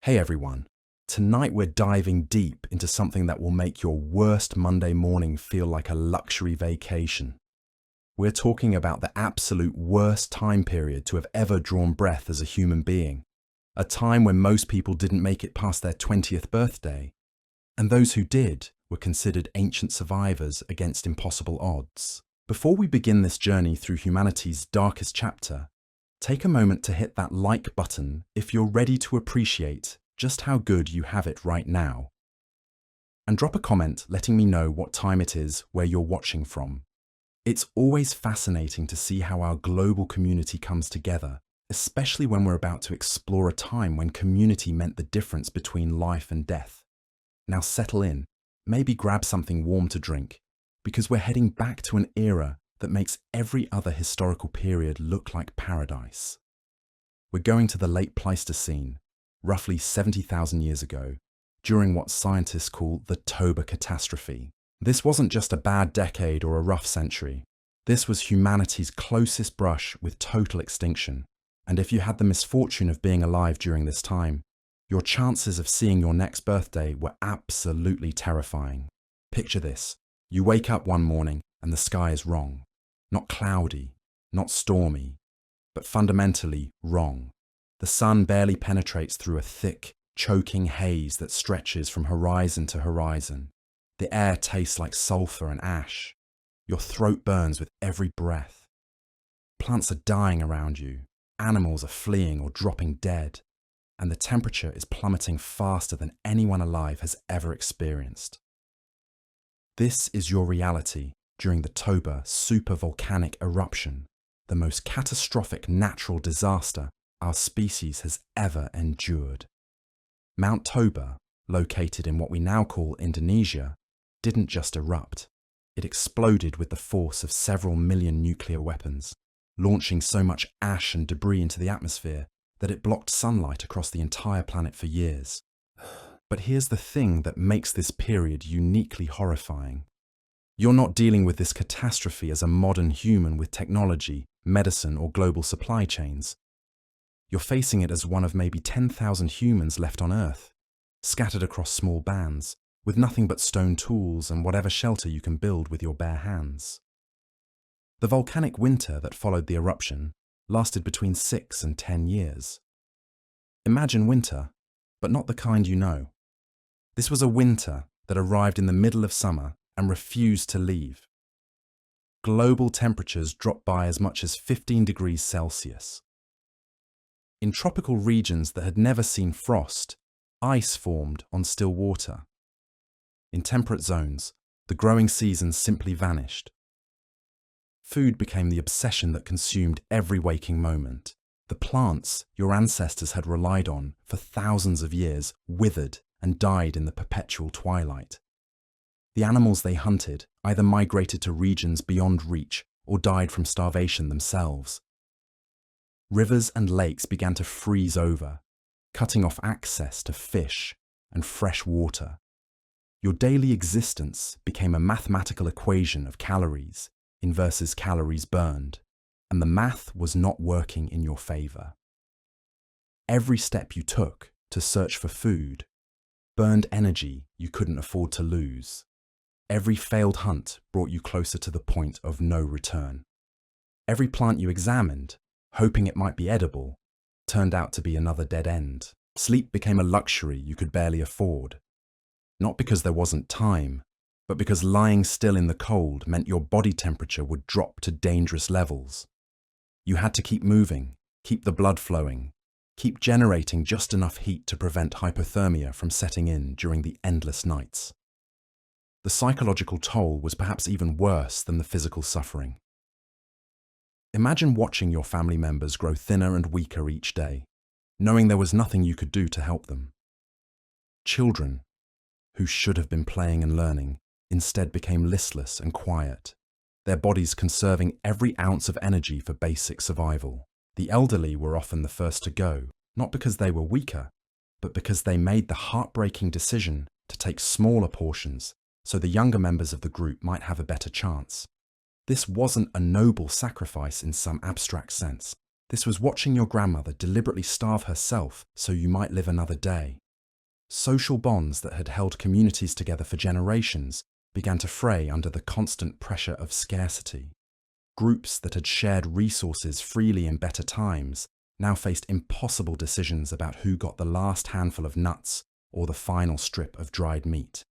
Hey everyone, tonight we're diving deep into something that will make your worst Monday morning feel like a luxury vacation. We're talking about the absolute worst time period to have ever drawn breath as a human being, a time when most people didn't make it past their 20th birthday, and those who did were considered ancient survivors against impossible odds. Before we begin this journey through humanity's darkest chapter, take a moment to hit that like button if you're ready to appreciate just how good you have it right now. And drop a comment letting me know what time it is where you're watching from. It's always fascinating to see how our global community comes together, especially when we're about to explore a time when community meant the difference between life and death. Now settle in, maybe grab something warm to drink, because we're heading back to an era that makes every other historical period look like paradise. We're going to the late Pleistocene, roughly 70,000 years ago, during what scientists call the Toba catastrophe. This wasn't just a bad decade or a rough century. This was humanity's closest brush with total extinction. And if you had the misfortune of being alive during this time, your chances of seeing your next birthday were absolutely terrifying. Picture this. You wake up one morning and the sky is wrong. Not cloudy, not stormy, but fundamentally wrong. The sun barely penetrates through a thick, choking haze that stretches from horizon to horizon. The air tastes like sulfur and ash. Your throat burns with every breath. Plants are dying around you. Animals are fleeing or dropping dead. And the temperature is plummeting faster than anyone alive has ever experienced. This is your reality during the Toba supervolcanic eruption, the most catastrophic natural disaster our species has ever endured. Mount Toba, located in what we now call Indonesia, didn't just erupt. It exploded with the force of several million nuclear weapons, launching so much ash and debris into the atmosphere that it blocked sunlight across the entire planet for years. But here's the thing that makes this period uniquely horrifying. You're not dealing with this catastrophe as a modern human with technology, medicine, or global supply chains. You're facing it as one of maybe 10,000 humans left on Earth, scattered across small bands, with nothing but stone tools and whatever shelter you can build with your bare hands. The volcanic winter that followed the eruption lasted between 6 and 10 years. Imagine winter, but not the kind you know. This was a winter that arrived in the middle of summer and refused to leave. Global temperatures dropped by as much as 15 degrees Celsius. In tropical regions that had never seen frost, ice formed on still water. In temperate zones, the growing seasons simply vanished. Food became the obsession that consumed every waking moment. The plants your ancestors had relied on for thousands of years withered and died in the perpetual twilight. The animals they hunted either migrated to regions beyond reach or died from starvation themselves. Rivers and lakes began to freeze over, cutting off access to fish and fresh water. Your daily existence became a mathematical equation of calories versus calories burned, and the math was not working in your favor. Every step you took to search for food burned energy you couldn't afford to lose. Every failed hunt brought you closer to the point of no return. Every plant you examined, hoping it might be edible, turned out to be another dead end. Sleep became a luxury you could barely afford. Not because there wasn't time, but because lying still in the cold meant your body temperature would drop to dangerous levels. You had to keep moving, keep the blood flowing, keep generating just enough heat to prevent hypothermia from setting in during the endless nights. The psychological toll was perhaps even worse than the physical suffering. Imagine watching your family members grow thinner and weaker each day, knowing there was nothing you could do to help them. Children, who should have been playing and learning, instead became listless and quiet, their bodies conserving every ounce of energy for basic survival. The elderly were often the first to go, not because they were weaker, but because they made the heartbreaking decision to take smaller portions so the younger members of the group might have a better chance. This wasn't a noble sacrifice in some abstract sense. This was watching your grandmother deliberately starve herself so you might live another day. Social bonds that had held communities together for generations began to fray under the constant pressure of scarcity. Groups that had shared resources freely in better times now faced impossible decisions about who got the last handful of nuts or the final strip of dried meat.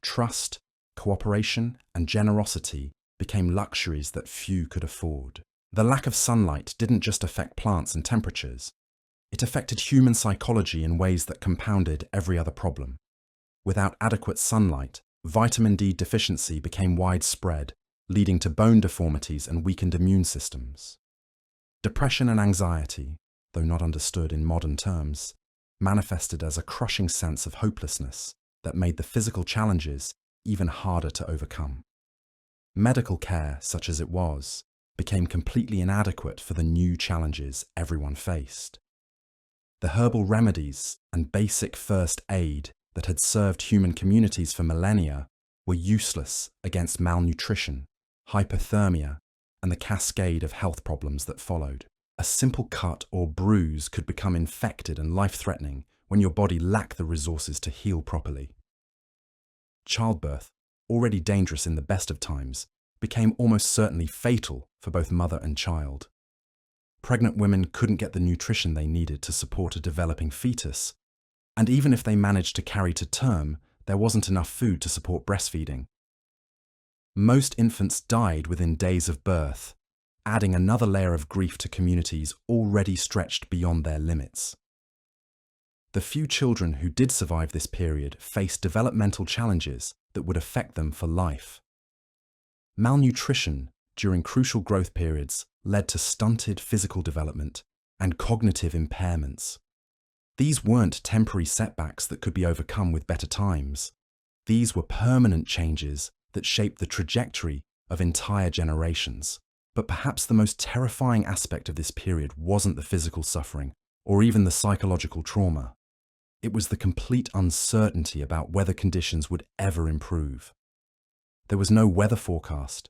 Trust, cooperation, and generosity became luxuries that few could afford. The lack of sunlight didn't just affect plants and temperatures. It affected human psychology in ways that compounded every other problem. Without adequate sunlight, vitamin D deficiency became widespread, leading to bone deformities and weakened immune systems. Depression and anxiety, though not understood in modern terms, manifested as a crushing sense of hopelessness that made the physical challenges even harder to overcome. Medical care, such as it was, became completely inadequate for the new challenges everyone faced. The herbal remedies and basic first aid that had served human communities for millennia were useless against malnutrition, hypothermia, and the cascade of health problems that followed. A simple cut or bruise could become infected and life-threatening when your body lacked the resources to heal properly. Childbirth, already dangerous in the best of times, became almost certainly fatal for both mother and child. Pregnant women couldn't get the nutrition they needed to support a developing fetus, and even if they managed to carry to term, there wasn't enough food to support breastfeeding. Most infants died within days of birth, adding another layer of grief to communities already stretched beyond their limits. The few children who did survive this period faced developmental challenges that would affect them for life. Malnutrition during crucial growth periods led to stunted physical development and cognitive impairments. These weren't temporary setbacks that could be overcome with better times. These were permanent changes that shaped the trajectory of entire generations. But perhaps the most terrifying aspect of this period wasn't the physical suffering or even the psychological trauma. It was the complete uncertainty about whether conditions would ever improve. There was no weather forecast,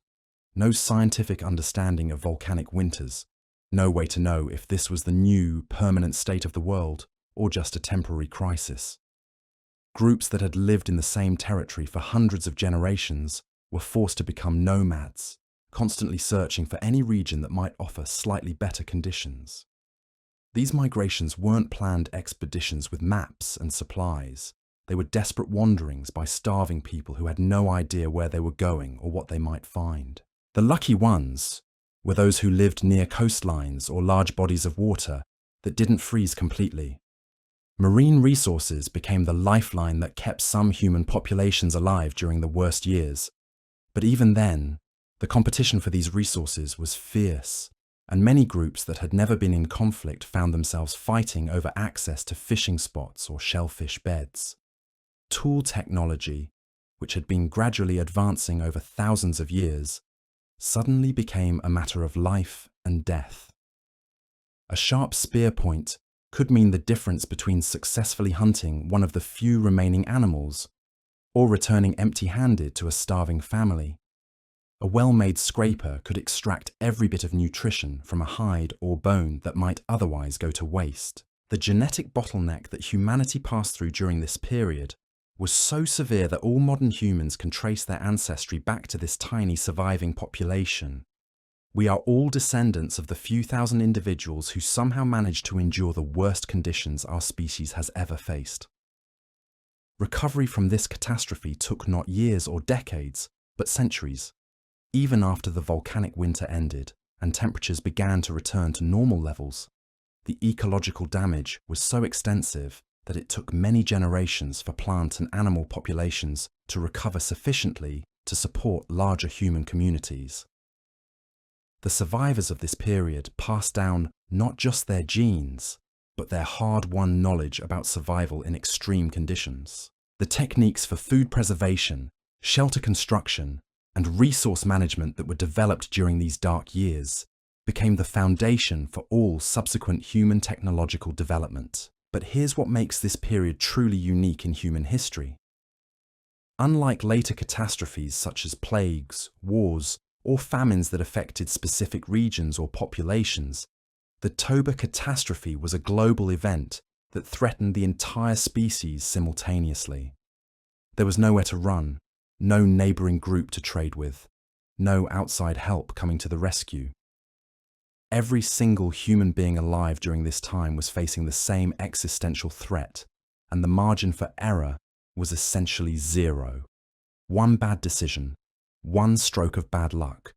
no scientific understanding of volcanic winters, no way to know if this was the new, permanent state of the world or just a temporary crisis. Groups that had lived in the same territory for hundreds of generations were forced to become nomads, constantly searching for any region that might offer slightly better conditions. These migrations weren't planned expeditions with maps and supplies. They were desperate wanderings by starving people who had no idea where they were going or what they might find. The lucky ones were those who lived near coastlines or large bodies of water that didn't freeze completely. Marine resources became the lifeline that kept some human populations alive during the worst years. But even then, the competition for these resources was fierce, and many groups that had never been in conflict found themselves fighting over access to fishing spots or shellfish beds. Tool technology, which had been gradually advancing over thousands of years, suddenly became a matter of life and death. A sharp spear point could mean the difference between successfully hunting one of the few remaining animals or returning empty-handed to a starving family. A well-made scraper could extract every bit of nutrition from a hide or bone that might otherwise go to waste. The genetic bottleneck that humanity passed through during this period was so severe that all modern humans can trace their ancestry back to this tiny surviving population. We are all descendants of the few thousand individuals who somehow managed to endure the worst conditions our species has ever faced. Recovery from this catastrophe took not years or decades, but centuries. Even after the volcanic winter ended and temperatures began to return to normal levels, the ecological damage was so extensive that it took many generations for plant and animal populations to recover sufficiently to support larger human communities. The survivors of this period passed down not just their genes, but their hard-won knowledge about survival in extreme conditions. The techniques for food preservation, shelter construction, and resource management that were developed during these dark years became the foundation for all subsequent human technological development. But here's what makes this period truly unique in human history. Unlike later catastrophes such as plagues, wars, or famines that affected specific regions or populations, The Toba catastrophe was a global event that threatened the entire species simultaneously. There was nowhere to run, no neighbouring group to trade with, no outside help coming to the rescue. Every single human being alive during this time was facing the same existential threat, and the margin for error was essentially zero. One bad decision, one stroke of bad luck,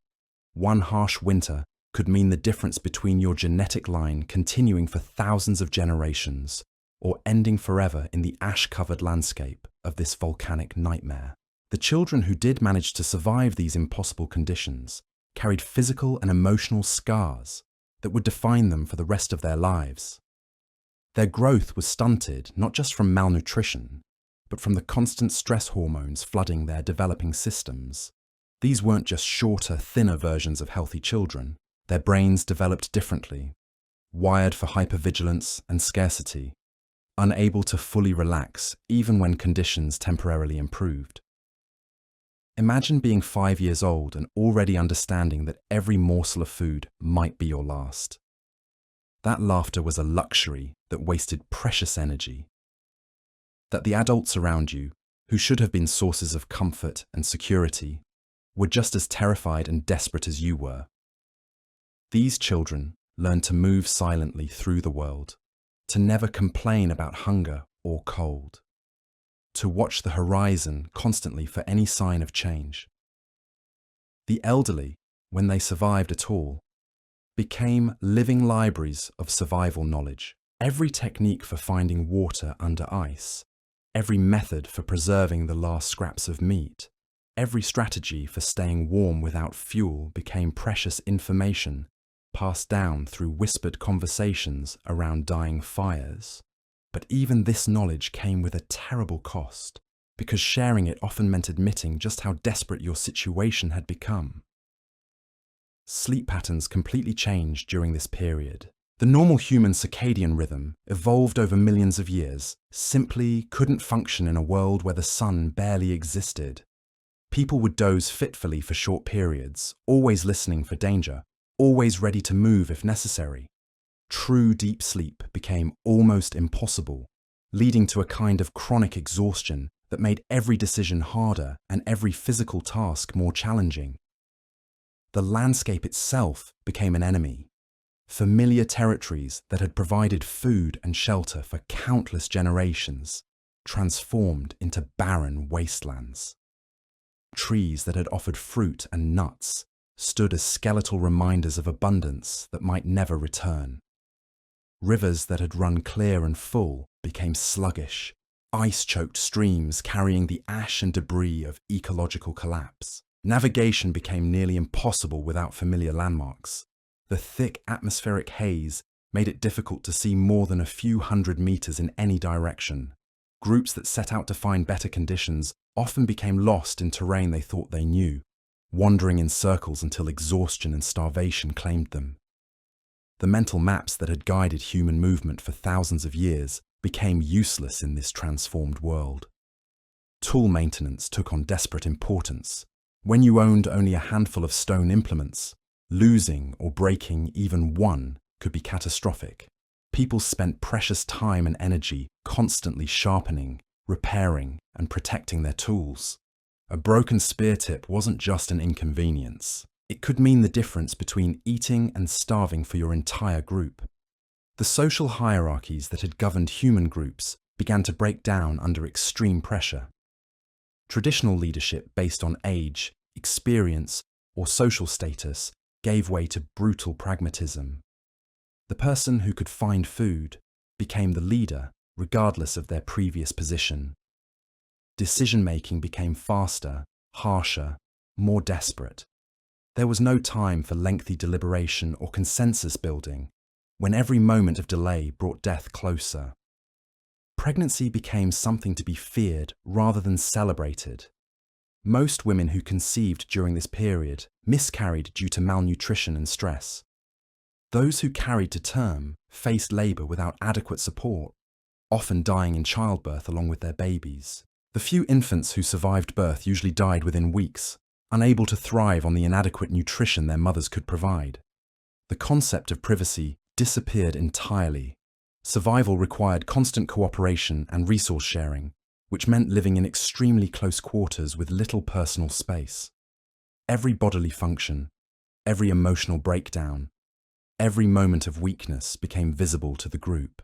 one harsh winter could mean the difference between your genetic line continuing for thousands of generations or ending forever in the ash-covered landscape of this volcanic nightmare. The children who did manage to survive these impossible conditions carried physical and emotional scars that would define them for the rest of their lives. Their growth was stunted not just from malnutrition, but from the constant stress hormones flooding their developing systems. These weren't just shorter, thinner versions of healthy children. Their brains developed differently, wired for hypervigilance and scarcity, unable to fully relax even when conditions temporarily improved. Imagine being 5 years old and already understanding that every morsel of food might be your last. That laughter was a luxury that wasted precious energy. That the adults around you, who should have been sources of comfort and security, were just as terrified and desperate as you were. These children learned to move silently through the world, to never complain about hunger or cold, to watch the horizon constantly for any sign of change. The elderly, when they survived at all, became living libraries of survival knowledge. Every technique for finding water under ice, every method for preserving the last scraps of meat, every strategy for staying warm without fuel became precious information passed down through whispered conversations around dying fires. But even this knowledge came with a terrible cost, because sharing it often meant admitting just how desperate your situation had become. Sleep patterns completely changed during this period. The normal human circadian rhythm, evolved over millions of years, simply couldn't function in a world where the sun barely existed. People would doze fitfully for short periods, always listening for danger, always ready to move if necessary. True deep sleep became almost impossible, leading to a kind of chronic exhaustion that made every decision harder and every physical task more challenging. The landscape itself became an enemy. Familiar territories that had provided food and shelter for countless generations transformed into barren wastelands. Trees that had offered fruit and nuts stood as skeletal reminders of abundance that might never return. Rivers that had run clear and full became sluggish, ice-choked streams carrying the ash and debris of ecological collapse. Navigation became nearly impossible without familiar landmarks. The thick atmospheric haze made it difficult to see more than a few hundred meters in any direction. Groups that set out to find better conditions often became lost in terrain they thought they knew, wandering in circles until exhaustion and starvation claimed them. The mental maps that had guided human movement for thousands of years became useless in this transformed world. Tool maintenance took on desperate importance. When you owned only a handful of stone implements, losing or breaking even one could be catastrophic. People spent precious time and energy constantly sharpening, repairing, and protecting their tools. A broken spear tip wasn't just an inconvenience. It could mean the difference between eating and starving for your entire group. The social hierarchies that had governed human groups began to break down under extreme pressure. Traditional leadership based on age, experience, or social status gave way to brutal pragmatism. The person who could find food became the leader, regardless of their previous position. Decision-making became faster, harsher, more desperate. There was no time for lengthy deliberation or consensus building, when every moment of delay brought death closer. Pregnancy became something to be feared rather than celebrated. Most women who conceived during this period miscarried due to malnutrition and stress. Those who carried to term faced labour without adequate support, often dying in childbirth along with their babies. The few infants who survived birth usually died within weeks, unable to thrive on the inadequate nutrition their mothers could provide. The concept of privacy disappeared entirely. Survival required constant cooperation and resource sharing, which meant living in extremely close quarters with little personal space. Every bodily function, every emotional breakdown, every moment of weakness became visible to the group.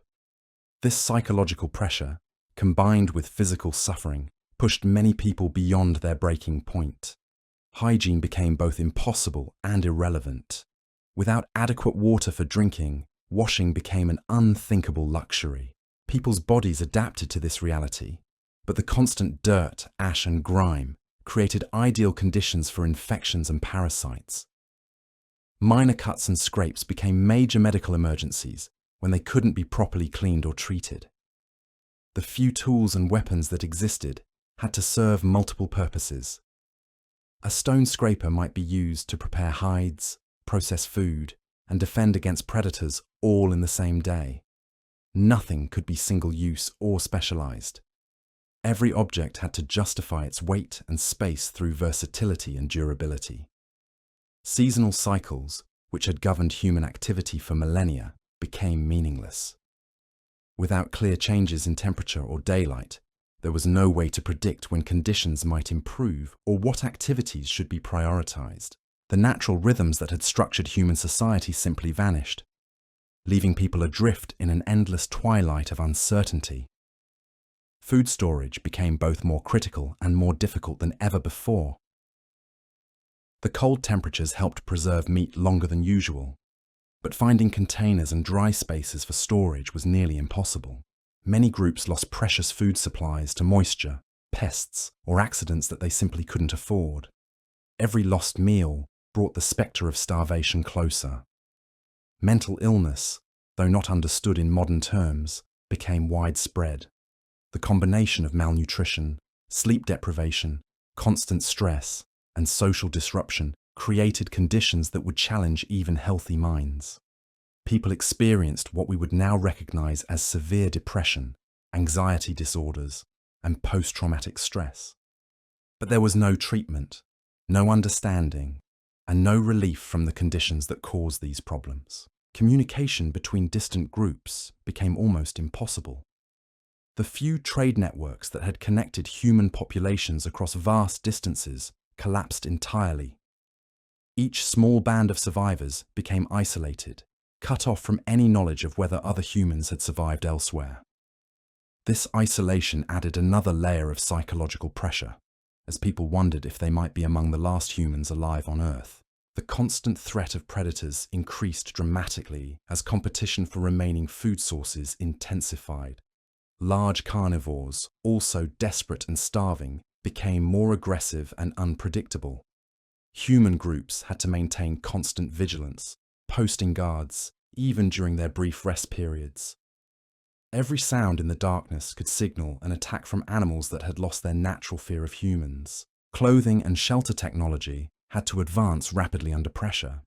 This psychological pressure, combined with physical suffering, pushed many people beyond their breaking point. Hygiene became both impossible and irrelevant. Without adequate water for drinking, washing became an unthinkable luxury. People's bodies adapted to this reality, but the constant dirt, ash and grime created ideal conditions for infections and parasites. Minor cuts and scrapes became major medical emergencies when they couldn't be properly cleaned or treated. The few tools and weapons that existed had to serve multiple purposes. A stone scraper might be used to prepare hides, process food, and defend against predators all in the same day. Nothing could be single-use or specialized. Every object had to justify its weight and space through versatility and durability. Seasonal cycles, which had governed human activity for millennia, became meaningless. Without clear changes in temperature or daylight, there was no way to predict when conditions might improve or what activities should be prioritized. The natural rhythms that had structured human society simply vanished, leaving people adrift in an endless twilight of uncertainty. Food storage became both more critical and more difficult than ever before. The cold temperatures helped preserve meat longer than usual, but finding containers and dry spaces for storage was nearly impossible. Many groups lost precious food supplies to moisture, pests, or accidents that they simply couldn't afford. Every lost meal brought the spectre of starvation closer. Mental illness, though not understood in modern terms, became widespread. The combination of malnutrition, sleep deprivation, constant stress, and social disruption created conditions that would challenge even healthy minds. People experienced what we would now recognize as severe depression, anxiety disorders, and post-traumatic stress. But there was no treatment, no understanding, and no relief from the conditions that caused these problems. Communication between distant groups became almost impossible. The few trade networks that had connected human populations across vast distances collapsed entirely. Each small band of survivors became isolated, cut off from any knowledge of whether other humans had survived elsewhere. This isolation added another layer of psychological pressure, as people wondered if they might be among the last humans alive on Earth. The constant threat of predators increased dramatically as competition for remaining food sources intensified. Large carnivores, also desperate and starving, became more aggressive and unpredictable. Human groups had to maintain constant vigilance, posting guards, even during their brief rest periods. Every sound in the darkness could signal an attack from animals that had lost their natural fear of humans. Clothing and shelter technology had to advance rapidly under pressure.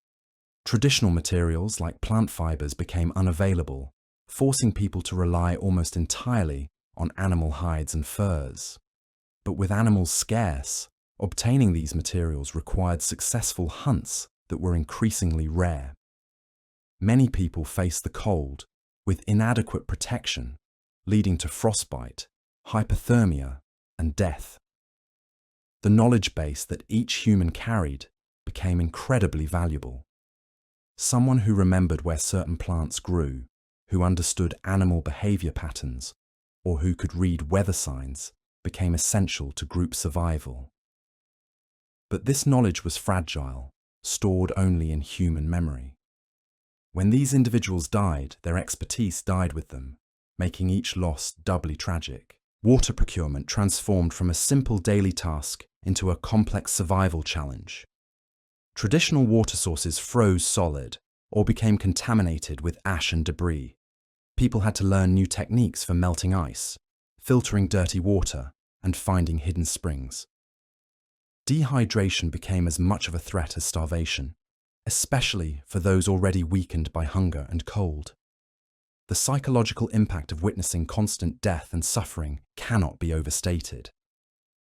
Traditional materials like plant fibers became unavailable, forcing people to rely almost entirely on animal hides and furs. But with animals scarce, obtaining these materials required successful hunts that were increasingly rare. Many people faced the cold with inadequate protection, leading to frostbite, hypothermia, and death. The knowledge base that each human carried became incredibly valuable. Someone who remembered where certain plants grew, who understood animal behavior patterns, or who could read weather signs became essential to group survival. But this knowledge was fragile, stored only in human memory. When these individuals died, their expertise died with them, making each loss doubly tragic. Water procurement transformed from a simple daily task into a complex survival challenge. Traditional water sources froze solid or became contaminated with ash and debris. People had to learn new techniques for melting ice, filtering dirty water, and finding hidden springs. Dehydration became as much of a threat as starvation, especially for those already weakened by hunger and cold. The psychological impact of witnessing constant death and suffering cannot be overstated.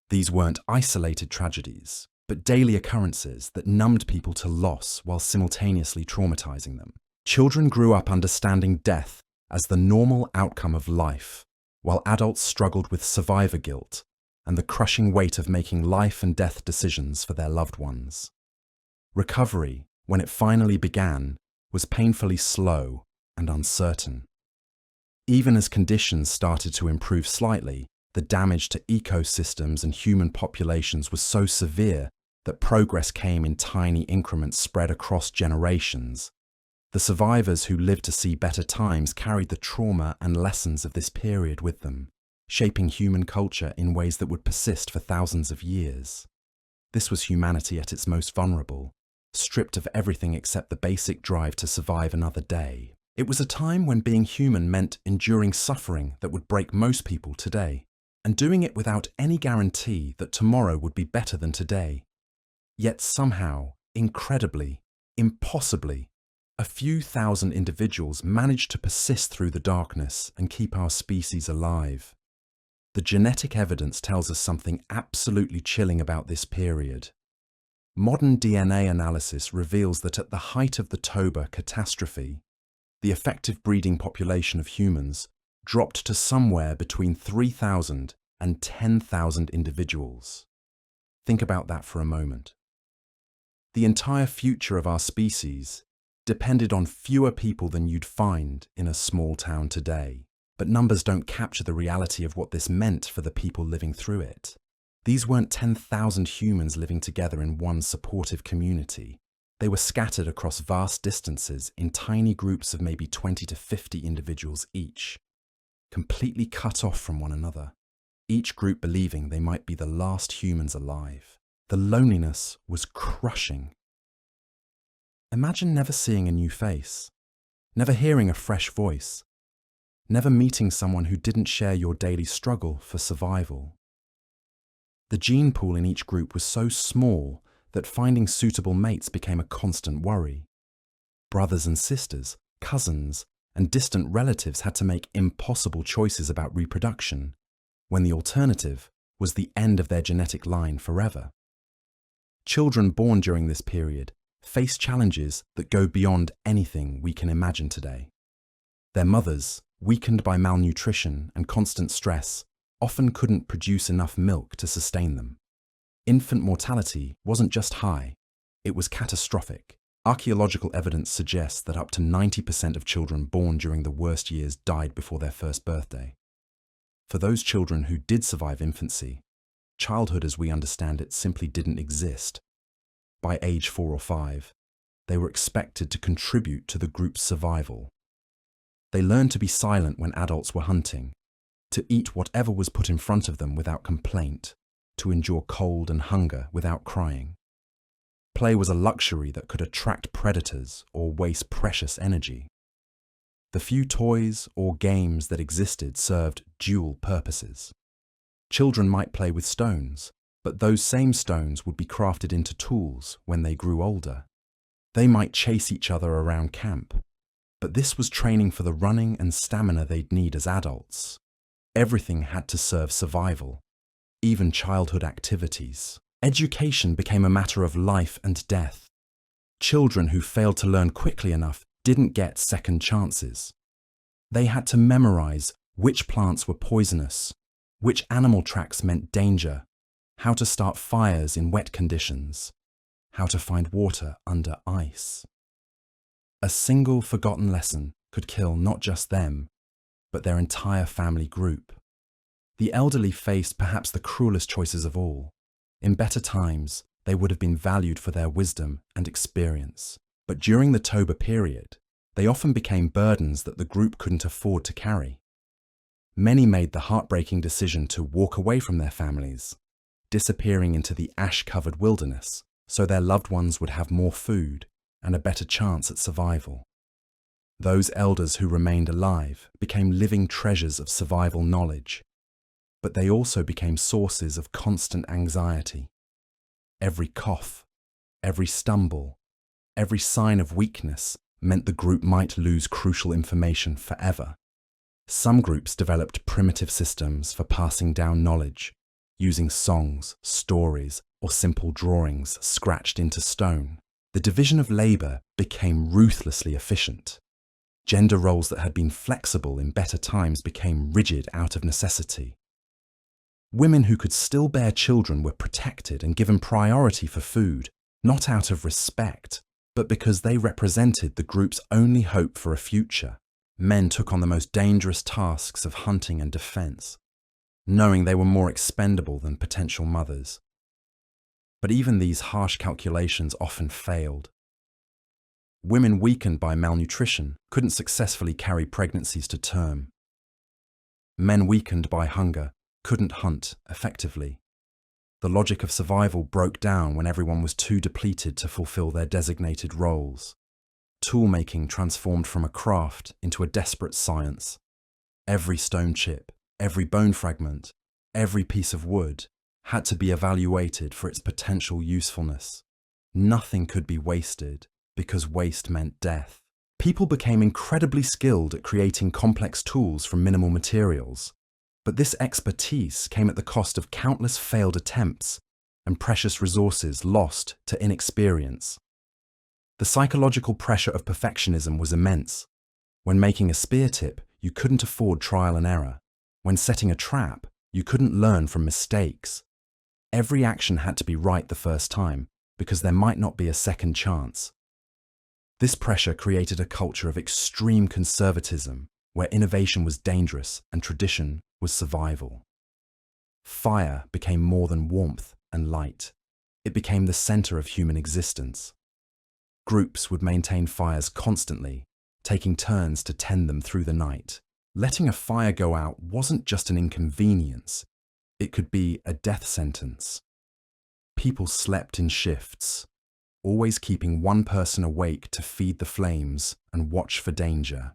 These weren't isolated tragedies, but daily occurrences that numbed people to loss while simultaneously traumatizing them. Children grew up understanding death as the normal outcome of life, while adults struggled with survivor guilt and the crushing weight of making life and death decisions for their loved ones. Recovery, when it finally began, was painfully slow and uncertain. Even as conditions started to improve slightly, the damage to ecosystems and human populations was so severe that progress came in tiny increments spread across generations. The survivors who lived to see better times carried the trauma and lessons of this period with them, shaping human culture in ways that would persist for thousands of years. This was humanity at its most vulnerable, stripped of everything except the basic drive to survive another day. It was a time when being human meant enduring suffering that would break most people today, and doing it without any guarantee that tomorrow would be better than today. Yet somehow, incredibly, impossibly, a few thousand individuals managed to persist through the darkness and keep our species alive. The genetic evidence tells us something absolutely chilling about this period. Modern DNA analysis reveals that at the height of the Toba catastrophe, the effective breeding population of humans dropped to somewhere between 3,000 and 10,000 individuals. Think about that for a moment. The entire future of our species depended on fewer people than you'd find in a small town today. But numbers don't capture the reality of what this meant for the people living through it. These weren't 10,000 humans living together in one supportive community. They were scattered across vast distances in tiny groups of maybe 20 to 50 individuals each, completely cut off from one another, each group believing they might be the last humans alive. The loneliness was crushing. Imagine never seeing a new face, never hearing a fresh voice, never meeting someone who didn't share your daily struggle for survival. The gene pool in each group was so small that finding suitable mates became a constant worry. Brothers and sisters, cousins, and distant relatives had to make impossible choices about reproduction, when the alternative was the end of their genetic line forever. Children born during this period face challenges that go beyond anything we can imagine today. Their mothers, weakened by malnutrition and constant stress, often couldn't produce enough milk to sustain them. Infant mortality wasn't just high, it was catastrophic. Archaeological evidence suggests that up to 90% of children born during the worst years died before their first birthday. For those children who did survive infancy, childhood as we understand it simply didn't exist. By age 4 or 5, they were expected to contribute to the group's survival. They learned to be silent when adults were hunting, to eat whatever was put in front of them without complaint, to endure cold and hunger without crying. Play was a luxury that could attract predators or waste precious energy. The few toys or games that existed served dual purposes. Children might play with stones, but those same stones would be crafted into tools when they grew older. They might chase each other around camp, but this was training for the running and stamina they'd need as adults. Everything had to serve survival, even childhood activities. Education became a matter of life and death. Children who failed to learn quickly enough didn't get second chances. They had to memorize which plants were poisonous, which animal tracks meant danger, how to start fires in wet conditions, how to find water under ice. A single forgotten lesson could kill not just them, but their entire family group. The elderly faced perhaps the cruelest choices of all. In better times, they would have been valued for their wisdom and experience. But during the Toba period, they often became burdens that the group couldn't afford to carry. Many made the heartbreaking decision to walk away from their families, disappearing into the ash-covered wilderness so their loved ones would have more food and a better chance at survival. Those elders who remained alive became living treasures of survival knowledge, but they also became sources of constant anxiety. Every cough, every stumble, every sign of weakness meant the group might lose crucial information forever. Some groups developed primitive systems for passing down knowledge, using songs, stories, or simple drawings scratched into stone. The division of labour became ruthlessly efficient. Gender roles that had been flexible in better times became rigid out of necessity. Women who could still bear children were protected and given priority for food, not out of respect, but because they represented the group's only hope for a future. Men took on the most dangerous tasks of hunting and defence, knowing they were more expendable than potential mothers. But even these harsh calculations often failed. Women weakened by malnutrition couldn't successfully carry pregnancies to term. Men weakened by hunger couldn't hunt effectively. The logic of survival broke down when everyone was too depleted to fulfill their designated roles. Tool-making transformed from a craft into a desperate science. Every stone chip, every bone fragment, every piece of wood had to be evaluated for its potential usefulness. Nothing could be wasted, because waste meant death. People became incredibly skilled at creating complex tools from minimal materials. But this expertise came at the cost of countless failed attempts and precious resources lost to inexperience. The psychological pressure of perfectionism was immense. When making a spear tip, you couldn't afford trial and error. When setting a trap, you couldn't learn from mistakes. Every action had to be right the first time, because there might not be a second chance. This pressure created a culture of extreme conservatism, where innovation was dangerous and tradition was survival. Fire became more than warmth and light. It became the center of human existence. Groups would maintain fires constantly, taking turns to tend them through the night. Letting a fire go out wasn't just an inconvenience. It could be a death sentence. People slept in shifts, always keeping one person awake to feed the flames and watch for danger.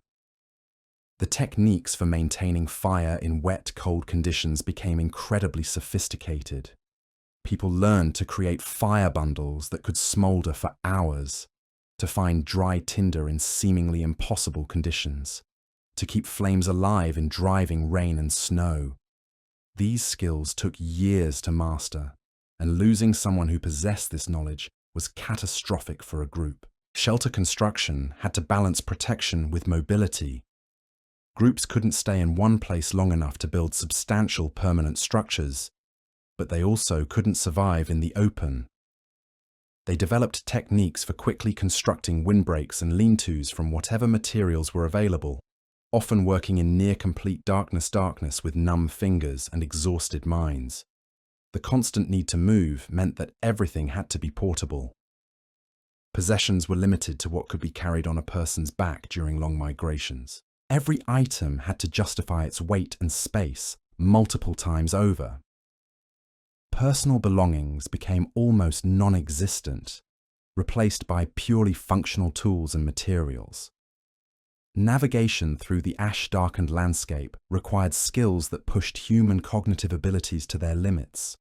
The techniques for maintaining fire in wet, cold conditions became incredibly sophisticated. People learned to create fire bundles that could smolder for hours, to find dry tinder in seemingly impossible conditions, to keep flames alive in driving rain and snow. These skills took years to master, and losing someone who possessed this knowledge was catastrophic for a group. Shelter construction had to balance protection with mobility. Groups couldn't stay in one place long enough to build substantial permanent structures, but they also couldn't survive in the open. They developed techniques for quickly constructing windbreaks and lean-tos from whatever materials were available, often working in near-complete darkness with numb fingers and exhausted minds. The constant need to move meant that everything had to be portable. Possessions were limited to what could be carried on a person's back during long migrations. Every item had to justify its weight and space multiple times over. Personal belongings became almost non-existent, replaced by purely functional tools and materials. Navigation through the ash-darkened landscape required skills that pushed human cognitive abilities to their limits.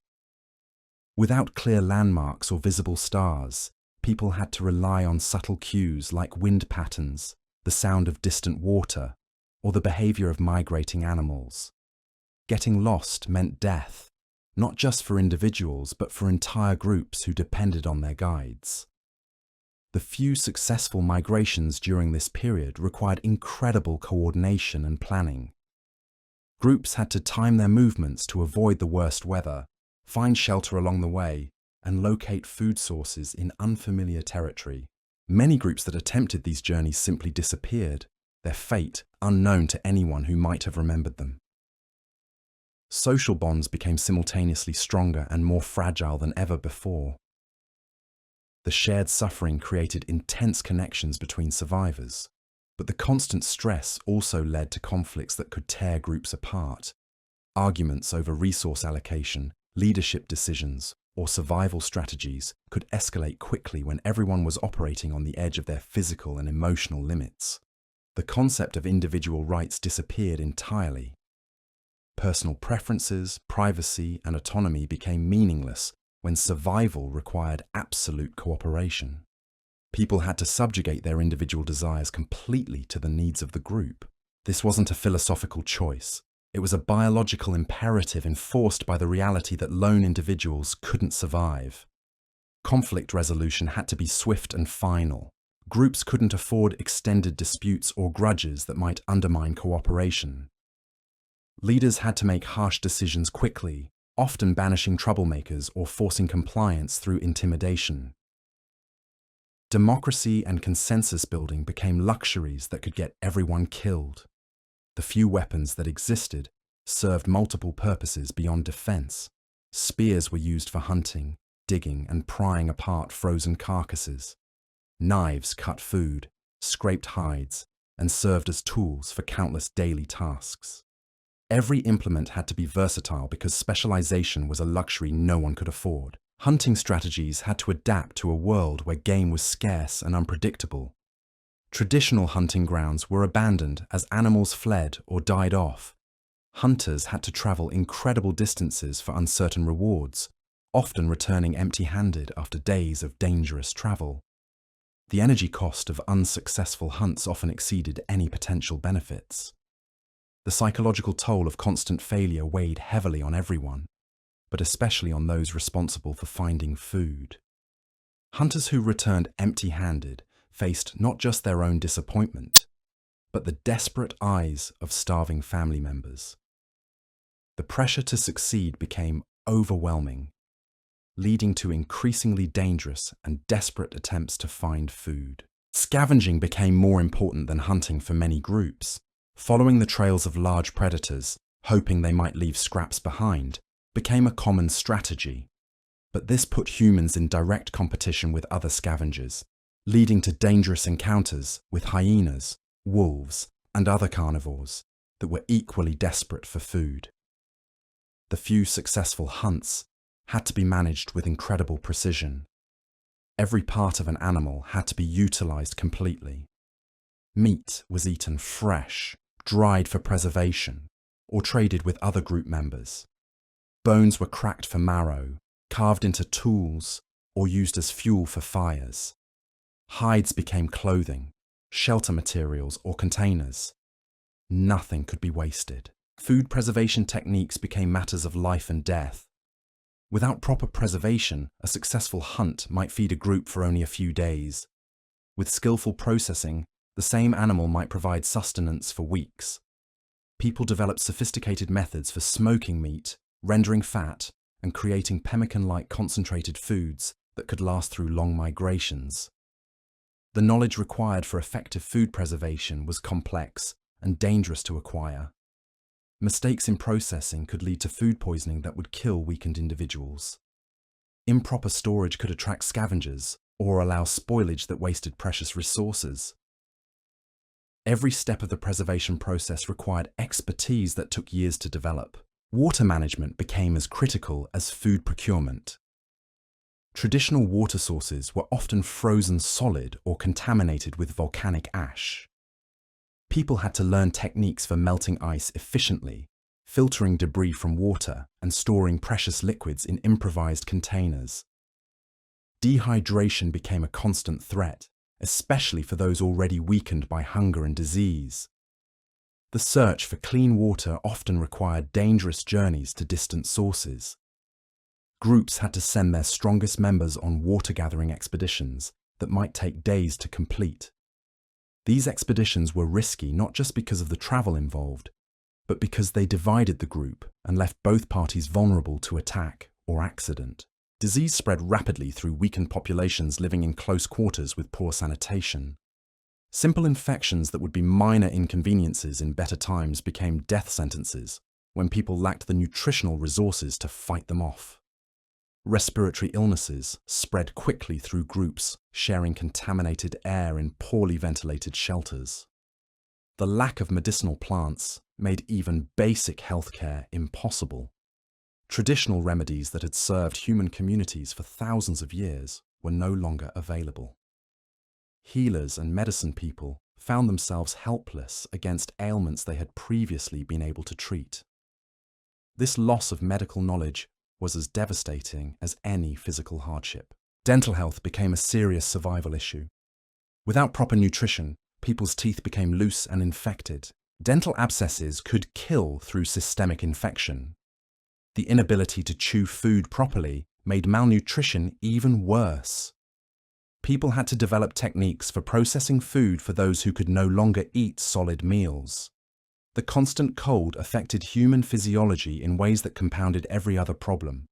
Without clear landmarks or visible stars, people had to rely on subtle cues like wind patterns, the sound of distant water, or the behavior of migrating animals. Getting lost meant death, not just for individuals but for entire groups who depended on their guides. The few successful migrations during this period required incredible coordination and planning. Groups had to time their movements to avoid the worst weather, find shelter along the way, and locate food sources in unfamiliar territory. Many groups that attempted these journeys simply disappeared, their fate unknown to anyone who might have remembered them. Social bonds became simultaneously stronger and more fragile than ever before. The shared suffering created intense connections between survivors, but the constant stress also led to conflicts that could tear groups apart. Arguments over resource allocation, leadership decisions, or survival strategies could escalate quickly when everyone was operating on the edge of their physical and emotional limits. The concept of individual rights disappeared entirely. Personal preferences, privacy, and autonomy became meaningless when survival required absolute cooperation. People had to subjugate their individual desires completely to the needs of the group. This wasn't a philosophical choice. It was a biological imperative enforced by the reality that lone individuals couldn't survive. Conflict resolution had to be swift and final. Groups couldn't afford extended disputes or grudges that might undermine cooperation. Leaders had to make harsh decisions quickly, often banishing troublemakers or forcing compliance through intimidation. Democracy and consensus building became luxuries that could get everyone killed. The few weapons that existed served multiple purposes beyond defense. Spears were used for hunting, digging, and prying apart frozen carcasses. Knives cut food, scraped hides, and served as tools for countless daily tasks. Every implement had to be versatile because specialization was a luxury no one could afford. Hunting strategies had to adapt to a world where game was scarce and unpredictable. Traditional hunting grounds were abandoned as animals fled or died off. Hunters had to travel incredible distances for uncertain rewards, often returning empty-handed after days of dangerous travel. The energy cost of unsuccessful hunts often exceeded any potential benefits. The psychological toll of constant failure weighed heavily on everyone, but especially on those responsible for finding food. Hunters who returned empty-handed faced not just their own disappointment, but the desperate eyes of starving family members. The pressure to succeed became overwhelming, leading to increasingly dangerous and desperate attempts to find food. Scavenging became more important than hunting for many groups. Following the trails of large predators, hoping they might leave scraps behind, became a common strategy. But this put humans in direct competition with other scavengers, leading to dangerous encounters with hyenas, wolves, and other carnivores that were equally desperate for food. The few successful hunts had to be managed with incredible precision. Every part of an animal had to be utilized completely. Meat was eaten fresh, dried for preservation, or traded with other group members. Bones were cracked for marrow, carved into tools, or used as fuel for fires. Hides became clothing, shelter materials, or containers. Nothing could be wasted. Food preservation techniques became matters of life and death. Without proper preservation, a successful hunt might feed a group for only a few days. With skillful processing, the same animal might provide sustenance for weeks. People developed sophisticated methods for smoking meat, rendering fat, and creating pemmican-like concentrated foods that could last through long migrations. The knowledge required for effective food preservation was complex and dangerous to acquire. Mistakes in processing could lead to food poisoning that would kill weakened individuals. Improper storage could attract scavengers or allow spoilage that wasted precious resources. Every step of the preservation process required expertise that took years to develop. Water management became as critical as food procurement. Traditional water sources were often frozen solid or contaminated with volcanic ash. People had to learn techniques for melting ice efficiently, filtering debris from water and storing precious liquids in improvised containers. Dehydration became a constant threat, especially for those already weakened by hunger and disease. The search for clean water often required dangerous journeys to distant sources. Groups had to send their strongest members on water-gathering expeditions that might take days to complete. These expeditions were risky not just because of the travel involved, but because they divided the group and left both parties vulnerable to attack or accident. Disease spread rapidly through weakened populations living in close quarters with poor sanitation. Simple infections that would be minor inconveniences in better times became death sentences when people lacked the nutritional resources to fight them off. Respiratory illnesses spread quickly through groups sharing contaminated air in poorly ventilated shelters. The lack of medicinal plants made even basic healthcare impossible. Traditional remedies that had served human communities for thousands of years were no longer available. Healers and medicine people found themselves helpless against ailments they had previously been able to treat. This loss of medical knowledge was as devastating as any physical hardship. Dental health became a serious survival issue. Without proper nutrition, people's teeth became loose and infected. Dental abscesses could kill through systemic infection. The inability to chew food properly made malnutrition even worse. People had to develop techniques for processing food for those who could no longer eat solid meals. The constant cold affected human physiology in ways that compounded every other problem.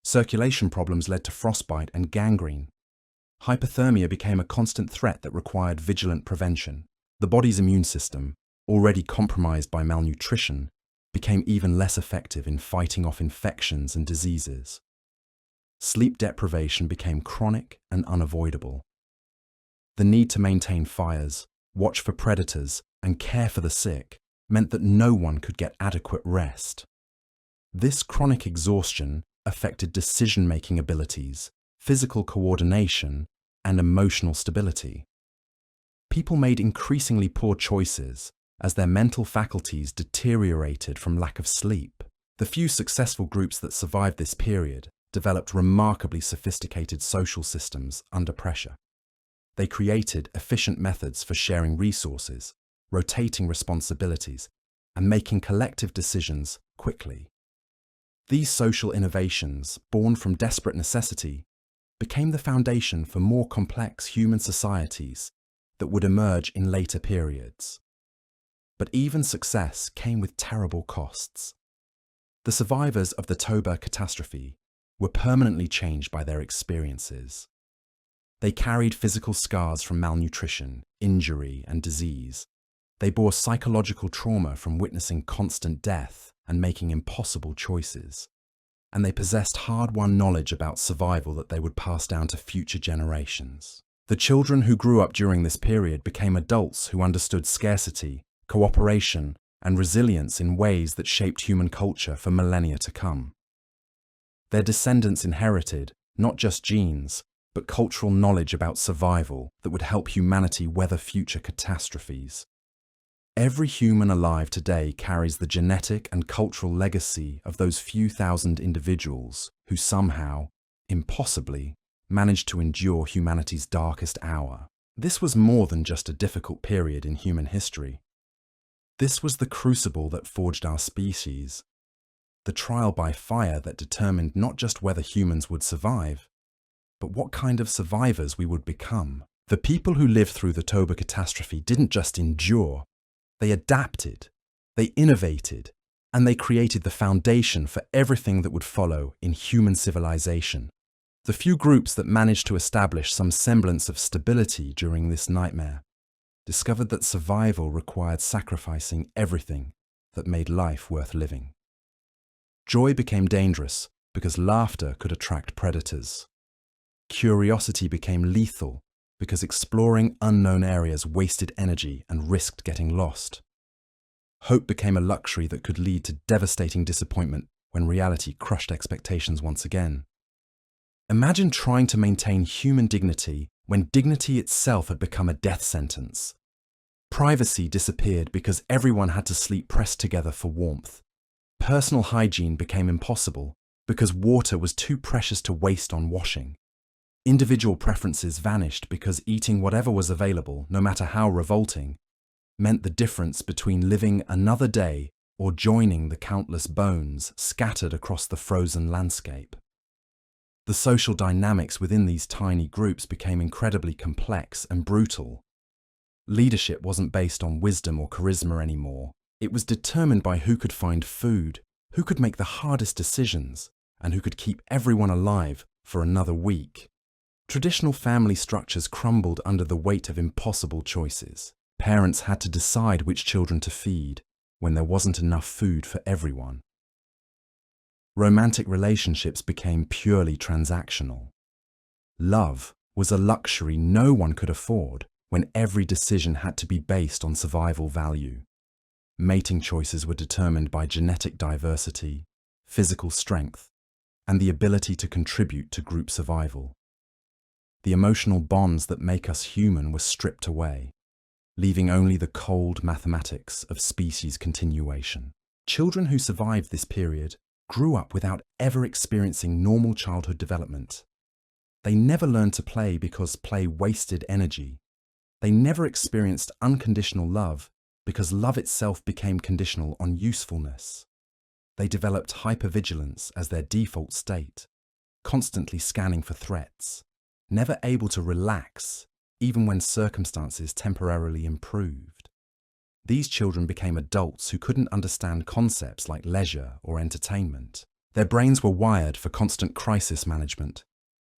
Circulation problems led to frostbite and gangrene. Hypothermia became a constant threat that required vigilant prevention. The body's immune system, already compromised by malnutrition, became even less effective in fighting off infections and diseases. Sleep deprivation became chronic and unavoidable. The need to maintain fires, watch for predators, and care for the sick meant that no one could get adequate rest. This chronic exhaustion affected decision-making abilities, physical coordination, and emotional stability. People made increasingly poor choices as their mental faculties deteriorated from lack of sleep. The few successful groups that survived this period developed remarkably sophisticated social systems under pressure. They created efficient methods for sharing resources, rotating responsibilities, and making collective decisions quickly. These social innovations, born from desperate necessity, became the foundation for more complex human societies that would emerge in later periods. But even success came with terrible costs. The survivors of the Toba catastrophe were permanently changed by their experiences. They carried physical scars from malnutrition, injury, and disease. They bore psychological trauma from witnessing constant death and making impossible choices. And they possessed hard-won knowledge about survival that they would pass down to future generations. The children who grew up during this period became adults who understood scarcity, cooperation, and resilience in ways that shaped human culture for millennia to come. Their descendants inherited not just genes, but cultural knowledge about survival that would help humanity weather future catastrophes. Every human alive today carries the genetic and cultural legacy of those few thousand individuals who somehow, impossibly, managed to endure humanity's darkest hour. This was more than just a difficult period in human history. This was the crucible that forged our species, the trial by fire that determined not just whether humans would survive, but what kind of survivors we would become. The people who lived through the Toba catastrophe didn't just endure, they adapted, they innovated, and they created the foundation for everything that would follow in human civilization. The few groups that managed to establish some semblance of stability during this nightmare discovered that survival required sacrificing everything that made life worth living. Joy became dangerous because laughter could attract predators. Curiosity became lethal because exploring unknown areas wasted energy and risked getting lost. Hope became a luxury that could lead to devastating disappointment when reality crushed expectations once again. Imagine trying to maintain human dignity when dignity itself had become a death sentence. Privacy disappeared because everyone had to sleep pressed together for warmth. Personal hygiene became impossible because water was too precious to waste on washing. Individual preferences vanished because eating whatever was available, no matter how revolting, meant the difference between living another day or joining the countless bones scattered across the frozen landscape. The social dynamics within these tiny groups became incredibly complex and brutal. Leadership wasn't based on wisdom or charisma anymore. It was determined by who could find food, who could make the hardest decisions, and who could keep everyone alive for another week. Traditional family structures crumbled under the weight of impossible choices. Parents had to decide which children to feed when there wasn't enough food for everyone. Romantic relationships became purely transactional. Love was a luxury no one could afford when every decision had to be based on survival value. Mating choices were determined by genetic diversity, physical strength, and the ability to contribute to group survival. The emotional bonds that make us human were stripped away, leaving only the cold mathematics of species continuation. Children who survived this period grew up without ever experiencing normal childhood development. They never learned to play because play wasted energy. They never experienced unconditional love because love itself became conditional on usefulness. They developed hypervigilance as their default state, constantly scanning for threats, never able to relax even when circumstances temporarily improved. These children became adults who couldn't understand concepts like leisure or entertainment. Their brains were wired for constant crisis management.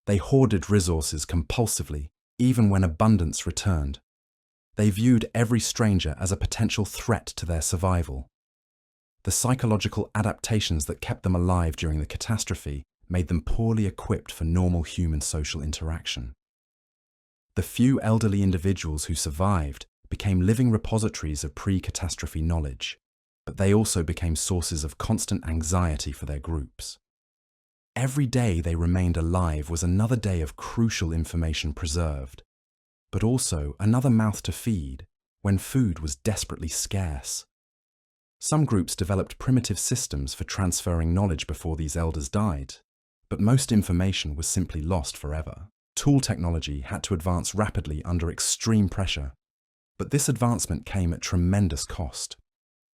They hoarded resources compulsively, even when abundance returned. They viewed every stranger as a potential threat to their survival. The psychological adaptations that kept them alive during the catastrophe made them poorly equipped for normal human social interaction. The few elderly individuals who survived became living repositories of pre-catastrophe knowledge, but they also became sources of constant anxiety for their groups. Every day they remained alive was another day of crucial information preserved, but also another mouth to feed when food was desperately scarce. Some groups developed primitive systems for transferring knowledge before these elders died, but most information was simply lost forever. Tool technology had to advance rapidly under extreme pressure, but this advancement came at tremendous cost.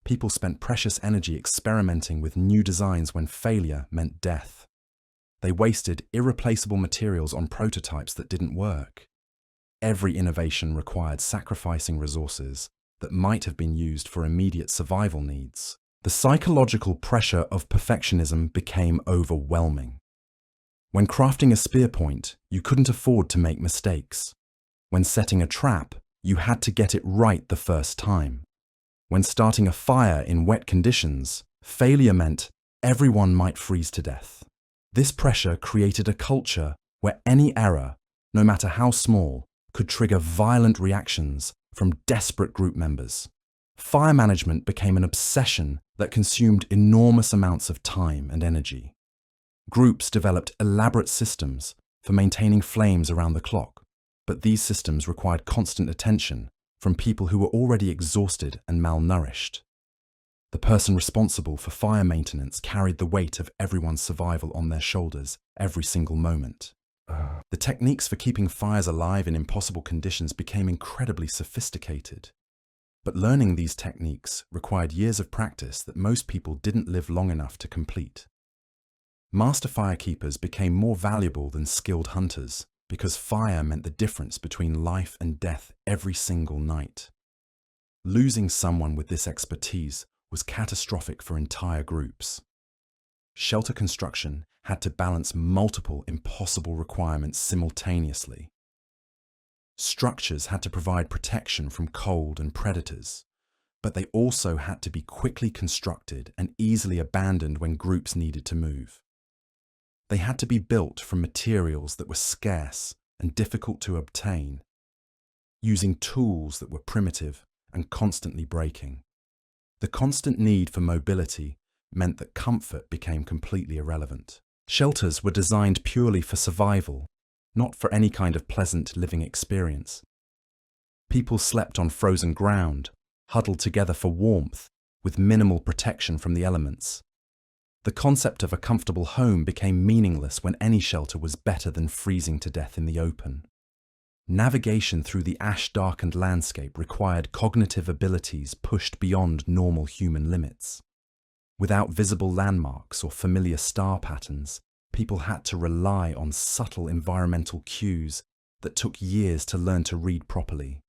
People spent precious energy experimenting with new designs when failure meant death. They wasted irreplaceable materials on prototypes that didn't work. Every innovation required sacrificing resources that might have been used for immediate survival needs. The psychological pressure of perfectionism became overwhelming. When crafting a spear point, you couldn't afford to make mistakes. When setting a trap, you had to get it right the first time. When starting a fire in wet conditions, failure meant everyone might freeze to death. This pressure created a culture where any error, no matter how small, could trigger violent reactions from desperate group members. Fire management became an obsession that consumed enormous amounts of time and energy. Groups developed elaborate systems for maintaining flames around the clock, but these systems required constant attention from people who were already exhausted and malnourished. The person responsible for fire maintenance carried the weight of everyone's survival on their shoulders every single moment. The techniques for keeping fires alive in impossible conditions became incredibly sophisticated. But learning these techniques required years of practice that most people didn't live long enough to complete. Master firekeepers became more valuable than skilled hunters because fire meant the difference between life and death every single night. Losing someone with this expertise was catastrophic for entire groups. Shelter construction had to balance multiple impossible requirements simultaneously. Structures had to provide protection from cold and predators, but they also had to be quickly constructed and easily abandoned when groups needed to move. They had to be built from materials that were scarce and difficult to obtain, using tools that were primitive and constantly breaking. The constant need for mobility meant that comfort became completely irrelevant. Shelters were designed purely for survival, not for any kind of pleasant living experience. People slept on frozen ground, huddled together for warmth, with minimal protection from the elements. The concept of a comfortable home became meaningless when any shelter was better than freezing to death in the open. Navigation through the ash-darkened landscape required cognitive abilities pushed beyond normal human limits. Without visible landmarks or familiar star patterns, people had to rely on subtle environmental cues that took years to learn to read properly.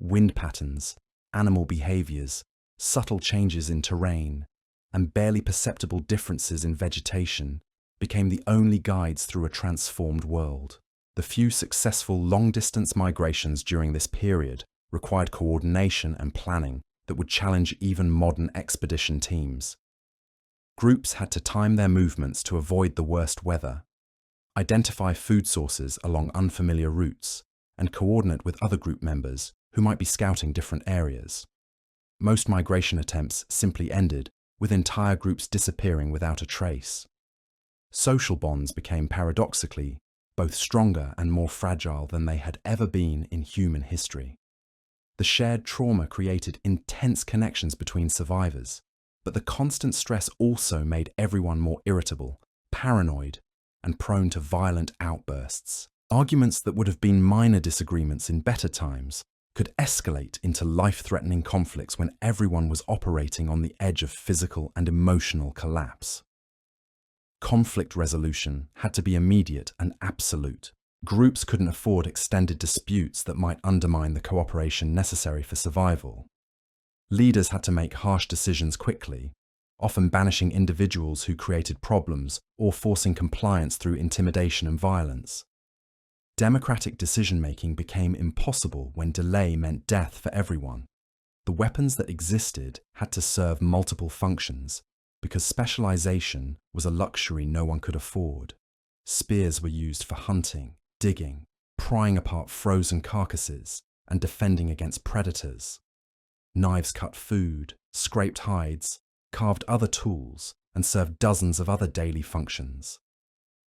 Wind patterns, animal behaviors, subtle changes in terrain, and barely perceptible differences in vegetation became the only guides through a transformed world. The few successful long-distance migrations during this period required coordination and planning that would challenge even modern expedition teams. Groups had to time their movements to avoid the worst weather, identify food sources along unfamiliar routes, and coordinate with other group members who might be scouting different areas. Most migration attempts simply ended with entire groups disappearing without a trace. Social bonds became paradoxically both stronger and more fragile than they had ever been in human history. The shared trauma created intense connections between survivors, but the constant stress also made everyone more irritable, paranoid, and prone to violent outbursts. Arguments that would have been minor disagreements in better times could escalate into life-threatening conflicts when everyone was operating on the edge of physical and emotional collapse. Conflict resolution had to be immediate and absolute. Groups couldn't afford extended disputes that might undermine the cooperation necessary for survival. Leaders had to make harsh decisions quickly, often banishing individuals who created problems or forcing compliance through intimidation and violence. Democratic decision-making became impossible when delay meant death for everyone. The weapons that existed had to serve multiple functions, because specialization was a luxury no one could afford. Spears were used for hunting, digging, prying apart frozen carcasses, and defending against predators. Knives cut food, scraped hides, carved other tools, and served dozens of other daily functions.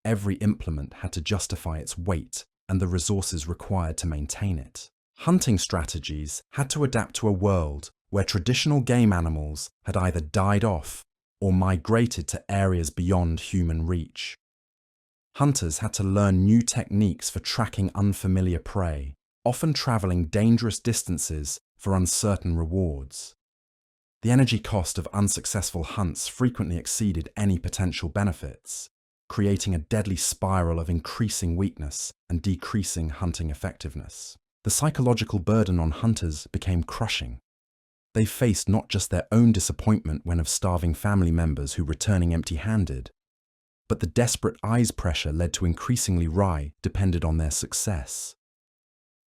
Every implement had to justify its weight and the resources required to maintain it. Hunting strategies had to adapt to a world where traditional game animals had either died off or migrated to areas beyond human reach. Hunters had to learn new techniques for tracking unfamiliar prey, often traveling dangerous distances for uncertain rewards. The energy cost of unsuccessful hunts frequently exceeded any potential benefits, creating a deadly spiral of increasing weakness and decreasing hunting effectiveness. The psychological burden on hunters became crushing. They faced not just their own disappointment when of starving family members who returning empty-handed, but the desperate eyes pressure led to increasingly rye depended on their success.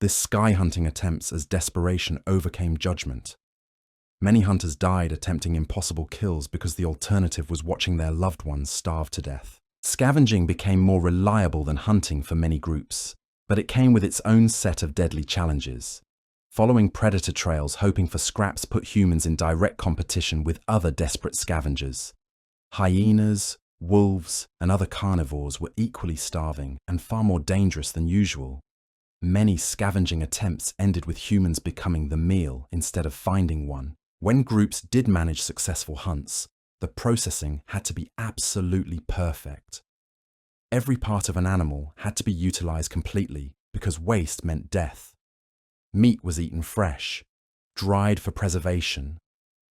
This sky hunting attempts as desperation overcame judgment. Many hunters died attempting impossible kills because the alternative was watching their loved ones starve to death. Scavenging became more reliable than hunting for many groups, but it came with its own set of deadly challenges. Following predator trails hoping for scraps put humans in direct competition with other desperate scavengers. Hyenas, wolves, and other carnivores were equally starving and far more dangerous than usual. Many scavenging attempts ended with humans becoming the meal instead of finding one. When groups did manage successful hunts, the processing had to be absolutely perfect. Every part of an animal had to be utilized completely because waste meant death. Meat was eaten fresh, dried for preservation,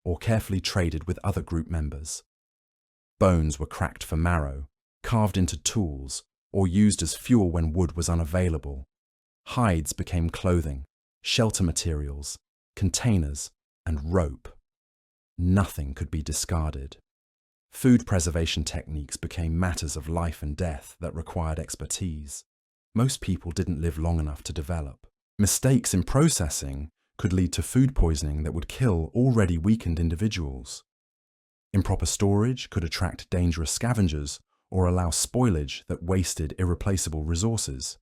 or carefully traded with other group members. Bones were cracked for marrow, carved into tools, or used as fuel when wood was unavailable. Hides became clothing, shelter materials, containers, and rope. Nothing could be discarded. Food preservation techniques became matters of life and death that required expertise. Most people didn't live long enough to develop. Mistakes in processing could lead to food poisoning that would kill already weakened individuals. Improper storage could attract dangerous scavengers or allow spoilage that wasted irreplaceable resources.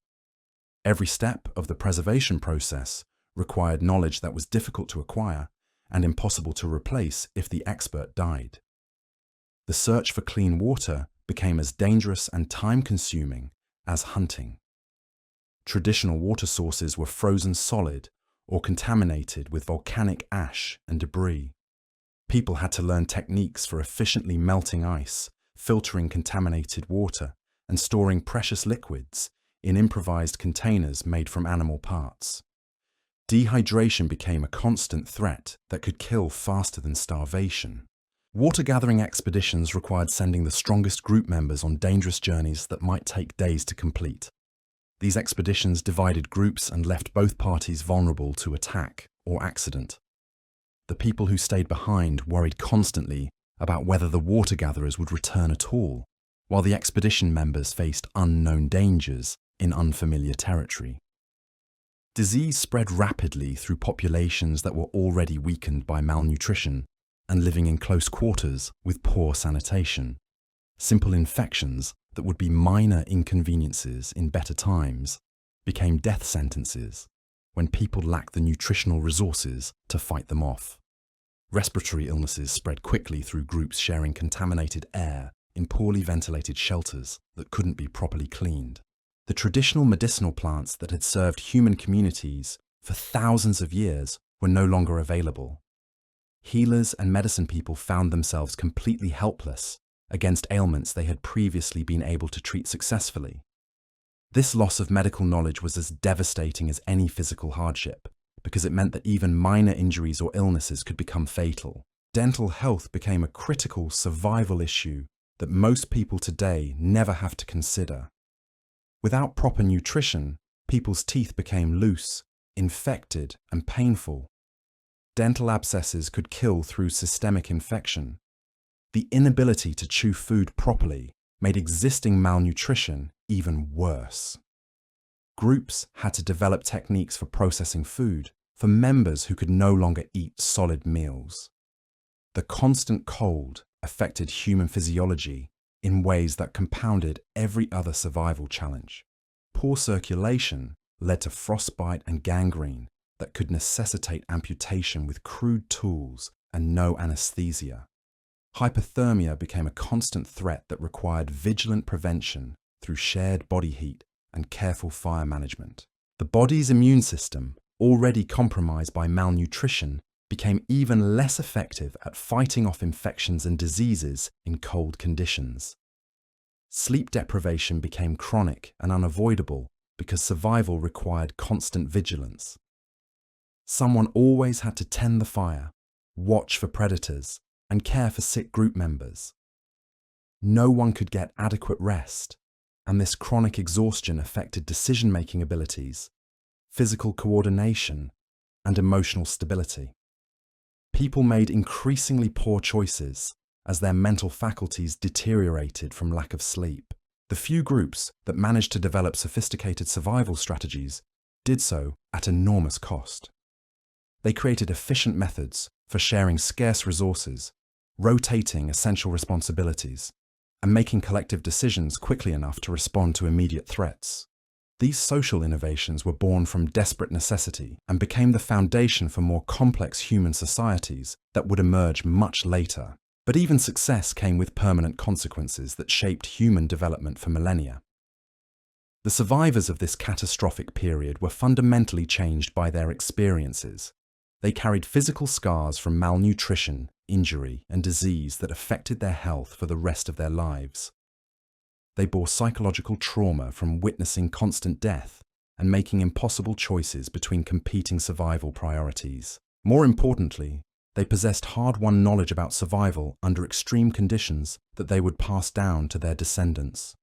Every step of the preservation process required knowledge that was difficult to acquire and impossible to replace if the expert died. The search for clean water became as dangerous and time-consuming as hunting. Traditional water sources were frozen solid or contaminated with volcanic ash and debris. People had to learn techniques for efficiently melting ice, filtering contaminated water, and storing precious liquids in improvised containers made from animal parts. Dehydration became a constant threat that could kill faster than starvation. Water-gathering expeditions required sending the strongest group members on dangerous journeys that might take days to complete. These expeditions divided groups and left both parties vulnerable to attack or accident. The people who stayed behind worried constantly about whether the water-gatherers would return at all, while the expedition members faced unknown dangers in unfamiliar territory. Disease spread rapidly through populations that were already weakened by malnutrition and living in close quarters with poor sanitation. Simple infections that would be minor inconveniences in better times became death sentences when people lacked the nutritional resources to fight them off. Respiratory illnesses spread quickly through groups sharing contaminated air in poorly ventilated shelters that couldn't be properly cleaned. The traditional medicinal plants that had served human communities for thousands of years were no longer available. Healers and medicine people found themselves completely helpless against ailments they had previously been able to treat successfully. This loss of medical knowledge was as devastating as any physical hardship, because it meant that even minor injuries or illnesses could become fatal. Dental health became a critical survival issue that most people today never have to consider. Without proper nutrition, people's teeth became loose, infected, and painful. Dental abscesses could kill through systemic infection. The inability to chew food properly made existing malnutrition even worse. Groups had to develop techniques for processing food for members who could no longer eat solid meals. The constant cold affected human physiology in ways that compounded every other survival challenge. Poor circulation led to frostbite and gangrene that could necessitate amputation with crude tools and no anesthesia. Hypothermia became a constant threat that required vigilant prevention through shared body heat and careful fire management. The body's immune system, already compromised by malnutrition, became even less effective at fighting off infections and diseases in cold conditions. Sleep deprivation became chronic and unavoidable because survival required constant vigilance. Someone always had to tend the fire, watch for predators, and care for sick group members. No one could get adequate rest, and this chronic exhaustion affected decision-making abilities, physical coordination, and emotional stability. People made increasingly poor choices as their mental faculties deteriorated from lack of sleep. The few groups that managed to develop sophisticated survival strategies did so at enormous cost. They created efficient methods for sharing scarce resources, rotating essential responsibilities, and making collective decisions quickly enough to respond to immediate threats. These social innovations were born from desperate necessity and became the foundation for more complex human societies that would emerge much later. But even success came with permanent consequences that shaped human development for millennia. The survivors of this catastrophic period were fundamentally changed by their experiences. They carried physical scars from malnutrition, injury, and disease that affected their health for the rest of their lives. They bore psychological trauma from witnessing constant death and making impossible choices between competing survival priorities. More importantly, they possessed hard-won knowledge about survival under extreme conditions that they would pass down to their descendants.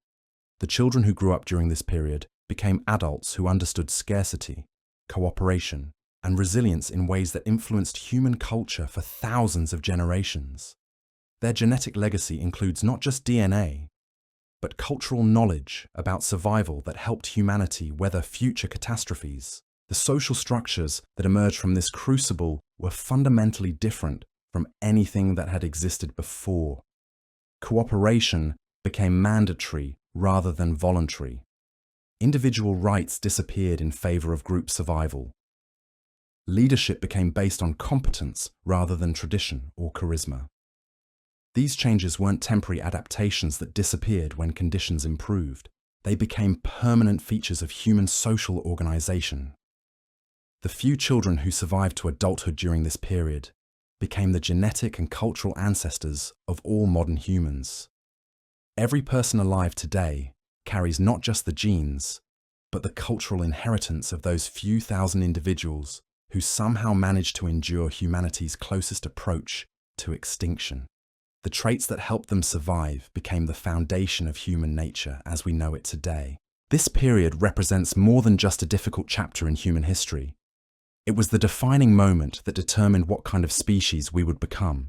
The children who grew up during this period became adults who understood scarcity, cooperation, and resilience in ways that influenced human culture for thousands of generations. Their genetic legacy includes not just DNA, but cultural knowledge about survival that helped humanity weather future catastrophes. The social structures that emerged from this crucible were fundamentally different from anything that had existed before. Cooperation became mandatory rather than voluntary. Individual rights disappeared in favor of group survival. Leadership became based on competence rather than tradition or charisma. These changes weren't temporary adaptations that disappeared when conditions improved. They became permanent features of human social organization. The few children who survived to adulthood during this period became the genetic and cultural ancestors of all modern humans. Every person alive today carries not just the genes, but the cultural inheritance of those few thousand individuals who somehow managed to endure humanity's closest approach to extinction. The traits that helped them survive became the foundation of human nature as we know it today. This period represents more than just a difficult chapter in human history. It was the defining moment that determined what kind of species we would become.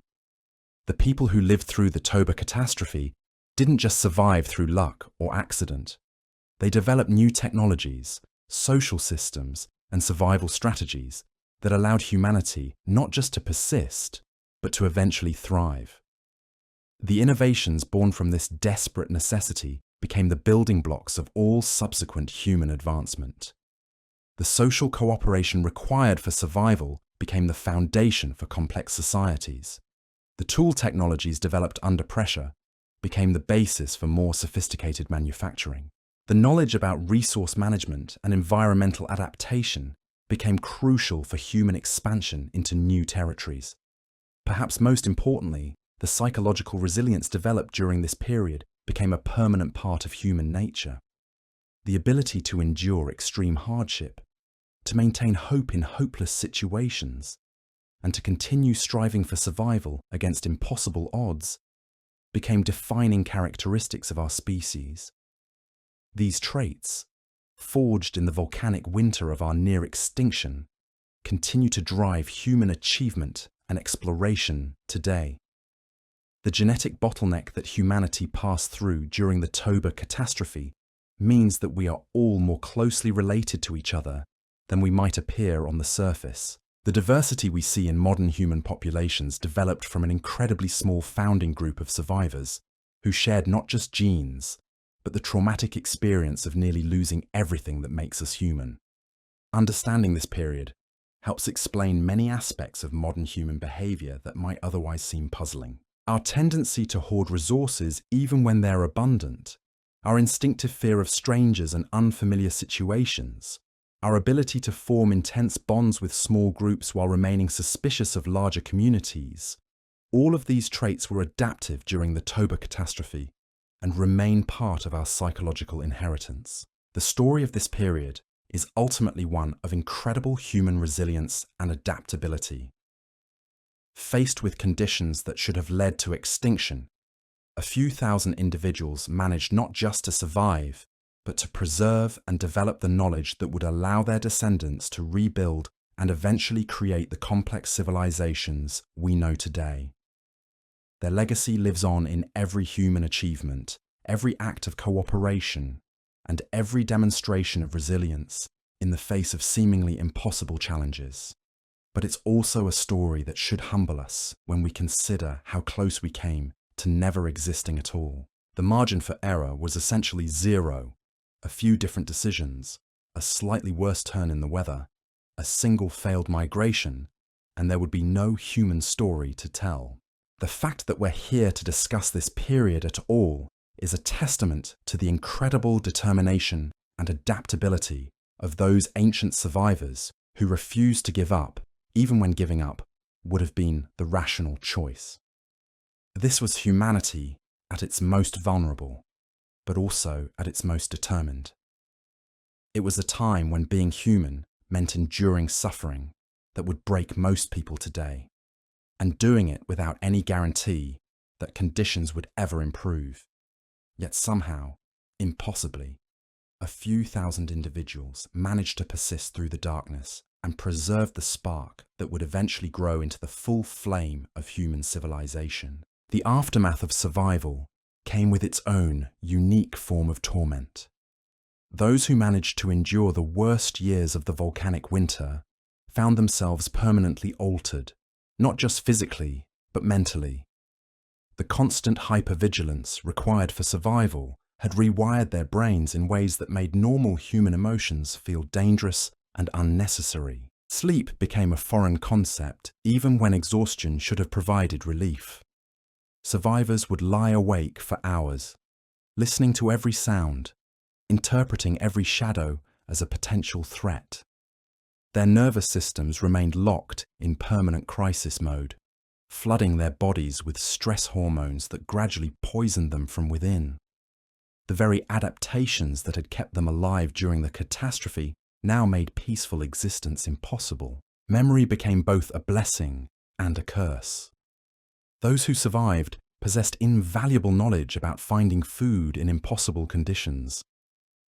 The people who lived through the Toba catastrophe didn't just survive through luck or accident. They developed new technologies, social systems, and survival strategies that allowed humanity not just to persist, but to eventually thrive. The innovations born from this desperate necessity became the building blocks of all subsequent human advancement. The social cooperation required for survival became the foundation for complex societies. The tool technologies developed under pressure became the basis for more sophisticated manufacturing. The knowledge about resource management and environmental adaptation became crucial for human expansion into new territories. Perhaps most importantly, the psychological resilience developed during this period became a permanent part of human nature. The ability to endure extreme hardship, to maintain hope in hopeless situations, and to continue striving for survival against impossible odds became defining characteristics of our species. These traits, forged in the volcanic winter of our near extinction, continue to drive human achievement and exploration today. The genetic bottleneck that humanity passed through during the Toba catastrophe means that we are all more closely related to each other than we might appear on the surface. The diversity we see in modern human populations developed from an incredibly small founding group of survivors who shared not just genes, but the traumatic experience of nearly losing everything that makes us human. Understanding this period helps explain many aspects of modern human behavior that might otherwise seem puzzling. Our tendency to hoard resources even when they're abundant, our instinctive fear of strangers and unfamiliar situations, our ability to form intense bonds with small groups while remaining suspicious of larger communities, all of these traits were adaptive during the Toba catastrophe and remain part of our psychological inheritance. The story of this period is ultimately one of incredible human resilience and adaptability. Faced with conditions that should have led to extinction, a few thousand individuals managed not just to survive, but to preserve and develop the knowledge that would allow their descendants to rebuild and eventually create the complex civilizations we know today. Their legacy lives on in every human achievement, every act of cooperation, and every demonstration of resilience in the face of seemingly impossible challenges. But it's also a story that should humble us when we consider how close we came to never existing at all. The margin for error was essentially zero. A few different decisions, a slightly worse turn in the weather, a single failed migration, and there would be no human story to tell. The fact that we're here to discuss this period at all is a testament to the incredible determination and adaptability of those ancient survivors who refused to give up, even when giving up would have been the rational choice. This was humanity at its most vulnerable, but also at its most determined. It was a time when being human meant enduring suffering that would break most people today, and doing it without any guarantee that conditions would ever improve. Yet somehow, impossibly, a few thousand individuals managed to persist through the darkness and preserve the spark that would eventually grow into the full flame of human civilization. The aftermath of survival came with its own unique form of torment. Those who managed to endure the worst years of the volcanic winter found themselves permanently altered, not just physically, but mentally. The constant hypervigilance required for survival had rewired their brains in ways that made normal human emotions feel dangerous and unnecessary. Sleep became a foreign concept, even when exhaustion should have provided relief. Survivors would lie awake for hours, listening to every sound, interpreting every shadow as a potential threat. Their nervous systems remained locked in permanent crisis mode, flooding their bodies with stress hormones that gradually poisoned them from within. The very adaptations that had kept them alive during the catastrophe now made peaceful existence impossible. Memory became both a blessing and a curse. Those who survived possessed invaluable knowledge about finding food in impossible conditions,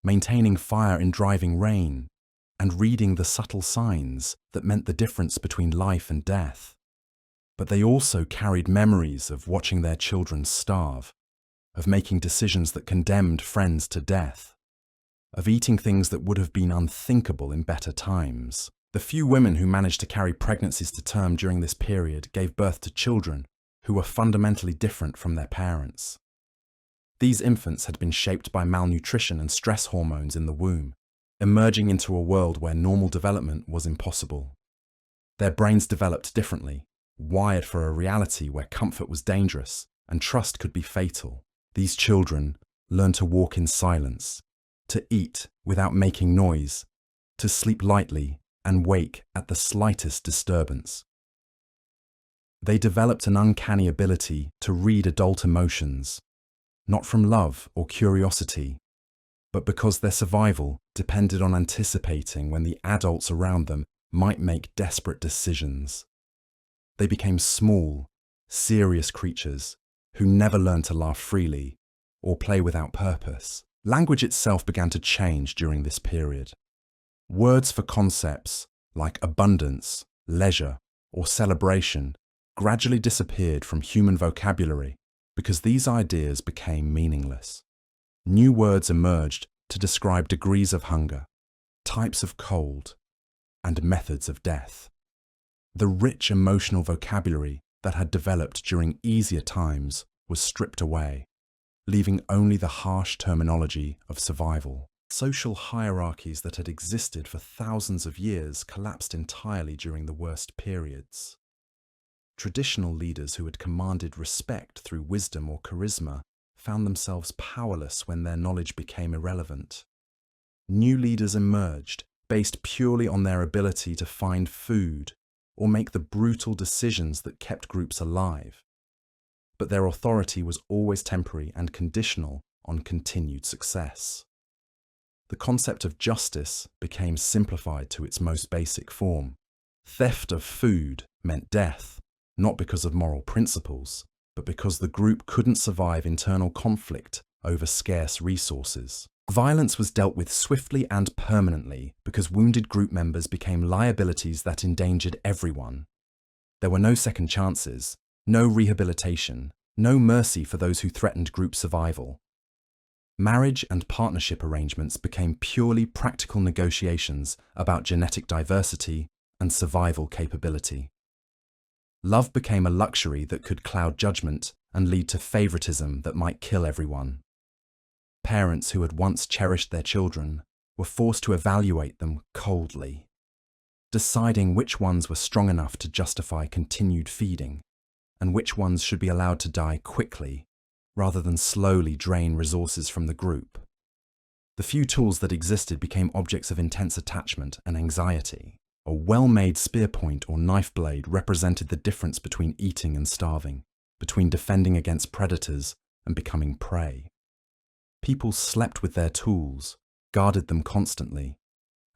maintaining fire in driving rain, and reading the subtle signs that meant the difference between life and death. But they also carried memories of watching their children starve, of making decisions that condemned friends to death, of eating things that would have been unthinkable in better times. The few women who managed to carry pregnancies to term during this period gave birth to children who were fundamentally different from their parents. These infants had been shaped by malnutrition and stress hormones in the womb, emerging into a world where normal development was impossible. Their brains developed differently, wired for a reality where comfort was dangerous and trust could be fatal. These children learned to walk in silence, to eat without making noise, to sleep lightly and wake at the slightest disturbance. They developed an uncanny ability to read adult emotions, not from love or curiosity, but because their survival depended on anticipating when the adults around them might make desperate decisions. They became small, serious creatures who never learned to laugh freely or play without purpose. Language itself began to change during this period. Words for concepts like abundance, leisure, or celebration gradually disappeared from human vocabulary because these ideas became meaningless. New words emerged to describe degrees of hunger, types of cold, and methods of death. The rich emotional vocabulary that had developed during easier times was stripped away, leaving only the harsh terminology of survival. Social hierarchies that had existed for thousands of years collapsed entirely during the worst periods. Traditional leaders who had commanded respect through wisdom or charisma found themselves powerless when their knowledge became irrelevant. New leaders emerged based purely on their ability to find food or make the brutal decisions that kept groups alive. But their authority was always temporary and conditional on continued success. The concept of justice became simplified to its most basic form. Theft of food meant death, not because of moral principles, but because the group couldn't survive internal conflict over scarce resources. Violence was dealt with swiftly and permanently because wounded group members became liabilities that endangered everyone. There were no second chances, no rehabilitation, no mercy for those who threatened group survival. Marriage and partnership arrangements became purely practical negotiations about genetic diversity and survival capability. Love became a luxury that could cloud judgment and lead to favoritism that might kill everyone. Parents who had once cherished their children were forced to evaluate them coldly, deciding which ones were strong enough to justify continued feeding and which ones should be allowed to die quickly rather than slowly drain resources from the group. The few tools that existed became objects of intense attachment and anxiety. A well-made spear point or knife blade represented the difference between eating and starving, between defending against predators and becoming prey. People slept with their tools, guarded them constantly,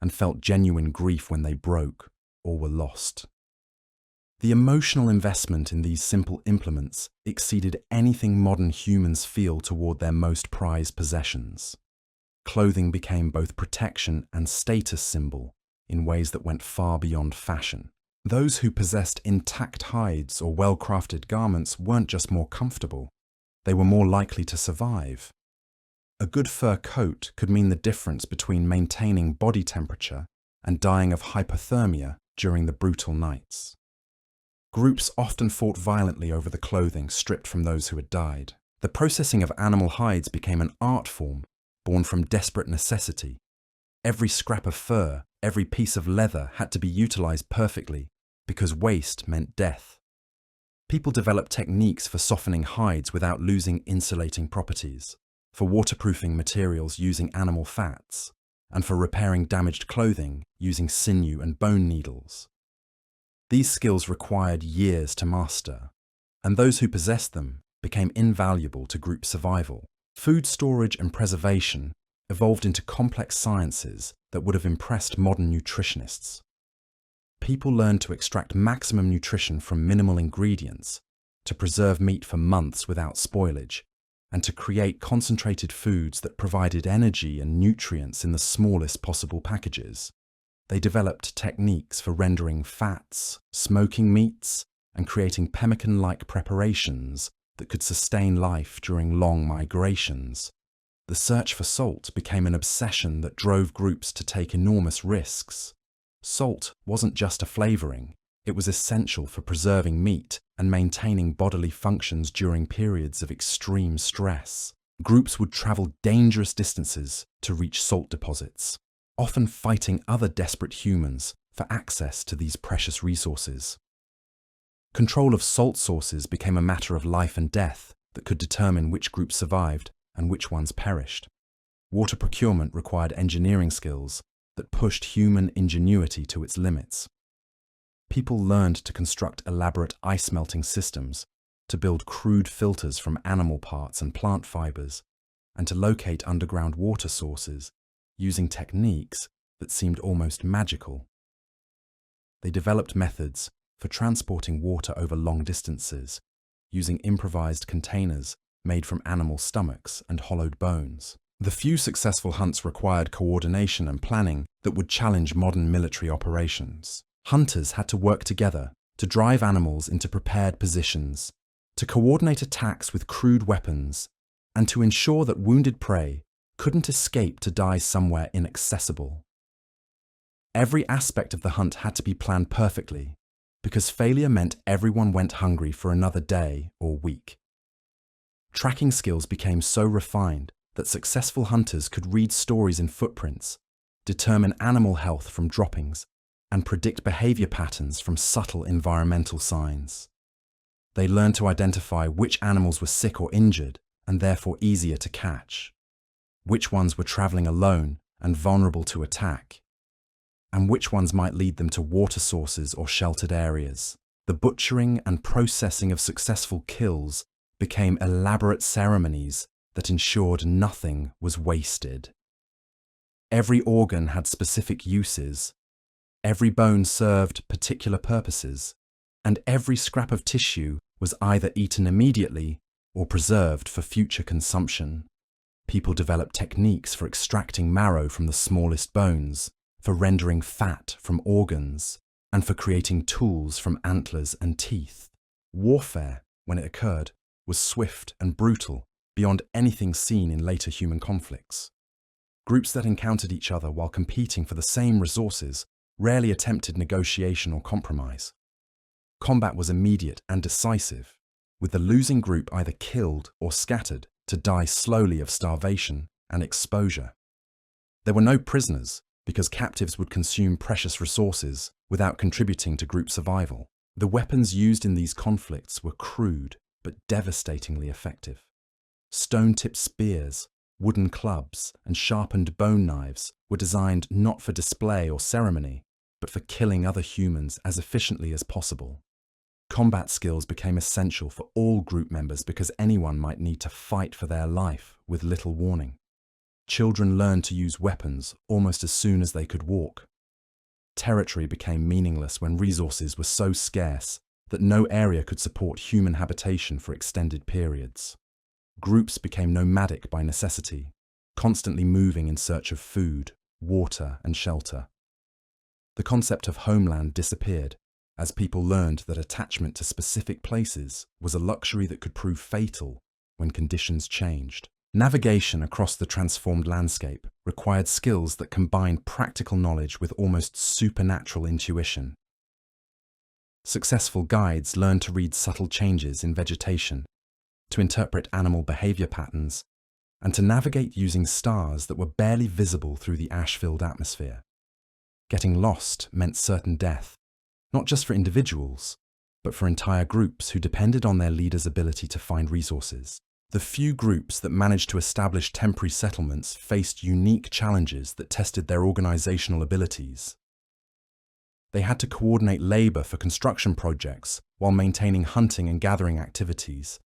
and felt genuine grief when they broke or were lost. The emotional investment in these simple implements exceeded anything modern humans feel toward their most prized possessions. Clothing became both protection and status symbol in ways that went far beyond fashion. Those who possessed intact hides or well-crafted garments weren't just more comfortable, they were more likely to survive. A good fur coat could mean the difference between maintaining body temperature and dying of hypothermia during the brutal nights. Groups often fought violently over the clothing stripped from those who had died. The processing of animal hides became an art form born from desperate necessity. Every scrap of fur, every piece of leather had to be utilized perfectly because waste meant death. People developed techniques for softening hides without losing insulating properties, for waterproofing materials using animal fats, and for repairing damaged clothing using sinew and bone needles. These skills required years to master, and those who possessed them became invaluable to group survival. Food storage and preservation evolved into complex sciences that would have impressed modern nutritionists. People learned to extract maximum nutrition from minimal ingredients, to preserve meat for months without spoilage, and to create concentrated foods that provided energy and nutrients in the smallest possible packages. They developed techniques for rendering fats, smoking meats, and creating pemmican-like preparations that could sustain life during long migrations. The search for salt became an obsession that drove groups to take enormous risks. Salt wasn't just a flavoring, it was essential for preserving meat and maintaining bodily functions during periods of extreme stress. Groups would travel dangerous distances to reach salt deposits, often fighting other desperate humans for access to these precious resources. Control of salt sources became a matter of life and death that could determine which groups survived and which ones perished. Water procurement required engineering skills that pushed human ingenuity to its limits. People learned to construct elaborate ice-melting systems, to build crude filters from animal parts and plant fibers, and to locate underground water sources using techniques that seemed almost magical. They developed methods for transporting water over long distances, using improvised containers made from animal stomachs and hollowed bones. The few successful hunts required coordination and planning that would challenge modern military operations. Hunters had to work together to drive animals into prepared positions, to coordinate attacks with crude weapons, and to ensure that wounded prey couldn't escape to die somewhere inaccessible. Every aspect of the hunt had to be planned perfectly, because failure meant everyone went hungry for another day or week. Tracking skills became so refined that successful hunters could read stories in footprints, determine animal health from droppings, and predict behavior patterns from subtle environmental signs. They learned to identify which animals were sick or injured and therefore easier to catch, which ones were traveling alone and vulnerable to attack, and which ones might lead them to water sources or sheltered areas. The butchering and processing of successful kills became elaborate ceremonies that ensured nothing was wasted. Every organ had specific uses, every bone served particular purposes, and every scrap of tissue was either eaten immediately or preserved for future consumption. People developed techniques for extracting marrow from the smallest bones, for rendering fat from organs, and for creating tools from antlers and teeth. Warfare, when it occurred, was swift and brutal, beyond anything seen in later human conflicts. Groups that encountered each other while competing for the same resources rarely attempted negotiation or compromise. Combat was immediate and decisive, with the losing group either killed or scattered to die slowly of starvation and exposure. There were no prisoners, because captives would consume precious resources without contributing to group survival. The weapons used in these conflicts were crude but devastatingly effective. Stone-tipped spears, wooden clubs, and sharpened bone knives were designed not for display or ceremony, but for killing other humans as efficiently as possible. Combat skills became essential for all group members because anyone might need to fight for their life with little warning. Children learned to use weapons almost as soon as they could walk. Territory became meaningless when resources were so scarce that no area could support human habitation for extended periods. Groups became nomadic by necessity, constantly moving in search of food, water, and shelter. The concept of homeland disappeared as people learned that attachment to specific places was a luxury that could prove fatal when conditions changed. Navigation across the transformed landscape required skills that combined practical knowledge with almost supernatural intuition. Successful guides learned to read subtle changes in vegetation, to interpret animal behavior patterns, and to navigate using stars that were barely visible through the ash-filled atmosphere. Getting lost meant certain death, not just for individuals, but for entire groups who depended on their leaders' ability to find resources. The few groups that managed to establish temporary settlements faced unique challenges that tested their organizational abilities. They had to coordinate labor for construction projects while maintaining hunting and gathering activities,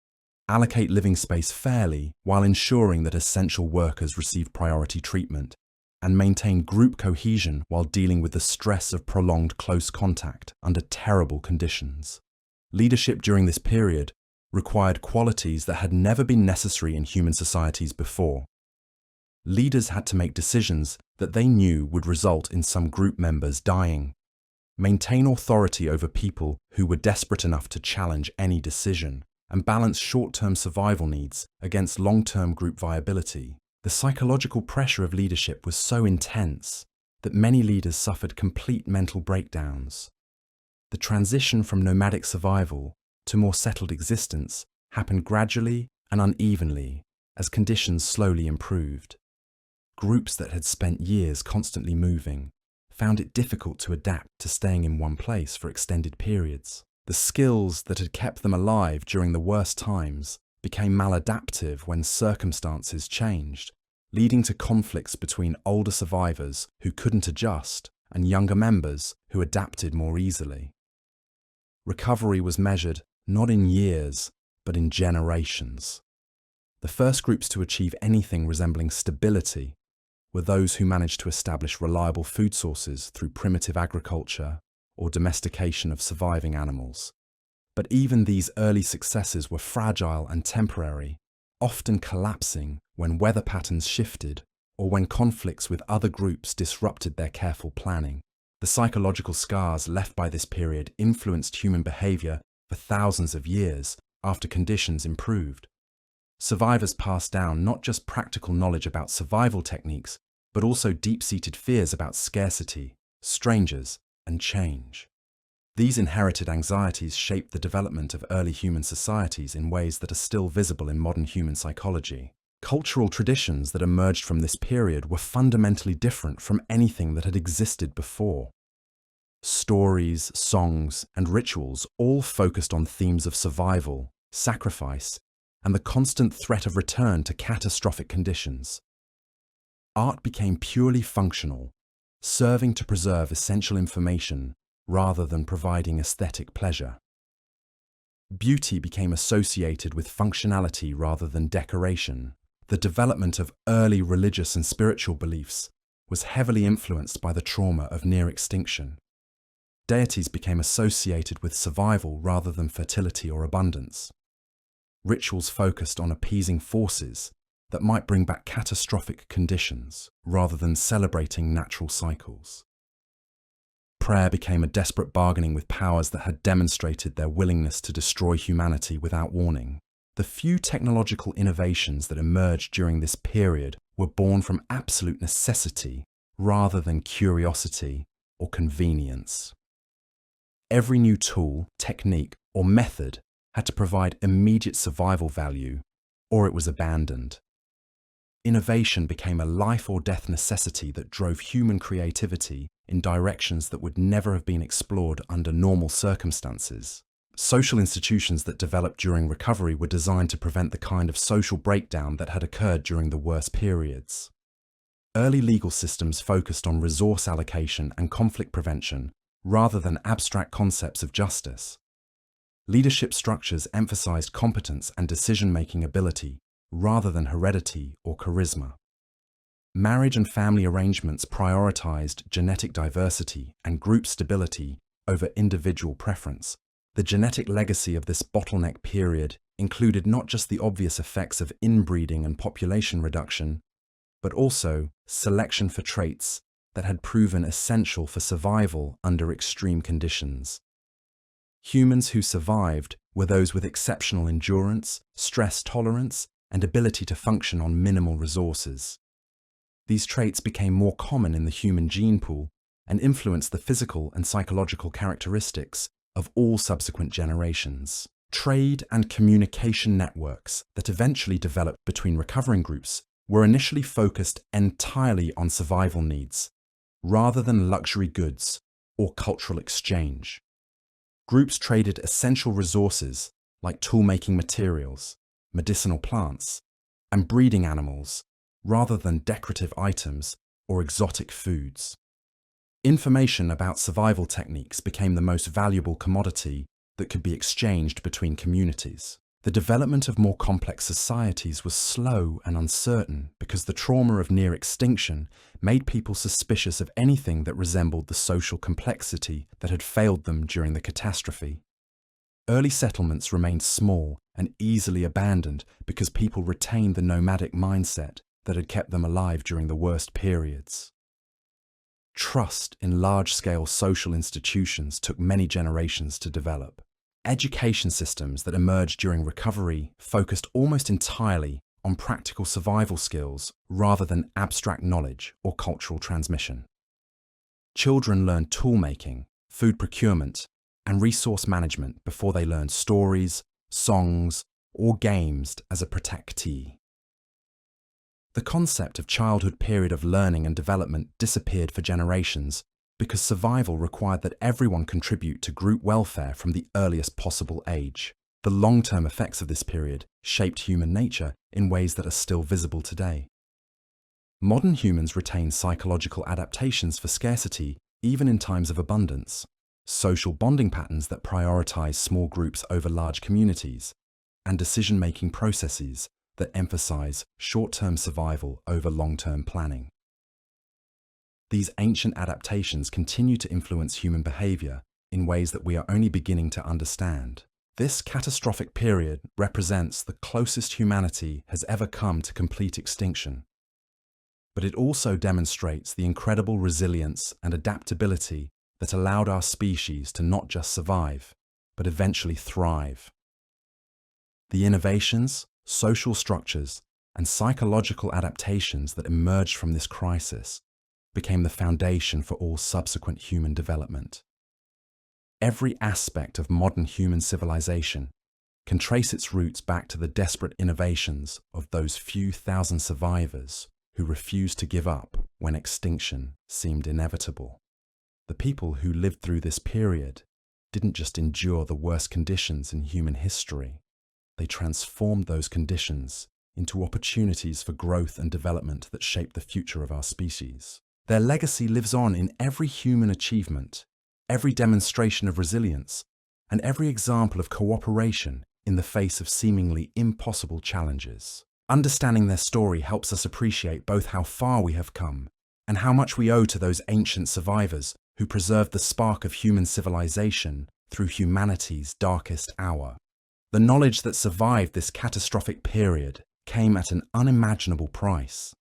allocate living space fairly while ensuring that essential workers received priority treatment, and maintain group cohesion while dealing with the stress of prolonged close contact under terrible conditions. Leadership during this period required qualities that had never been necessary in human societies before. Leaders had to make decisions that they knew would result in some group members dying, maintain authority over people who were desperate enough to challenge any decision, and balance short-term survival needs against long-term group viability. The psychological pressure of leadership was so intense that many leaders suffered complete mental breakdowns. The transition from nomadic survival to more settled existence happened gradually and unevenly as conditions slowly improved. Groups that had spent years constantly moving found it difficult to adapt to staying in one place for extended periods. The skills that had kept them alive during the worst times became maladaptive when circumstances changed, leading to conflicts between older survivors who couldn't adjust and younger members who adapted more easily. Recovery was measured not in years, but in generations. The first groups to achieve anything resembling stability were those who managed to establish reliable food sources through primitive agriculture or domestication of surviving animals. But even these early successes were fragile and temporary, often collapsing when weather patterns shifted or when conflicts with other groups disrupted their careful planning. The psychological scars left by this period influenced human behavior for thousands of years after conditions improved. Survivors passed down not just practical knowledge about survival techniques, but also deep-seated fears about scarcity, strangers, and change. These inherited anxieties shaped the development of early human societies in ways that are still visible in modern human psychology. Cultural traditions that emerged from this period were fundamentally different from anything that had existed before. Stories, songs, and rituals all focused on themes of survival, sacrifice, and the constant threat of return to catastrophic conditions. Art became purely functional, serving to preserve essential information rather than providing aesthetic pleasure. Beauty became associated with functionality rather than decoration. The development of early religious and spiritual beliefs was heavily influenced by the trauma of near extinction. Deities became associated with survival rather than fertility or abundance. Rituals focused on appeasing forces that might bring back catastrophic conditions rather than celebrating natural cycles. Prayer became a desperate bargaining with powers that had demonstrated their willingness to destroy humanity without warning. The few technological innovations that emerged during this period were born from absolute necessity rather than curiosity or convenience. Every new tool, technique, or method had to provide immediate survival value, or it was abandoned. Innovation became a life or death necessity that drove human creativity in directions that would never have been explored under normal circumstances. Social institutions that developed during recovery were designed to prevent the kind of social breakdown that had occurred during the worst periods. Early legal systems focused on resource allocation and conflict prevention rather than abstract concepts of justice. Leadership structures emphasized competence and decision-making ability rather than heredity or charisma. Marriage and family arrangements prioritized genetic diversity and group stability over individual preference. The genetic legacy of this bottleneck period included not just the obvious effects of inbreeding and population reduction, but also selection for traits that had proven essential for survival under extreme conditions. Humans who survived were those with exceptional endurance, stress tolerance, and ability to function on minimal resources. These traits became more common in the human gene pool and influenced the physical and psychological characteristics of all subsequent generations. Trade and communication networks that eventually developed between recovering groups were initially focused entirely on survival needs, rather than luxury goods or cultural exchange. Groups traded essential resources like tool-making materials, medicinal plants, and breeding animals, rather than decorative items or exotic foods. Information about survival techniques became the most valuable commodity that could be exchanged between communities. The development of more complex societies was slow and uncertain because the trauma of near extinction made people suspicious of anything that resembled the social complexity that had failed them during the catastrophe. Early settlements remained small and easily abandoned because people retained the nomadic mindset that had kept them alive during the worst periods. Trust in large-scale social institutions took many generations to develop. Education systems that emerged during recovery focused almost entirely on practical survival skills rather than abstract knowledge or cultural transmission. Children learned tool-making, food procurement, and resource management before they learned stories, songs, or games as a protectee. The concept of childhood period of learning and development disappeared for generations because survival required that everyone contribute to group welfare from the earliest possible age. The long-term effects of this period shaped human nature in ways that are still visible today. Modern humans retain psychological adaptations for scarcity even in times of abundance, social bonding patterns that prioritize small groups over large communities, and decision-making processes that emphasize short-term survival over long-term planning. These ancient adaptations continue to influence human behavior in ways that we are only beginning to understand. This catastrophic period represents the closest humanity has ever come to complete extinction. But it also demonstrates the incredible resilience and adaptability that allowed our species to not just survive, but eventually thrive. The innovations, social structures, and psychological adaptations that emerged from this crisis became the foundation for all subsequent human development. Every aspect of modern human civilization can trace its roots back to the desperate innovations of those few thousand survivors who refused to give up when extinction seemed inevitable. The people who lived through this period didn't just endure the worst conditions in human history, they transformed those conditions into opportunities for growth and development that shaped the future of our species. Their legacy lives on in every human achievement, every demonstration of resilience, and every example of cooperation in the face of seemingly impossible challenges. Understanding their story helps us appreciate both how far we have come and how much we owe to those ancient survivors who preserved the spark of human civilization through humanity's darkest hour. The knowledge that survived this catastrophic period came at an unimaginable price.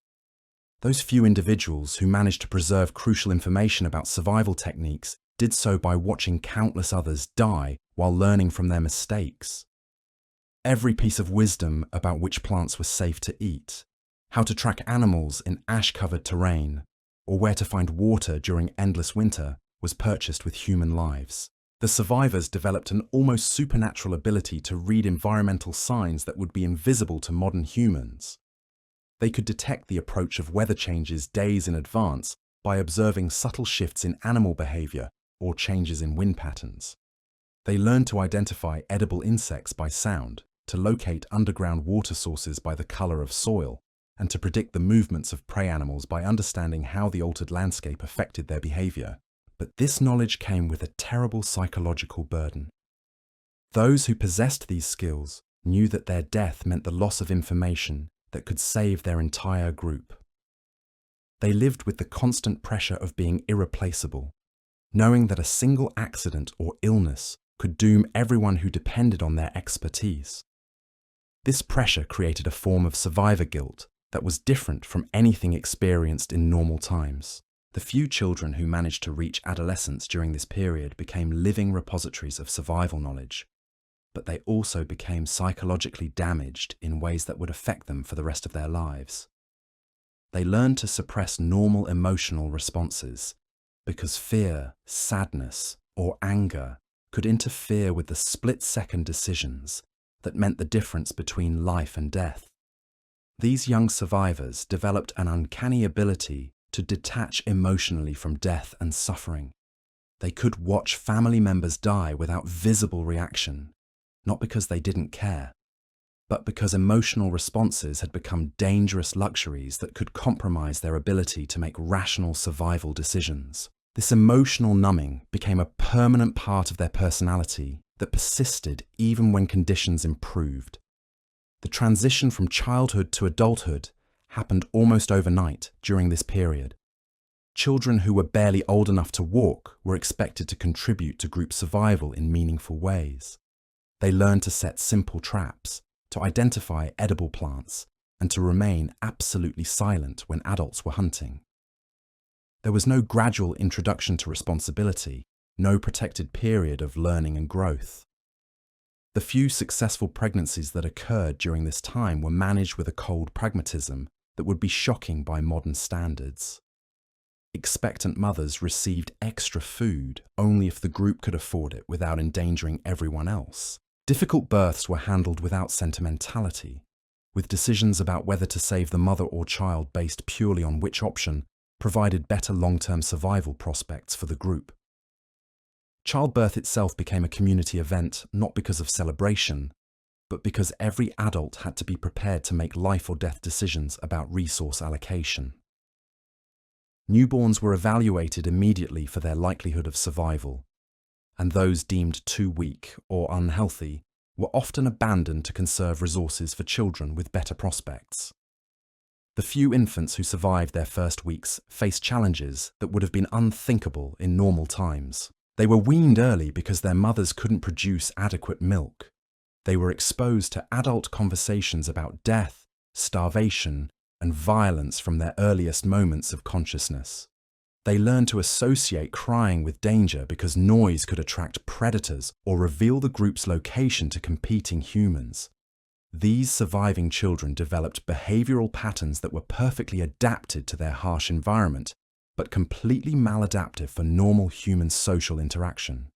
Those few individuals who managed to preserve crucial information about survival techniques did so by watching countless others die while learning from their mistakes. Every piece of wisdom about which plants were safe to eat, how to track animals in ash-covered terrain, or where to find water during endless winter was purchased with human lives. The survivors developed an almost supernatural ability to read environmental signs that would be invisible to modern humans. They could detect the approach of weather changes days in advance by observing subtle shifts in animal behavior or changes in wind patterns. They learned to identify edible insects by sound, to locate underground water sources by the color of soil, and to predict the movements of prey animals by understanding how the altered landscape affected their behavior. But this knowledge came with a terrible psychological burden. Those who possessed these skills knew that their death meant the loss of information that could save their entire group. They lived with the constant pressure of being irreplaceable, knowing that a single accident or illness could doom everyone who depended on their expertise. This pressure created a form of survivor guilt that was different from anything experienced in normal times. The few children who managed to reach adolescence during this period became living repositories of survival knowledge, but they also became psychologically damaged in ways that would affect them for the rest of their lives. They learned to suppress normal emotional responses because fear, sadness, or anger could interfere with the split-second decisions that meant the difference between life and death. These young survivors developed an uncanny ability to detach emotionally from death and suffering. They could watch family members die without visible reaction, not because they didn't care, but because emotional responses had become dangerous luxuries that could compromise their ability to make rational survival decisions. This emotional numbing became a permanent part of their personality that persisted even when conditions improved. The transition from childhood to adulthood happened almost overnight during this period. Children who were barely old enough to walk were expected to contribute to group survival in meaningful ways. They learned to set simple traps, to identify edible plants, and to remain absolutely silent when adults were hunting. There was no gradual introduction to responsibility, no protected period of learning and growth. The few successful pregnancies that occurred during this time were managed with a cold pragmatism that would be shocking by modern standards. Expectant mothers received extra food only if the group could afford it without endangering everyone else. Difficult births were handled without sentimentality, with decisions about whether to save the mother or child based purely on which option provided better long-term survival prospects for the group. Childbirth itself became a community event not because of celebration, but because every adult had to be prepared to make life or death decisions about resource allocation. Newborns were evaluated immediately for their likelihood of survival, and those deemed too weak or unhealthy were often abandoned to conserve resources for children with better prospects. The few infants who survived their first weeks faced challenges that would have been unthinkable in normal times. They were weaned early because their mothers couldn't produce adequate milk. They were exposed to adult conversations about death, starvation, and violence from their earliest moments of consciousness. They learned to associate crying with danger because noise could attract predators or reveal the group's location to competing humans. These surviving children developed behavioral patterns that were perfectly adapted to their harsh environment, but completely maladaptive for normal human social interaction.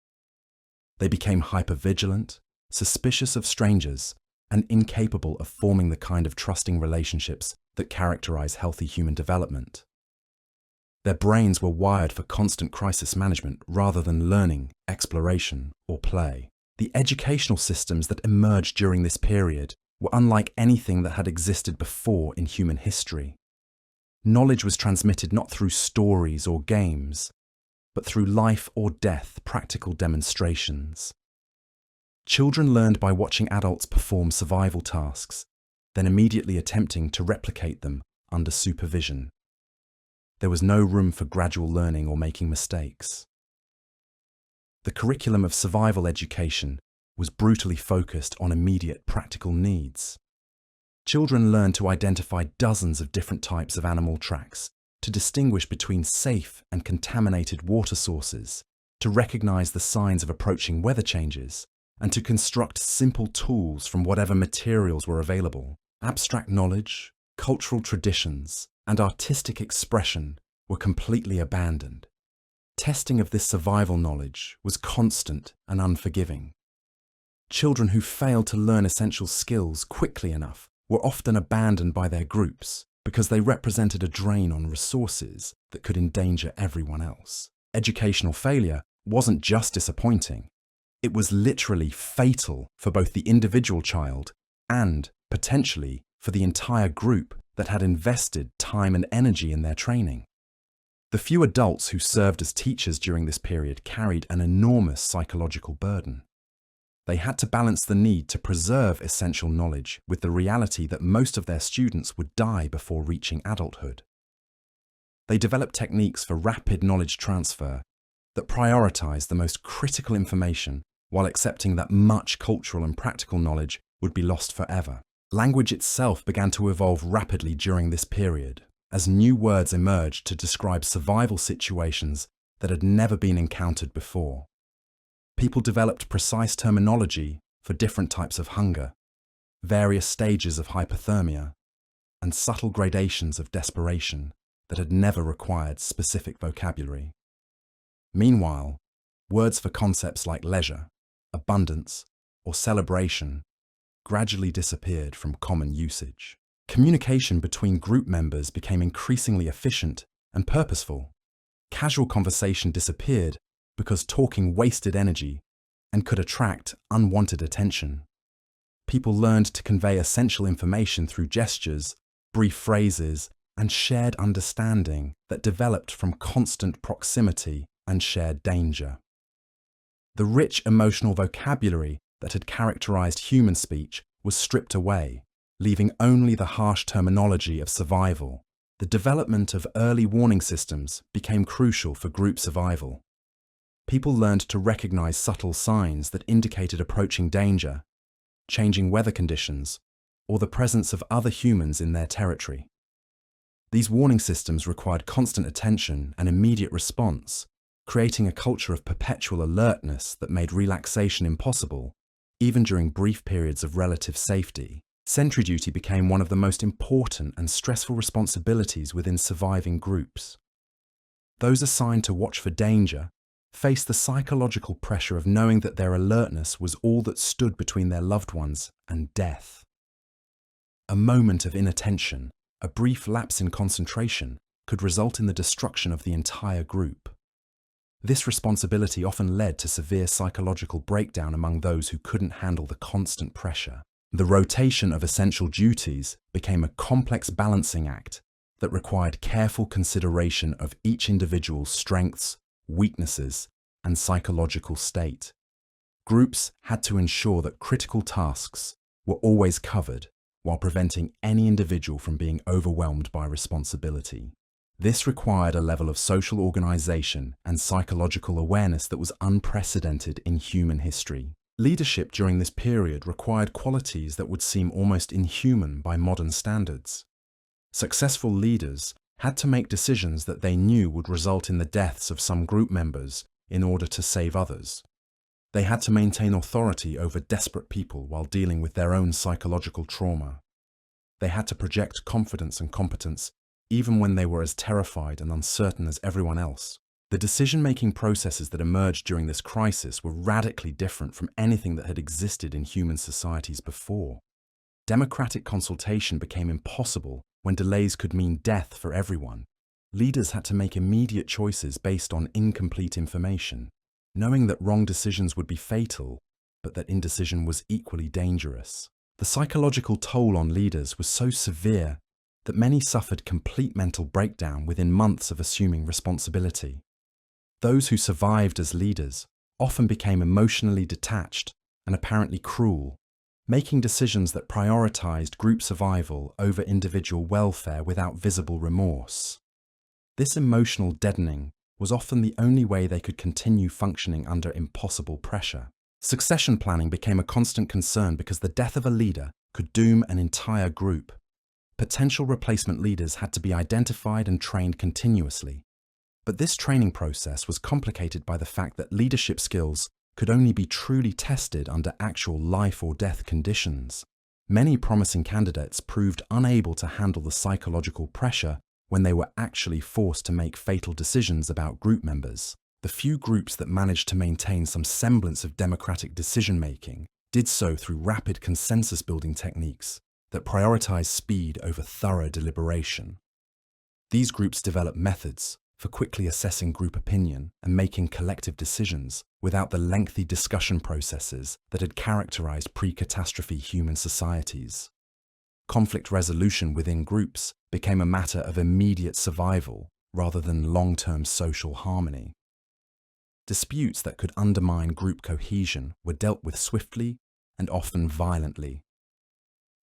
They became hypervigilant, suspicious of strangers, and incapable of forming the kind of trusting relationships that characterize healthy human development. Their brains were wired for constant crisis management rather than learning, exploration, or play. The educational systems that emerged during this period were unlike anything that had existed before in human history. Knowledge was transmitted not through stories or games, but through life or death practical demonstrations. Children learned by watching adults perform survival tasks, then immediately attempting to replicate them under supervision. There was no room for gradual learning or making mistakes. The curriculum of survival education was brutally focused on immediate practical needs. Children learned to identify dozens of different types of animal tracks, to distinguish between safe and contaminated water sources, to recognize the signs of approaching weather changes, and to construct simple tools from whatever materials were available. Abstract knowledge, cultural traditions, and artistic expression were completely abandoned. Testing of this survival knowledge was constant and unforgiving. Children who failed to learn essential skills quickly enough were often abandoned by their groups because they represented a drain on resources that could endanger everyone else. Educational failure wasn't just disappointing, it was literally fatal for both the individual child and, potentially, for the entire group that had invested time and energy in their training. The few adults who served as teachers during this period carried an enormous psychological burden. They had to balance the need to preserve essential knowledge with the reality that most of their students would die before reaching adulthood. They developed techniques for rapid knowledge transfer that prioritized the most critical information while accepting that much cultural and practical knowledge would be lost forever. Language itself began to evolve rapidly during this period, as new words emerged to describe survival situations that had never been encountered before. People developed precise terminology for different types of hunger, various stages of hypothermia, and subtle gradations of desperation that had never required specific vocabulary. Meanwhile, words for concepts like leisure, abundance, or celebration gradually disappeared from common usage. Communication between group members became increasingly efficient and purposeful. Casual conversation disappeared because talking wasted energy and could attract unwanted attention. People learned to convey essential information through gestures, brief phrases, and shared understanding that developed from constant proximity and shared danger. The rich emotional vocabulary that had characterized human speech was stripped away, leaving only the harsh terminology of survival. The development of early warning systems became crucial for group survival. People learned to recognize subtle signs that indicated approaching danger, changing weather conditions, or the presence of other humans in their territory. These warning systems required constant attention and immediate response, creating a culture of perpetual alertness that made relaxation impossible, even during brief periods of relative safety. Sentry duty became one of the most important and stressful responsibilities within surviving groups. Those assigned to watch for danger faced the psychological pressure of knowing that their alertness was all that stood between their loved ones and death. A moment of inattention, a brief lapse in concentration, could result in the destruction of the entire group. This responsibility often led to severe psychological breakdown among those who couldn't handle the constant pressure. The rotation of essential duties became a complex balancing act that required careful consideration of each individual's strengths, weaknesses, and psychological state. Groups had to ensure that critical tasks were always covered while preventing any individual from being overwhelmed by responsibility. This required a level of social organization and psychological awareness that was unprecedented in human history. Leadership during this period required qualities that would seem almost inhuman by modern standards. Successful leaders had to make decisions that they knew would result in the deaths of some group members in order to save others. They had to maintain authority over desperate people while dealing with their own psychological trauma. They had to project confidence and competence even when they were as terrified and uncertain as everyone else. The decision-making processes that emerged during this crisis were radically different from anything that had existed in human societies before. Democratic consultation became impossible when delays could mean death for everyone. Leaders had to make immediate choices based on incomplete information, knowing that wrong decisions would be fatal, but that indecision was equally dangerous. The psychological toll on leaders was so severe that many suffered complete mental breakdown within months of assuming responsibility. Those who survived as leaders often became emotionally detached and apparently cruel, making decisions that prioritized group survival over individual welfare without visible remorse. This emotional deadening was often the only way they could continue functioning under impossible pressure. Succession planning became a constant concern because the death of a leader could doom an entire group. Potential replacement leaders had to be identified and trained continuously. But this training process was complicated by the fact that leadership skills could only be truly tested under actual life or death conditions. Many promising candidates proved unable to handle the psychological pressure when they were actually forced to make fatal decisions about group members. The few groups that managed to maintain some semblance of democratic decision-making did so through rapid consensus-building techniques that prioritized speed over thorough deliberation. These groups developed methods for quickly assessing group opinion and making collective decisions without the lengthy discussion processes that had characterized pre-catastrophe human societies. Conflict resolution within groups became a matter of immediate survival rather than long-term social harmony. Disputes that could undermine group cohesion were dealt with swiftly and often violently.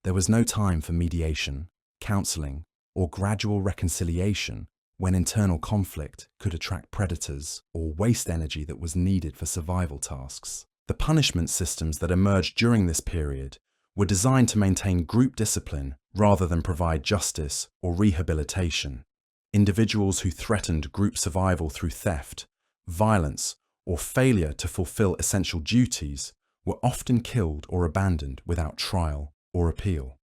There was no time for mediation, counseling, or gradual reconciliation when internal conflict could attract predators or waste energy that was needed for survival tasks. The punishment systems that emerged during this period were designed to maintain group discipline rather than provide justice or rehabilitation. Individuals who threatened group survival through theft, violence, or failure to fulfill essential duties were often killed or abandoned without trial or appeal.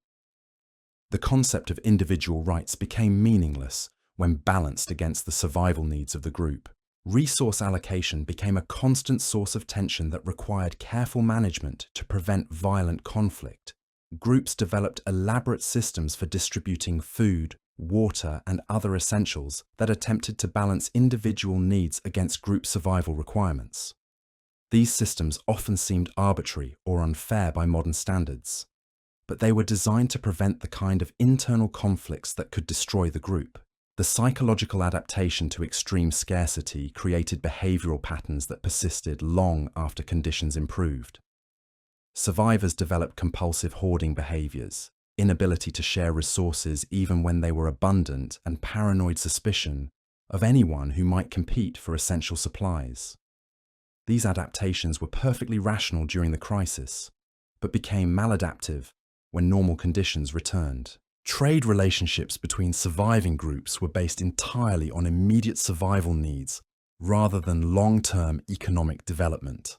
The concept of individual rights became meaningless when balanced against the survival needs of the group. Resource allocation became a constant source of tension that required careful management to prevent violent conflict. Groups developed elaborate systems for distributing food, water, and other essentials that attempted to balance individual needs against group survival requirements. These systems often seemed arbitrary or unfair by modern standards, but they were designed to prevent the kind of internal conflicts that could destroy the group. The psychological adaptation to extreme scarcity created behavioral patterns that persisted long after conditions improved. Survivors developed compulsive hoarding behaviors, inability to share resources even when they were abundant, and paranoid suspicion of anyone who might compete for essential supplies. These adaptations were perfectly rational during the crisis, but became maladaptive when normal conditions returned. Trade relationships between surviving groups were based entirely on immediate survival needs rather than long-term economic development.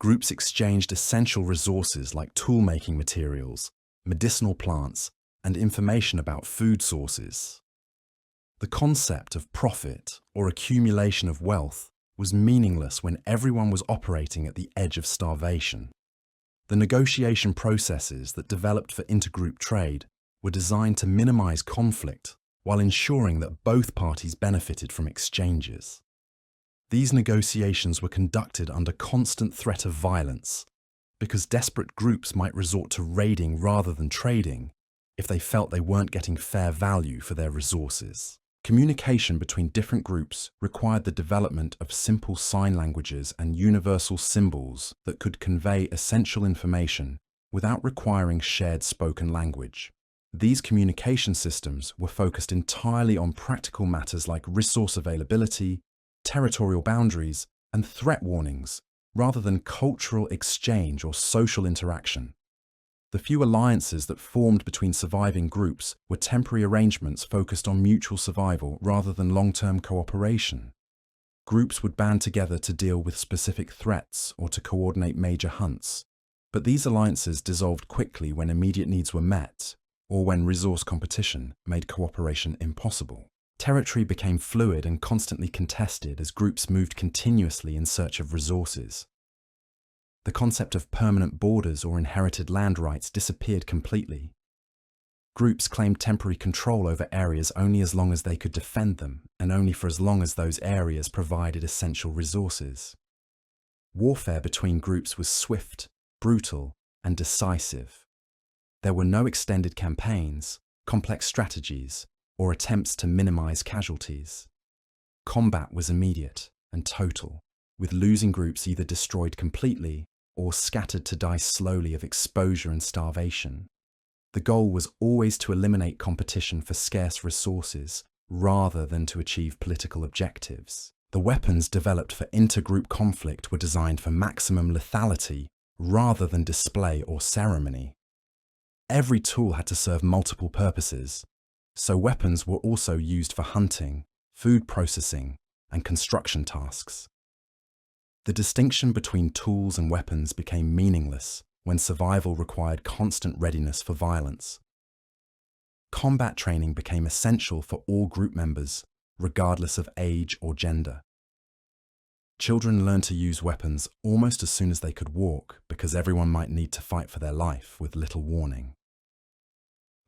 Groups exchanged essential resources like tool-making materials, medicinal plants, and information about food sources. The concept of profit or accumulation of wealth was meaningless when everyone was operating at the edge of starvation. The negotiation processes that developed for intergroup trade were designed to minimize conflict while ensuring that both parties benefited from exchanges. These negotiations were conducted under constant threat of violence because desperate groups might resort to raiding rather than trading if they felt they weren't getting fair value for their resources. Communication between different groups required the development of simple sign languages and universal symbols that could convey essential information without requiring shared spoken language. These communication systems were focused entirely on practical matters like resource availability, territorial boundaries, and threat warnings, rather than cultural exchange or social interaction. The few alliances that formed between surviving groups were temporary arrangements focused on mutual survival rather than long-term cooperation. Groups would band together to deal with specific threats or to coordinate major hunts, but these alliances dissolved quickly when immediate needs were met or when resource competition made cooperation impossible. Territory became fluid and constantly contested as groups moved continuously in search of resources. The concept of permanent borders or inherited land rights disappeared completely. Groups claimed temporary control over areas only as long as they could defend them, and only for as long as those areas provided essential resources. Warfare between groups was swift, brutal, and decisive. There were no extended campaigns, complex strategies, or attempts to minimize casualties. Combat was immediate and total, with losing groups either destroyed completely or scattered to die slowly of exposure and starvation. The goal was always to eliminate competition for scarce resources rather than to achieve political objectives. The weapons developed for intergroup conflict were designed for maximum lethality rather than display or ceremony. Every tool had to serve multiple purposes, so weapons were also used for hunting, food processing, and construction tasks. The distinction between tools and weapons became meaningless when survival required constant readiness for violence. Combat training became essential for all group members, regardless of age or gender. Children learned to use weapons almost as soon as they could walk because everyone might need to fight for their life with little warning.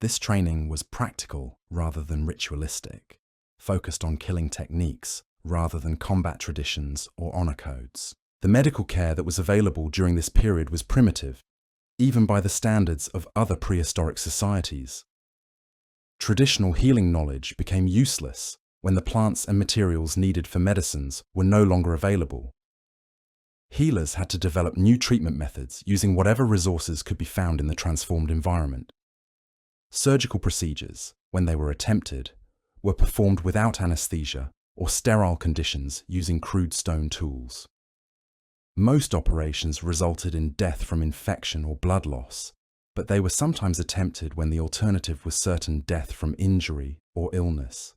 This training was practical rather than ritualistic, focused on killing techniques rather than combat traditions or honor codes. The medical care that was available during this period was primitive, even by the standards of other prehistoric societies. Traditional healing knowledge became useless when the plants and materials needed for medicines were no longer available. Healers had to develop new treatment methods using whatever resources could be found in the transformed environment. Surgical procedures, when they were attempted, were performed without anesthesia or sterile conditions using crude stone tools. Most operations resulted in death from infection or blood loss, but they were sometimes attempted when the alternative was certain death from injury or illness.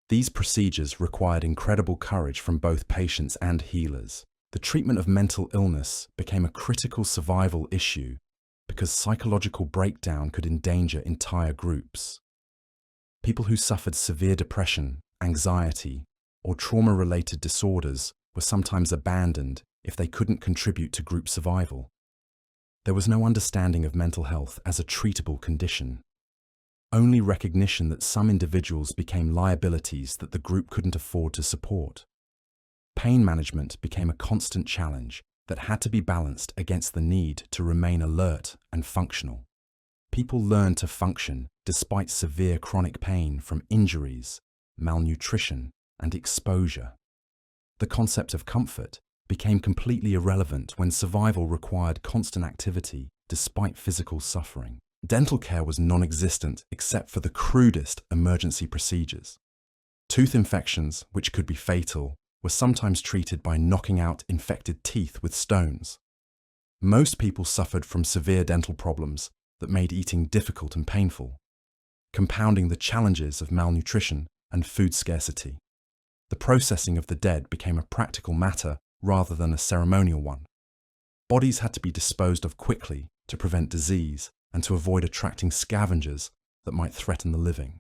These procedures required incredible courage from both patients and healers. The treatment of mental illness became a critical survival issue because psychological breakdown could endanger entire groups. People who suffered severe depression, anxiety, or trauma-related disorders were sometimes abandoned if they couldn't contribute to group survival. There was no understanding of mental health as a treatable condition. Only recognition that some individuals became liabilities that the group couldn't afford to support. Pain management became a constant challenge that had to be balanced against the need to remain alert and functional. People learned to function despite severe chronic pain from injuries, malnutrition, and exposure. The concept of comfort became completely irrelevant when survival required constant activity despite physical suffering. Dental care was non-existent except for the crudest emergency procedures. Tooth infections, which could be fatal, were sometimes treated by knocking out infected teeth with stones. Most people suffered from severe dental problems that made eating difficult and painful, compounding the challenges of malnutrition and food scarcity. The processing of the dead became a practical matter rather than a ceremonial one. Bodies had to be disposed of quickly to prevent disease and to avoid attracting scavengers that might threaten the living.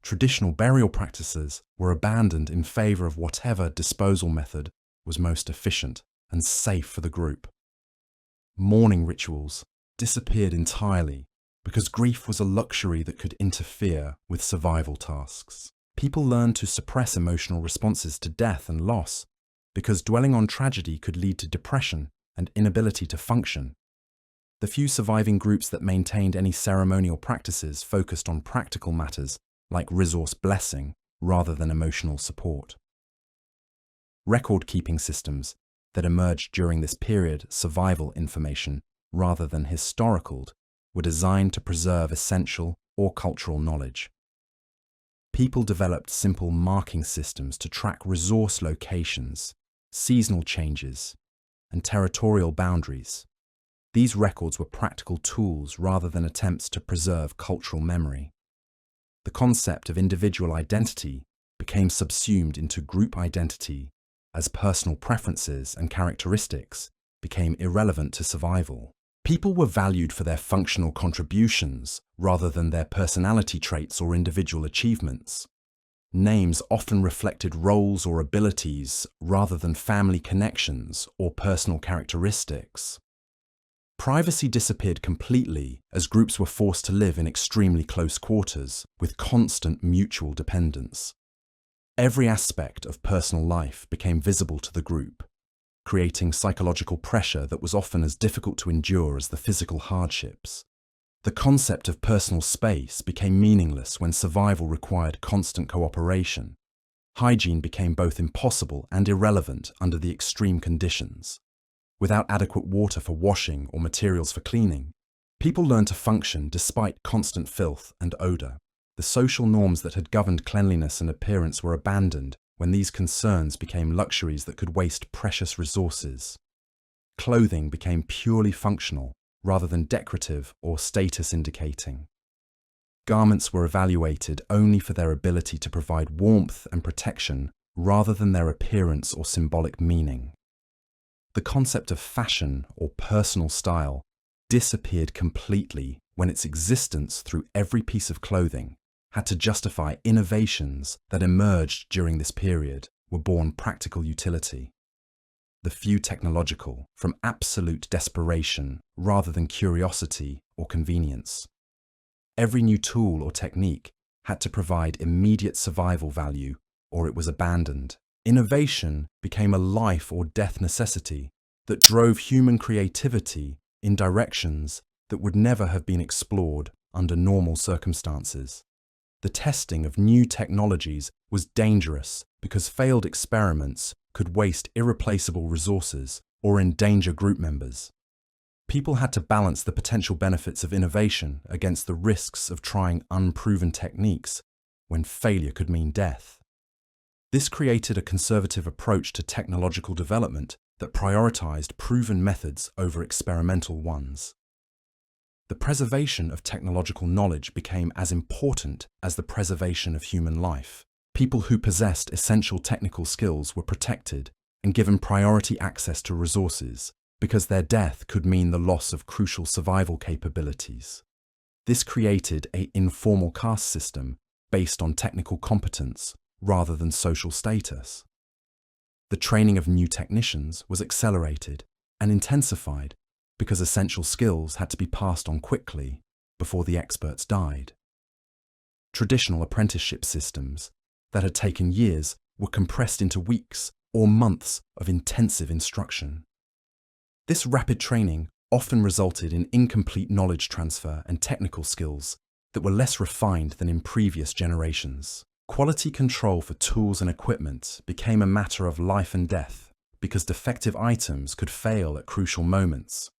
Traditional burial practices were abandoned in favor of whatever disposal method was most efficient and safe for the group. Mourning rituals disappeared entirely because grief was a luxury that could interfere with survival tasks. People learned to suppress emotional responses to death and loss because dwelling on tragedy could lead to depression and inability to function. The few surviving groups that maintained any ceremonial practices focused on practical matters like resource blessing rather than emotional support. Record-keeping systems that emerged during this period, survival information rather than historical, were designed to preserve essential, or cultural knowledge. People developed simple marking systems to track resource locations, seasonal changes, and territorial boundaries. These records were practical tools rather than attempts to preserve cultural memory. The concept of individual identity became subsumed into group identity as personal preferences and characteristics became irrelevant to survival. People were valued for their functional contributions rather than their personality traits or individual achievements. Names often reflected roles or abilities rather than family connections or personal characteristics. Privacy disappeared completely as groups were forced to live in extremely close quarters with constant mutual dependence. Every aspect of personal life became visible to the group, creating psychological pressure that was often as difficult to endure as the physical hardships. The concept of personal space became meaningless when survival required constant cooperation. Hygiene became both impossible and irrelevant under the extreme conditions. Without adequate water for washing or materials for cleaning, people learned to function despite constant filth and odor. The social norms that had governed cleanliness and appearance were abandoned when these concerns became luxuries that could waste precious resources. Clothing became purely functional rather than decorative or status indicating. Garments were evaluated only for their ability to provide warmth and protection rather than their appearance or symbolic meaning. The concept of fashion or personal style disappeared completely when its existence through every piece of clothing had to justify innovations that emerged during this period were born practical utility. The few technological from absolute desperation rather than curiosity or convenience. Every new tool or technique had to provide immediate survival value or it was abandoned. Innovation became a life or death necessity that drove human creativity in directions that would never have been explored under normal circumstances. The testing of new technologies was dangerous because failed experiments could waste irreplaceable resources or endanger group members. People had to balance the potential benefits of innovation against the risks of trying unproven techniques when failure could mean death. This created a conservative approach to technological development that prioritized proven methods over experimental ones. The preservation of technological knowledge became as important as the preservation of human life. People who possessed essential technical skills were protected and given priority access to resources because their death could mean the loss of crucial survival capabilities. This created an informal caste system based on technical competence rather than social status. The training of new technicians was accelerated and intensified because essential skills had to be passed on quickly before the experts died. Traditional apprenticeship systems that had taken years were compressed into weeks or months of intensive instruction. This rapid training often resulted in incomplete knowledge transfer and technical skills that were less refined than in previous generations. Quality control for tools and equipment became a matter of life and death because defective items could fail at crucial moments.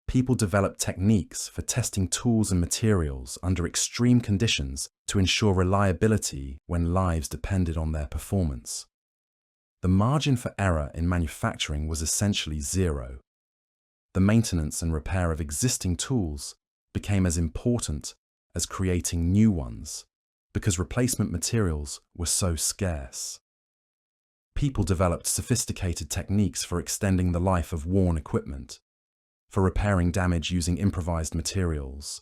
People developed techniques for testing tools and materials under extreme conditions to ensure reliability when lives depended on their performance. The margin for error in manufacturing was essentially zero. The maintenance and repair of existing tools became as important as creating new ones because replacement materials were so scarce. People developed sophisticated techniques for extending the life of worn equipment, for repairing damage using improvised materials,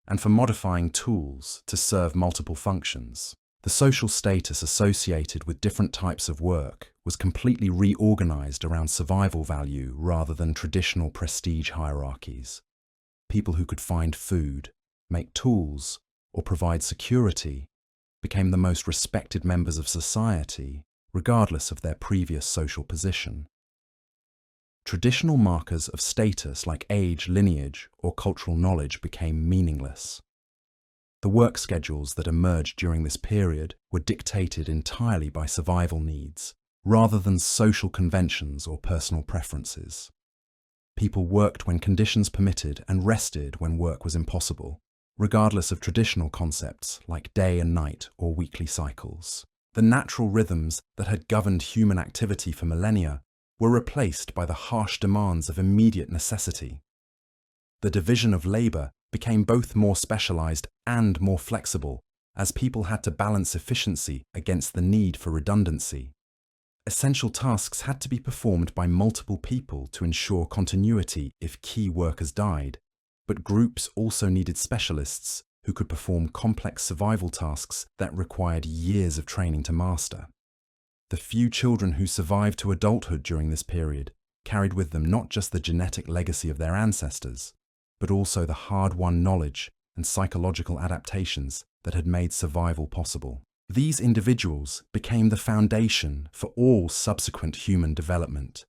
and for modifying tools to serve multiple functions. The social status associated with different types of work was completely reorganized around survival value rather than traditional prestige hierarchies. People who could find food, make tools, or provide security became the most respected members of society, regardless of their previous social position. Traditional markers of status like age, lineage, or cultural knowledge became meaningless. The work schedules that emerged during this period were dictated entirely by survival needs, rather than social conventions or personal preferences. People worked when conditions permitted and rested when work was impossible. regardless of traditional concepts like day and night or weekly cycles. The natural rhythms that had governed human activity for millennia were replaced by the harsh demands of immediate necessity. The division of labor became both more specialized and more flexible, as people had to balance efficiency against the need for redundancy. Essential tasks had to be performed by multiple people to ensure continuity if key workers died, but groups also needed specialists who could perform complex survival tasks that required years of training to master. The few children who survived to adulthood during this period carried with them not just the genetic legacy of their ancestors, but also the hard-won knowledge and psychological adaptations that had made survival possible. These individuals became the foundation for all subsequent human development,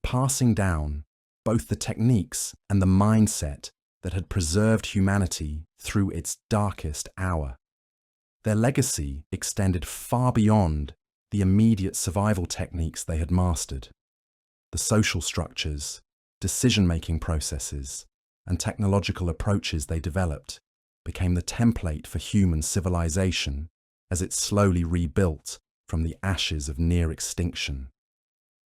passing down both the techniques and the mindset that had preserved humanity through its darkest hour. Their legacy extended far beyond the immediate survival techniques they had mastered. The social structures, decision-making processes, and technological approaches they developed became the template for human civilization as it slowly rebuilt from the ashes of near extinction.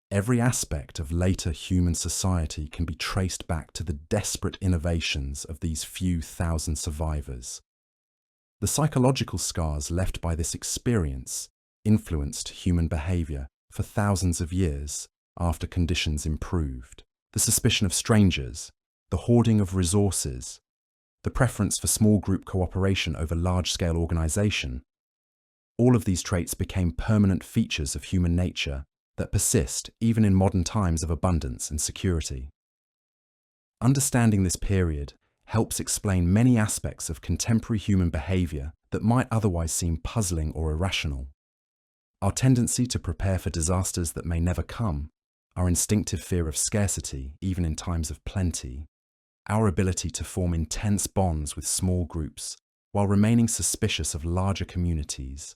Every aspect of later human society can be traced back to the desperate innovations of these few thousand survivors. The psychological scars left by this experience influenced human behavior for thousands of years after conditions improved. The suspicion of strangers, the hoarding of resources, the preference for small group cooperation over large-scale organization, all of these traits became permanent features of human nature that persist even in modern times of abundance and security. Understanding this period helps explain many aspects of contemporary human behavior that might otherwise seem puzzling or irrational. Our tendency to prepare for disasters that may never come, our instinctive fear of scarcity even in times of plenty, our ability to form intense bonds with small groups while remaining suspicious of larger communities,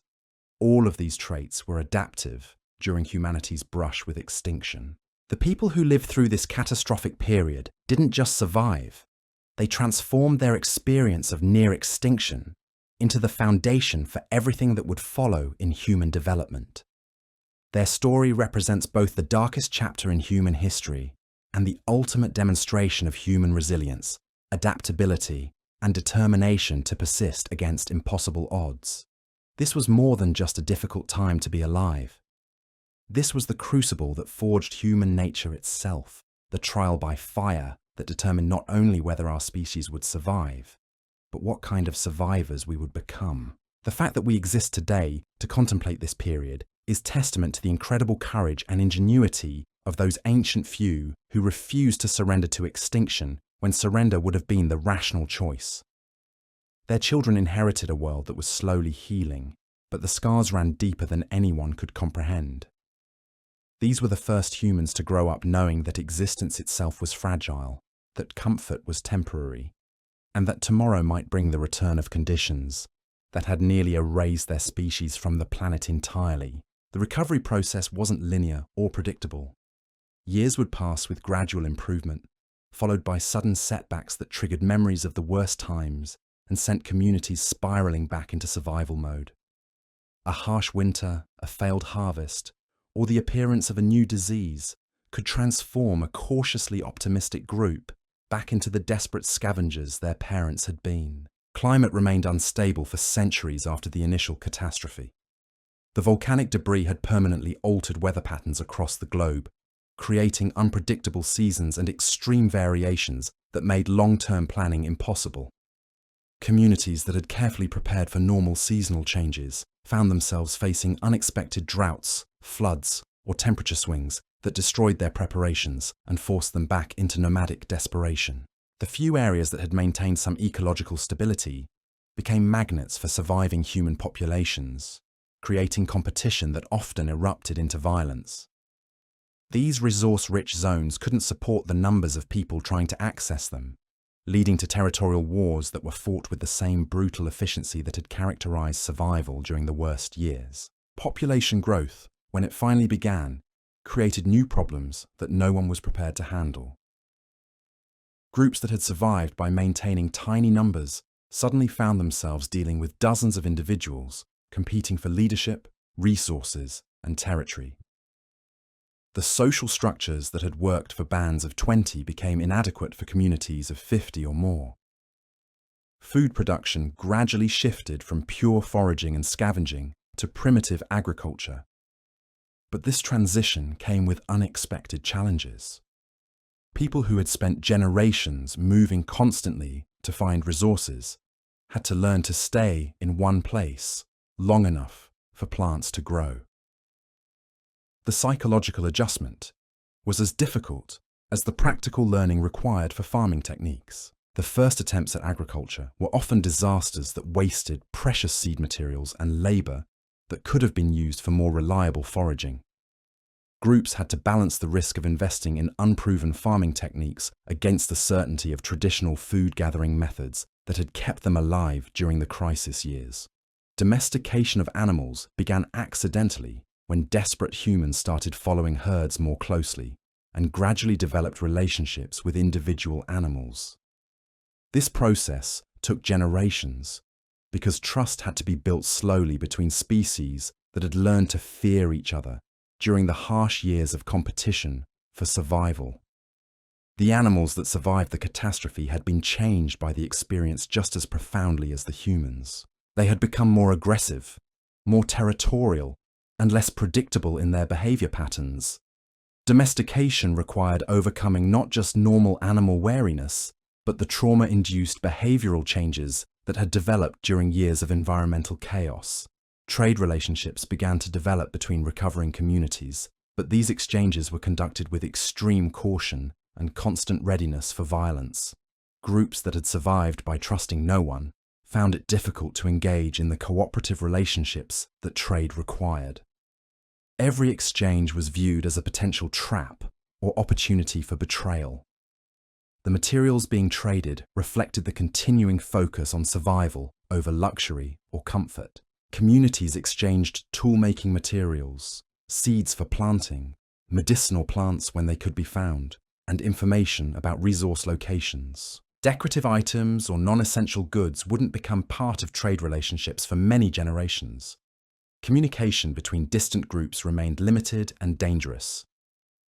all of these traits were adaptive during humanity's brush with extinction. The people who lived through this catastrophic period didn't just survive, they transformed their experience of near extinction into the foundation for everything that would follow in human development. Their story represents both the darkest chapter in human history and the ultimate demonstration of human resilience, adaptability, and determination to persist against impossible odds. This was more than just a difficult time to be alive. This was the crucible that forged human nature itself, the trial by fire that determined not only whether our species would survive, but what kind of survivors we would become. The fact that we exist today to contemplate this period is testament to the incredible courage and ingenuity of those ancient few who refused to surrender to extinction when surrender would have been the rational choice. Their children inherited a world that was slowly healing, but the scars ran deeper than anyone could comprehend. These were the first humans to grow up knowing that existence itself was fragile, that comfort was temporary, and that tomorrow might bring the return of conditions that had nearly erased their species from the planet entirely. The recovery process wasn't linear or predictable. Years would pass with gradual improvement, followed by sudden setbacks that triggered memories of the worst times and sent communities spiraling back into survival mode. A harsh winter, a failed harvest, or the appearance of a new disease could transform a cautiously optimistic group back into the desperate scavengers their parents had been. Climate remained unstable for centuries after the initial catastrophe. The volcanic debris had permanently altered weather patterns across the globe, creating unpredictable seasons and extreme variations that made long-term planning impossible. Communities that had carefully prepared for normal seasonal changes found themselves facing unexpected droughts, floods, or temperature swings that destroyed their preparations and forced them back into nomadic desperation. The few areas that had maintained some ecological stability became magnets for surviving human populations, creating competition that often erupted into violence. These resource-rich zones couldn't support the numbers of people trying to access them, leading to territorial wars that were fought with the same brutal efficiency that had characterized survival during the worst years. Population growth, when it finally began, created new problems that no one was prepared to handle. Groups that had survived by maintaining tiny numbers suddenly found themselves dealing with dozens of individuals competing for leadership, resources, and territory. The social structures that had worked for bands of 20 became inadequate for communities of 50 or more. Food production gradually shifted from pure foraging and scavenging to primitive agriculture. But this transition came with unexpected challenges. People who had spent generations moving constantly to find resources had to learn to stay in one place long enough for plants to grow. The psychological adjustment was as difficult as the practical learning required for farming techniques. The first attempts at agriculture were often disasters that wasted precious seed materials and labour that could have been used for more reliable foraging. Groups had to balance the risk of investing in unproven farming techniques against the certainty of traditional food-gathering methods that had kept them alive during the crisis years. Domestication of animals began accidentally when desperate humans started following herds more closely and gradually developed relationships with individual animals. This process took generations because trust had to be built slowly between species that had learned to fear each other during the harsh years of competition for survival. The animals that survived the catastrophe had been changed by the experience just as profoundly as the humans. They had become more aggressive, more territorial, and less predictable in their behavior patterns. Domestication required overcoming not just normal animal wariness, but the trauma-induced behavioral changes that had developed during years of environmental chaos. Trade relationships began to develop between recovering communities, but these exchanges were conducted with extreme caution and constant readiness for violence. Groups that had survived by trusting no one found it difficult to engage in the cooperative relationships that trade required. Every exchange was viewed as a potential trap or opportunity for betrayal. The materials being traded reflected the continuing focus on survival over luxury or comfort. Communities exchanged tool-making materials, seeds for planting, medicinal plants when they could be found, and information about resource locations. Decorative items or non-essential goods wouldn't become part of trade relationships for many generations. Communication between distant groups remained limited and dangerous.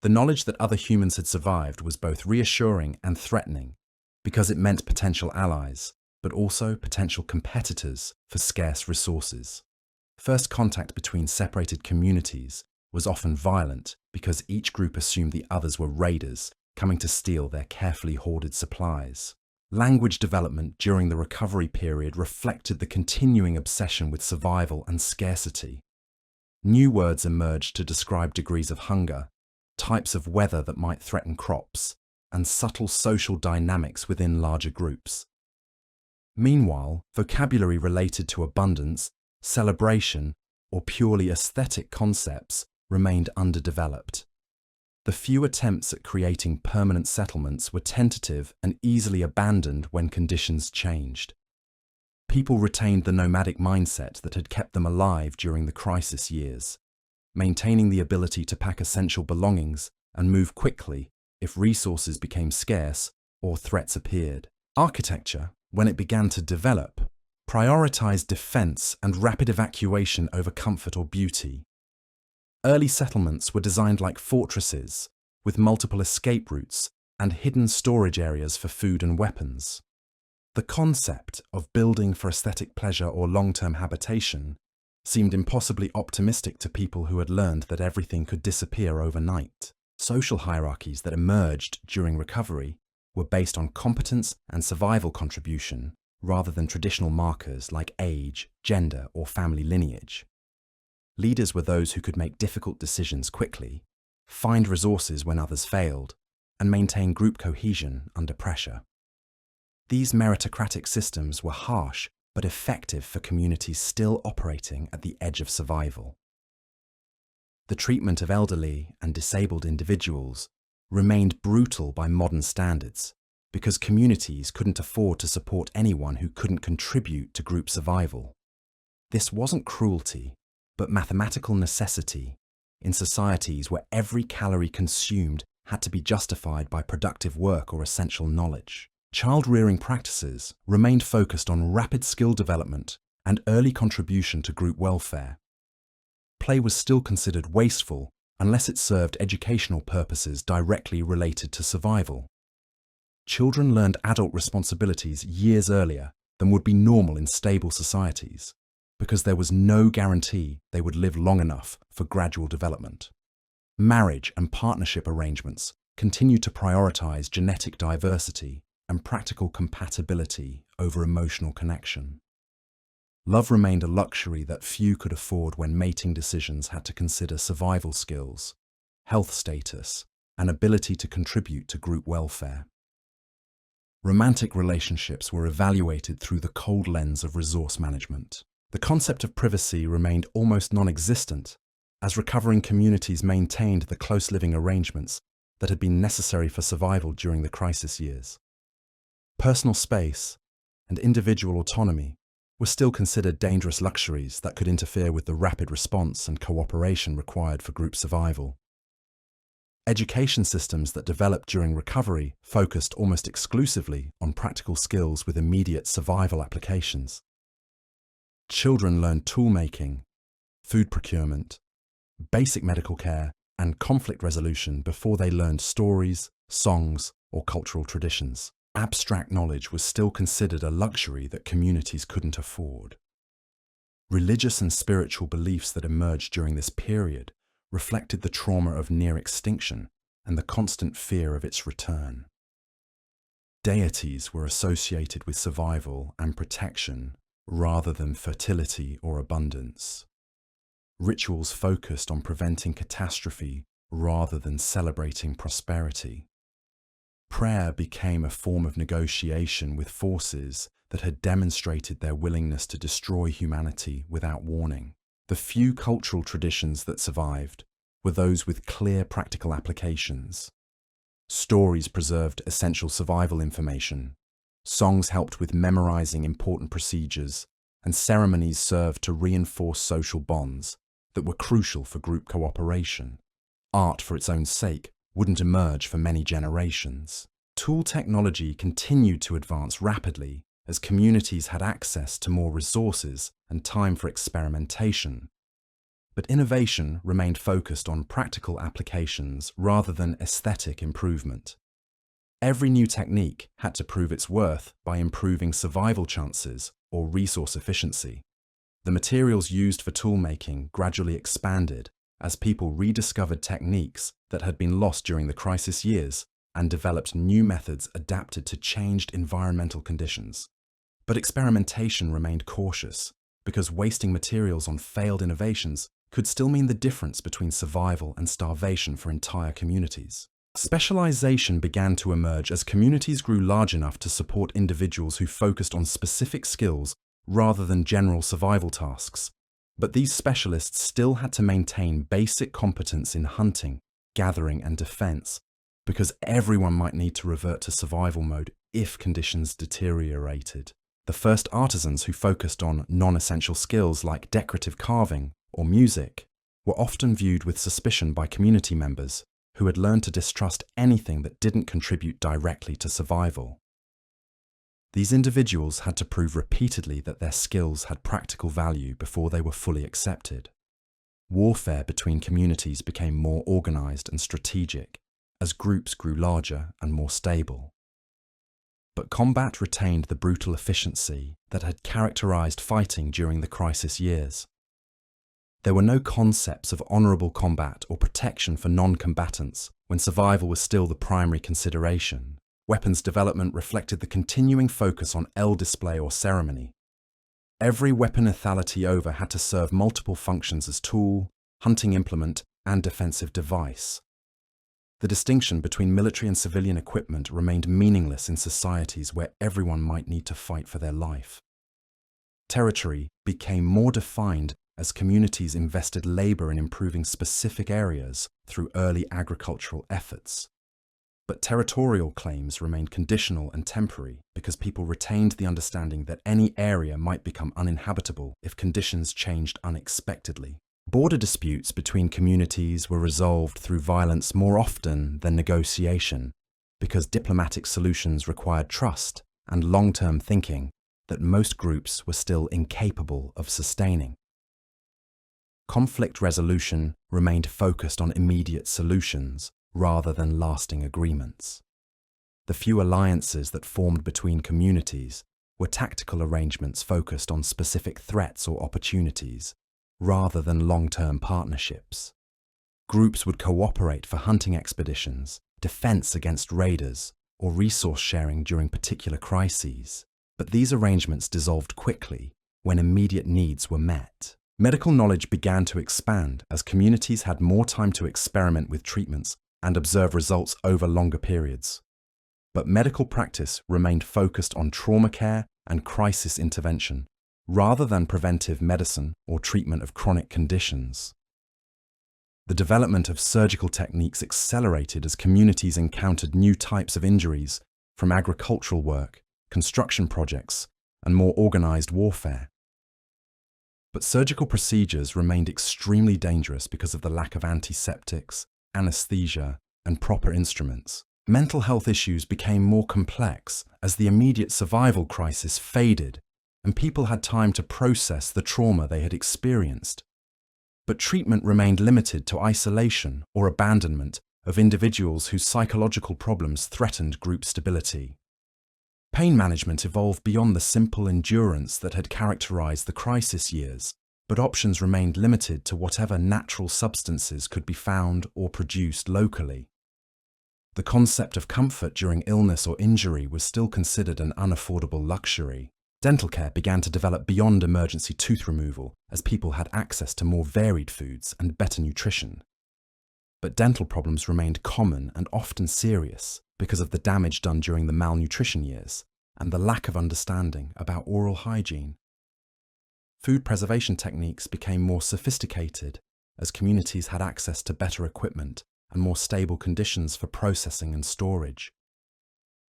The knowledge that other humans had survived was both reassuring and threatening because it meant potential allies, but also potential competitors for scarce resources. First contact between separated communities was often violent because each group assumed the others were raiders coming to steal their carefully hoarded supplies. Language development during the recovery period reflected the continuing obsession with survival and scarcity. New words emerged to describe degrees of hunger, types of weather that might threaten crops, and subtle social dynamics within larger groups. Meanwhile, vocabulary related to abundance, celebration, or purely aesthetic concepts remained underdeveloped. The few attempts at creating permanent settlements were tentative and easily abandoned when conditions changed. People retained the nomadic mindset that had kept them alive during the crisis years, maintaining the ability to pack essential belongings and move quickly if resources became scarce or threats appeared. Architecture, when it began to develop, prioritized defense and rapid evacuation over comfort or beauty. Early settlements were designed like fortresses, with multiple escape routes and hidden storage areas for food and weapons. The concept of building for aesthetic pleasure or long-term habitation seemed impossibly optimistic to people who had learned that everything could disappear overnight. Social hierarchies that emerged during recovery were based on competence and survival contribution rather than traditional markers like age, gender, or family lineage. Leaders were those who could make difficult decisions quickly, find resources when others failed, and maintain group cohesion under pressure. These meritocratic systems were harsh but effective for communities still operating at the edge of survival. The treatment of elderly and disabled individuals remained brutal by modern standards because communities couldn't afford to support anyone who couldn't contribute to group survival. This wasn't cruelty, but mathematical necessity in societies where every calorie consumed had to be justified by productive work or essential knowledge. child-rearing practices remained focused on rapid skill development and early contribution to group welfare. Play was still considered wasteful unless it served educational purposes directly related to survival. Children learned adult responsibilities years earlier than would be normal in stable societies, because there was no guarantee they would live long enough for gradual development. Marriage and partnership arrangements continued to prioritize genetic diversity and practical compatibility over emotional connection. Love remained a luxury that few could afford when mating decisions had to consider survival skills, health status, and ability to contribute to group welfare. Romantic relationships were evaluated through the cold lens of resource management. The concept of privacy remained almost non-existent, as recovering communities maintained the close living arrangements that had been necessary for survival during the crisis years. Personal space and individual autonomy were still considered dangerous luxuries that could interfere with the rapid response and cooperation required for group survival. Education systems that developed during recovery focused almost exclusively on practical skills with immediate survival applications. Children learned tool-making, food procurement, basic medical care, and conflict resolution before they learned stories, songs, or cultural traditions. Abstract knowledge was still considered a luxury that communities couldn't afford. Religious and spiritual beliefs that emerged during this period reflected the trauma of near extinction and the constant fear of its return. Deities were associated with survival and protection rather than fertility or abundance. Rituals focused on preventing catastrophe rather than celebrating prosperity. Prayer became a form of negotiation with forces that had demonstrated their willingness to destroy humanity without warning. The few cultural traditions that survived were those with clear practical applications. Stories preserved essential survival information, songs helped with memorizing important procedures, and ceremonies served to reinforce social bonds that were crucial for group cooperation. Art for its own sake wouldn't emerge for many generations. Tool technology continued to advance rapidly as communities had access to more resources and time for experimentation. But innovation remained focused on practical applications rather than aesthetic improvement. Every new technique had to prove its worth by improving survival chances or resource efficiency. The materials used for toolmaking gradually expanded as people rediscovered techniques that had been lost during the crisis years and developed new methods adapted to changed environmental conditions. But experimentation remained cautious, because wasting materials on failed innovations could still mean the difference between survival and starvation for entire communities. Specialization began to emerge as communities grew large enough to support individuals who focused on specific skills rather than general survival tasks. But these specialists still had to maintain basic competence in hunting, gathering, and defense, because everyone might need to revert to survival mode if conditions deteriorated. The first artisans who focused on non-essential skills like decorative carving or music were often viewed with suspicion by community members who had learned to distrust anything that didn't contribute directly to survival. These individuals had to prove repeatedly that their skills had practical value before they were fully accepted. Warfare between communities became more organized and strategic as groups grew larger and more stable. But combat retained the brutal efficiency that had characterized fighting during the crisis years. There were no concepts of honorable combat or protection for non-combatants when survival was still the primary consideration. Weapons development reflected the continuing focus on display or ceremony. Every weapon lethality over had to serve multiple functions as tool, hunting implement, and defensive device. The distinction between military and civilian equipment remained meaningless in societies where everyone might need to fight for their life. Territory became more defined as communities invested labor in improving specific areas through early agricultural efforts. But territorial claims remained conditional and temporary because people retained the understanding that any area might become uninhabitable if conditions changed unexpectedly. Border disputes between communities were resolved through violence more often than negotiation, because diplomatic solutions required trust and long-term thinking that most groups were still incapable of sustaining. Conflict resolution remained focused on immediate solutions rather than lasting agreements. The few alliances that formed between communities were tactical arrangements focused on specific threats or opportunities rather than long-term partnerships. Groups would cooperate for hunting expeditions, defense against raiders, or resource sharing during particular crises. But these arrangements dissolved quickly when immediate needs were met. Medical knowledge began to expand as communities had more time to experiment with treatments and observe results over longer periods. But medical practice remained focused on trauma care and crisis intervention, rather than preventive medicine or treatment of chronic conditions. The development of surgical techniques accelerated as communities encountered new types of injuries from agricultural work, construction projects, and more organized warfare. But surgical procedures remained extremely dangerous because of the lack of antiseptics, anesthesia, and proper instruments. Mental health issues became more complex as the immediate survival crisis faded and people had time to process the trauma they had experienced. But treatment remained limited to isolation or abandonment of individuals whose psychological problems threatened group stability. Pain management evolved beyond the simple endurance that had characterized the crisis years, but options remained limited to whatever natural substances could be found or produced locally. The concept of comfort during illness or injury was still considered an unaffordable luxury. Dental care began to develop beyond emergency tooth removal as people had access to more varied foods and better nutrition. But dental problems remained common and often serious because of the damage done during the malnutrition years and the lack of understanding about oral hygiene. Food preservation techniques became more sophisticated as communities had access to better equipment and more stable conditions for processing and storage.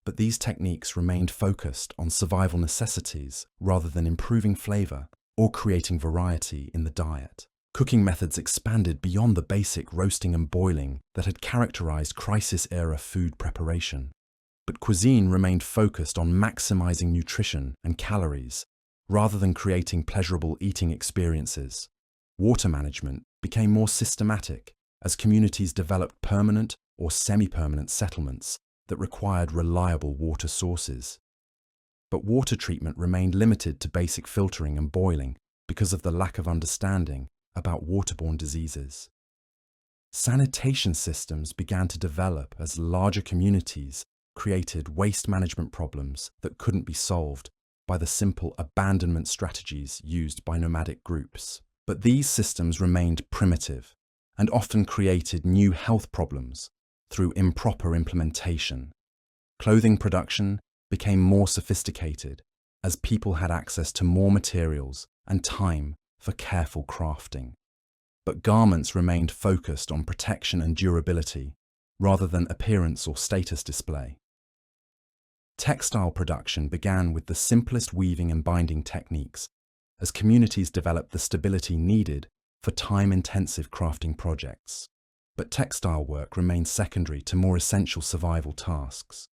But these techniques remained focused on survival necessities rather than improving flavor or creating variety in the diet. Cooking methods expanded beyond the basic roasting and boiling that had characterized crisis-era food preparation. But cuisine remained focused on maximizing nutrition and calories rather than creating pleasurable eating experiences. Water management became more systematic as communities developed permanent or semi-permanent settlements that required reliable water sources. But water treatment remained limited to basic filtering and boiling because of the lack of understanding about waterborne diseases. Sanitation systems began to develop as larger communities created waste management problems that couldn't be solved by the simple abandonment strategies used by nomadic groups. But these systems remained primitive and often created new health problems through improper implementation. Clothing production became more sophisticated as people had access to more materials and time for careful crafting. But garments remained focused on protection and durability rather than appearance or status display. Textile production began with the simplest weaving and binding techniques as communities developed the stability needed for time-intensive crafting projects. But textile work remained secondary to more essential survival tasks.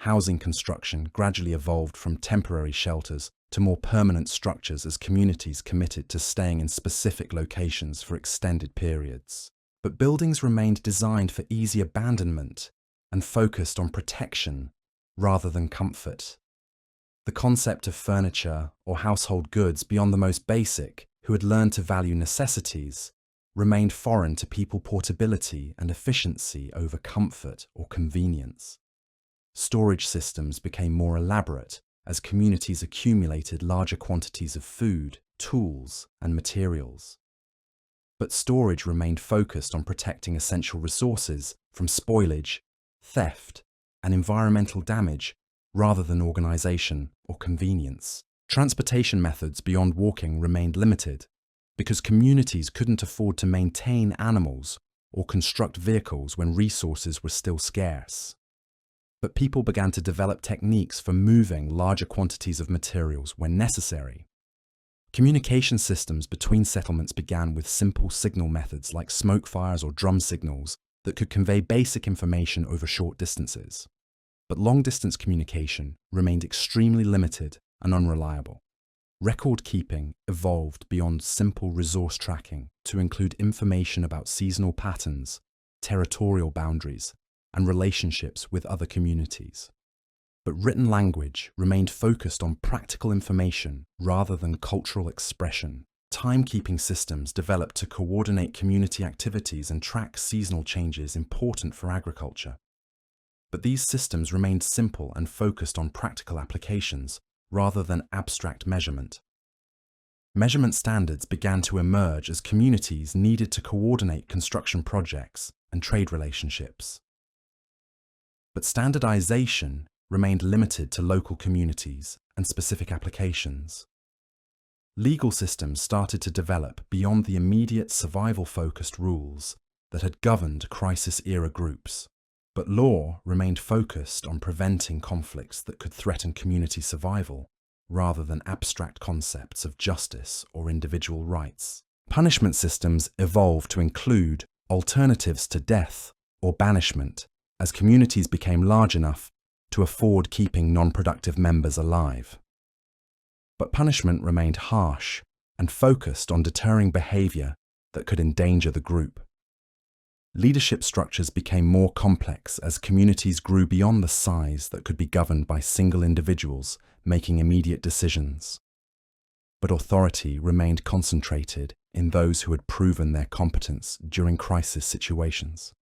Housing construction gradually evolved from temporary shelters to more permanent structures as communities committed to staying in specific locations for extended periods. But buildings remained designed for easy abandonment and focused on protection rather than comfort. The concept of furniture or household goods beyond the most basic, who had learned to value necessities, remained foreign to people portability and efficiency over comfort or convenience. Storage systems became more elaborate as communities accumulated larger quantities of food, tools, and materials. But storage remained focused on protecting essential resources from spoilage, theft, and environmental damage rather than organization or convenience. Transportation methods beyond walking remained limited because communities couldn't afford to maintain animals or construct vehicles when resources were still scarce. But people began to develop techniques for moving larger quantities of materials when necessary. Communication systems between settlements began with simple signal methods like smoke fires or drum signals that could convey basic information over short distances. But long-distance communication remained extremely limited and unreliable. Record keeping evolved beyond simple resource tracking to include information about seasonal patterns, territorial boundaries, and relationships with other communities. But written language remained focused on practical information rather than cultural expression. Timekeeping systems developed to coordinate community activities and track seasonal changes important for agriculture. But these systems remained simple and focused on practical applications rather than abstract measurement. Measurement standards began to emerge as communities needed to coordinate construction projects and trade relationships. But standardization remained limited to local communities and specific applications. Legal systems started to develop beyond the immediate survival-focused rules that had governed crisis-era groups. But law remained focused on preventing conflicts that could threaten community survival, rather than abstract concepts of justice or individual rights. Punishment systems evolved to include alternatives to death or banishment as communities became large enough to afford keeping non-productive members alive. But punishment remained harsh and focused on deterring behavior that could endanger the group. Leadership structures became more complex as communities grew beyond the size that could be governed by single individuals making immediate decisions. But authority remained concentrated in those who had proven their competence during crisis situations.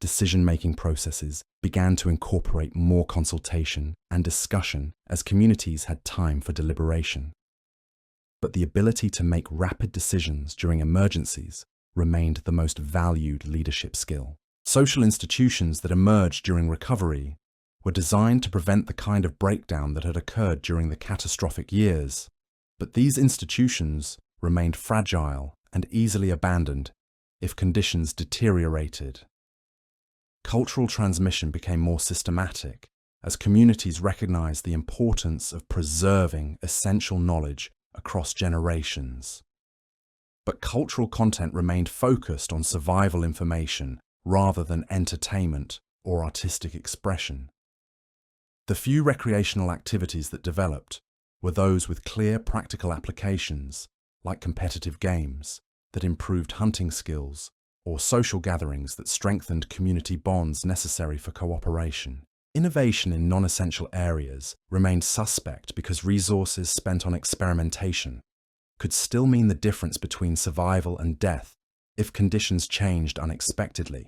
Decision-making processes began to incorporate more consultation and discussion as communities had time for deliberation. But the ability to make rapid decisions during emergencies remained the most valued leadership skill. Social institutions that emerged during recovery were designed to prevent the kind of breakdown that had occurred during the catastrophic years, but these institutions remained fragile and easily abandoned if conditions deteriorated. Cultural transmission became more systematic as communities recognized the importance of preserving essential knowledge across generations. But cultural content remained focused on survival information rather than entertainment or artistic expression. The few recreational activities that developed were those with clear practical applications, like competitive games that improved hunting skills or social gatherings that strengthened community bonds necessary for cooperation. Innovation in non-essential areas remained suspect because resources spent on experimentation could still mean the difference between survival and death if conditions changed unexpectedly.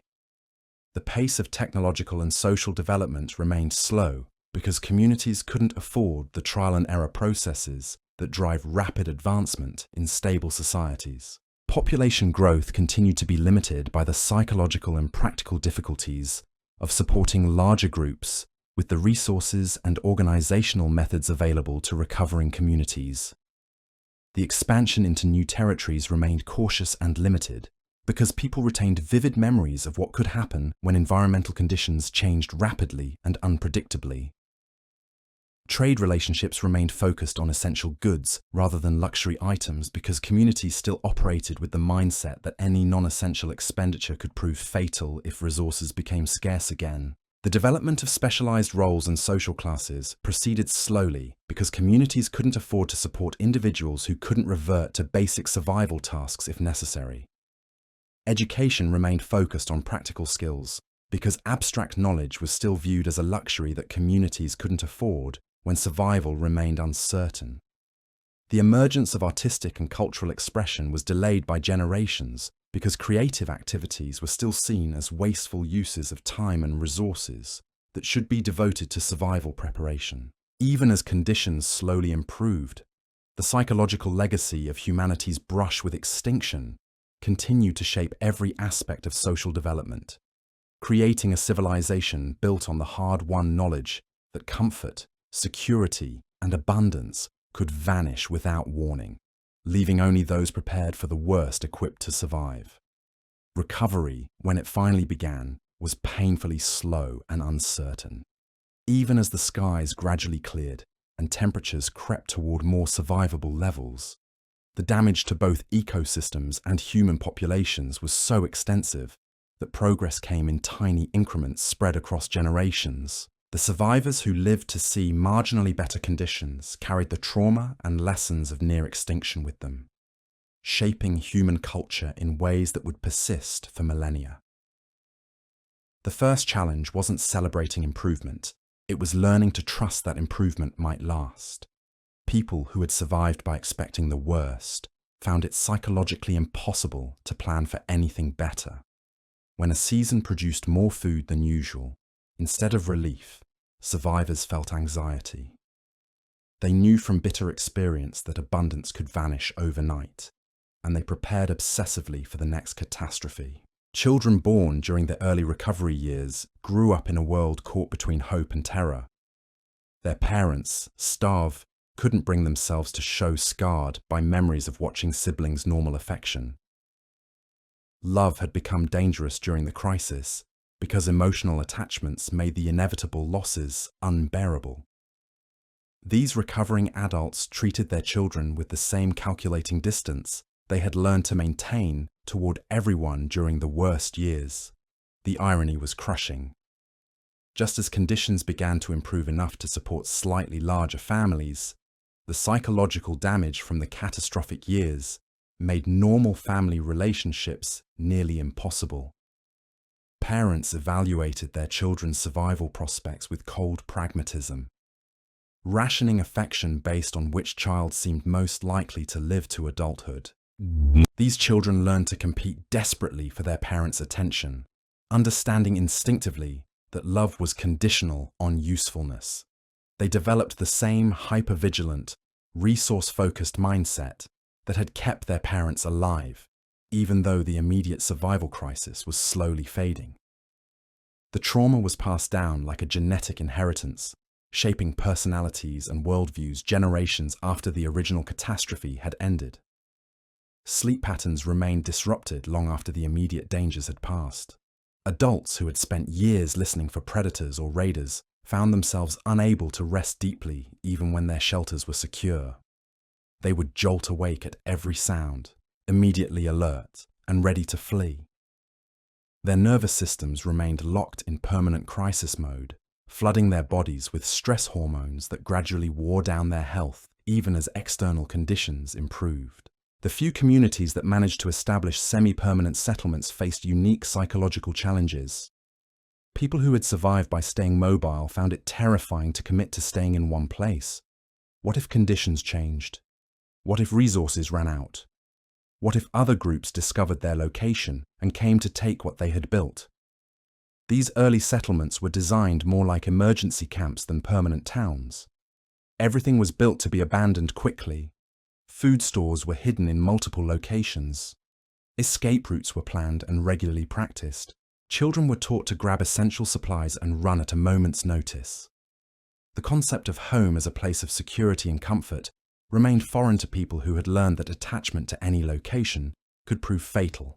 The pace of technological and social development remained slow because communities couldn't afford the trial and error processes that drive rapid advancement in stable societies. Population growth continued to be limited by the psychological and practical difficulties of supporting larger groups with the resources and organizational methods available to recovering communities. The expansion into new territories remained cautious and limited because people retained vivid memories of what could happen when environmental conditions changed rapidly and unpredictably. Trade relationships remained focused on essential goods rather than luxury items because communities still operated with the mindset that any non-essential expenditure could prove fatal if resources became scarce again. The development of specialized roles and social classes proceeded slowly because communities couldn't afford to support individuals who couldn't revert to basic survival tasks if necessary. Education remained focused on practical skills because abstract knowledge was still viewed as a luxury that communities couldn't afford when survival remained uncertain. The emergence of artistic and cultural expression was delayed by generations because creative activities were still seen as wasteful uses of time and resources that should be devoted to survival preparation. Even as conditions slowly improved, the psychological legacy of humanity's brush with extinction continued to shape every aspect of social development, creating a civilization built on the hard-won knowledge that comfort, security, and abundance could vanish without warning, leaving only those prepared for the worst equipped to survive. Recovery, when it finally began, was painfully slow and uncertain. Even as the skies gradually cleared and temperatures crept toward more survivable levels, the damage to both ecosystems and human populations was so extensive that progress came in tiny increments spread across generations. The survivors who lived to see marginally better conditions carried the trauma and lessons of near extinction with them, shaping human culture in ways that would persist for millennia. The first challenge wasn't celebrating improvement, it was learning to trust that improvement might last. People who had survived by expecting the worst found it psychologically impossible to plan for anything better. When a season produced more food than usual, instead of relief, survivors felt anxiety. They knew from bitter experience that abundance could vanish overnight, and they prepared obsessively for the next catastrophe. Children born during the early recovery years grew up in a world caught between hope and terror. Their parents, starved, couldn't bring themselves to show, scarred by memories of watching siblings' normal affection. Love had become dangerous during the crisis because emotional attachments made the inevitable losses unbearable. These recovering adults treated their children with the same calculating distance they had learned to maintain toward everyone during the worst years. The irony was crushing. Just as conditions began to improve enough to support slightly larger families, the psychological damage from the catastrophic years made normal family relationships nearly impossible. Parents evaluated their children's survival prospects with cold pragmatism, rationing affection based on which child seemed most likely to live to adulthood. These children learned to compete desperately for their parents' attention, understanding instinctively that love was conditional on usefulness. They developed the same hypervigilant, resource-focused mindset that had kept their parents alive, even though the immediate survival crisis was slowly fading. The trauma was passed down like a genetic inheritance, shaping personalities and worldviews generations after the original catastrophe had ended. Sleep patterns remained disrupted long after the immediate dangers had passed. Adults who had spent years listening for predators or raiders found themselves unable to rest deeply even when their shelters were secure. They would jolt awake at every sound, immediately alert and ready to flee. Their nervous systems remained locked in permanent crisis mode, flooding their bodies with stress hormones that gradually wore down their health even as external conditions improved. The few communities that managed to establish semi-permanent settlements faced unique psychological challenges. People who had survived by staying mobile found it terrifying to commit to staying in one place. What if conditions changed? What if resources ran out? What if other groups discovered their location and came to take what they had built? These early settlements were designed more like emergency camps than permanent towns. Everything was built to be abandoned quickly. Food stores were hidden in multiple locations. Escape routes were planned and regularly practiced. Children were taught to grab essential supplies and run at a moment's notice. The concept of home as a place of security and comfort remained foreign to people who had learned that attachment to any location could prove fatal.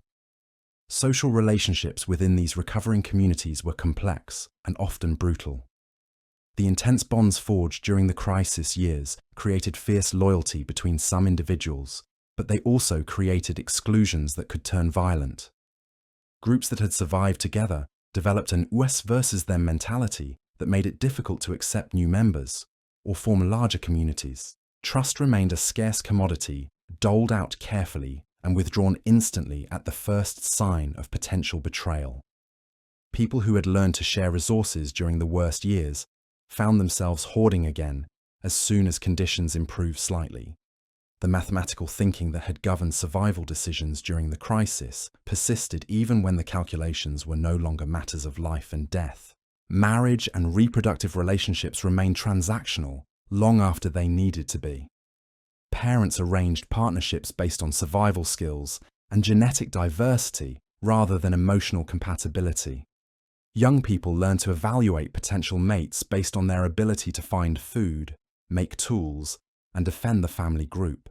Social relationships within these recovering communities were complex and often brutal. The intense bonds forged during the crisis years created fierce loyalty between some individuals, but they also created exclusions that could turn violent. Groups that had survived together developed an us versus them mentality that made it difficult to accept new members or form larger communities. Trust remained a scarce commodity, doled out carefully and withdrawn instantly at the first sign of potential betrayal. People who had learned to share resources during the worst years found themselves hoarding again as soon as conditions improved slightly. The mathematical thinking that had governed survival decisions during the crisis persisted even when the calculations were no longer matters of life and death. Marriage and reproductive relationships remained transactional long after they needed to be. Parents arranged partnerships based on survival skills and genetic diversity rather than emotional compatibility. Young people learned to evaluate potential mates based on their ability to find food, make tools, and defend the family group.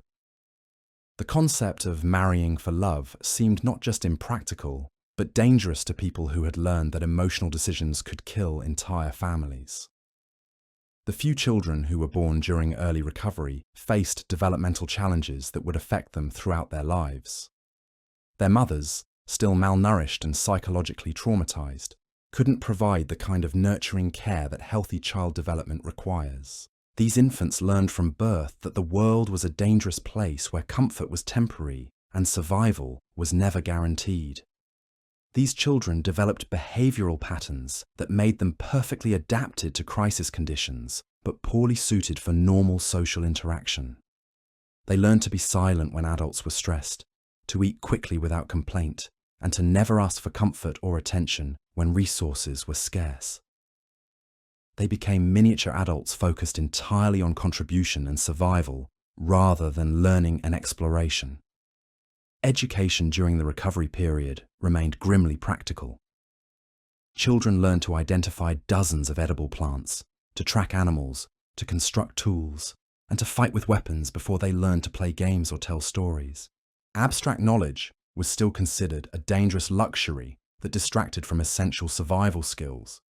The concept of marrying for love seemed not just impractical, but dangerous to people who had learned that emotional decisions could kill entire families. The few children who were born during early recovery faced developmental challenges that would affect them throughout their lives. Their mothers, still malnourished and psychologically traumatized, couldn't provide the kind of nurturing care that healthy child development requires. These infants learned from birth that the world was a dangerous place where comfort was temporary and survival was never guaranteed. These children developed behavioral patterns that made them perfectly adapted to crisis conditions, but poorly suited for normal social interaction. They learned to be silent when adults were stressed, to eat quickly without complaint, and to never ask for comfort or attention when resources were scarce. They became miniature adults focused entirely on contribution and survival rather than learning and exploration. Education during the recovery period remained grimly practical. Children learned to identify dozens of edible plants, to track animals, to construct tools, and to fight with weapons before they learned to play games or tell stories. Abstract knowledge was still considered a dangerous luxury that distracted from essential survival skills.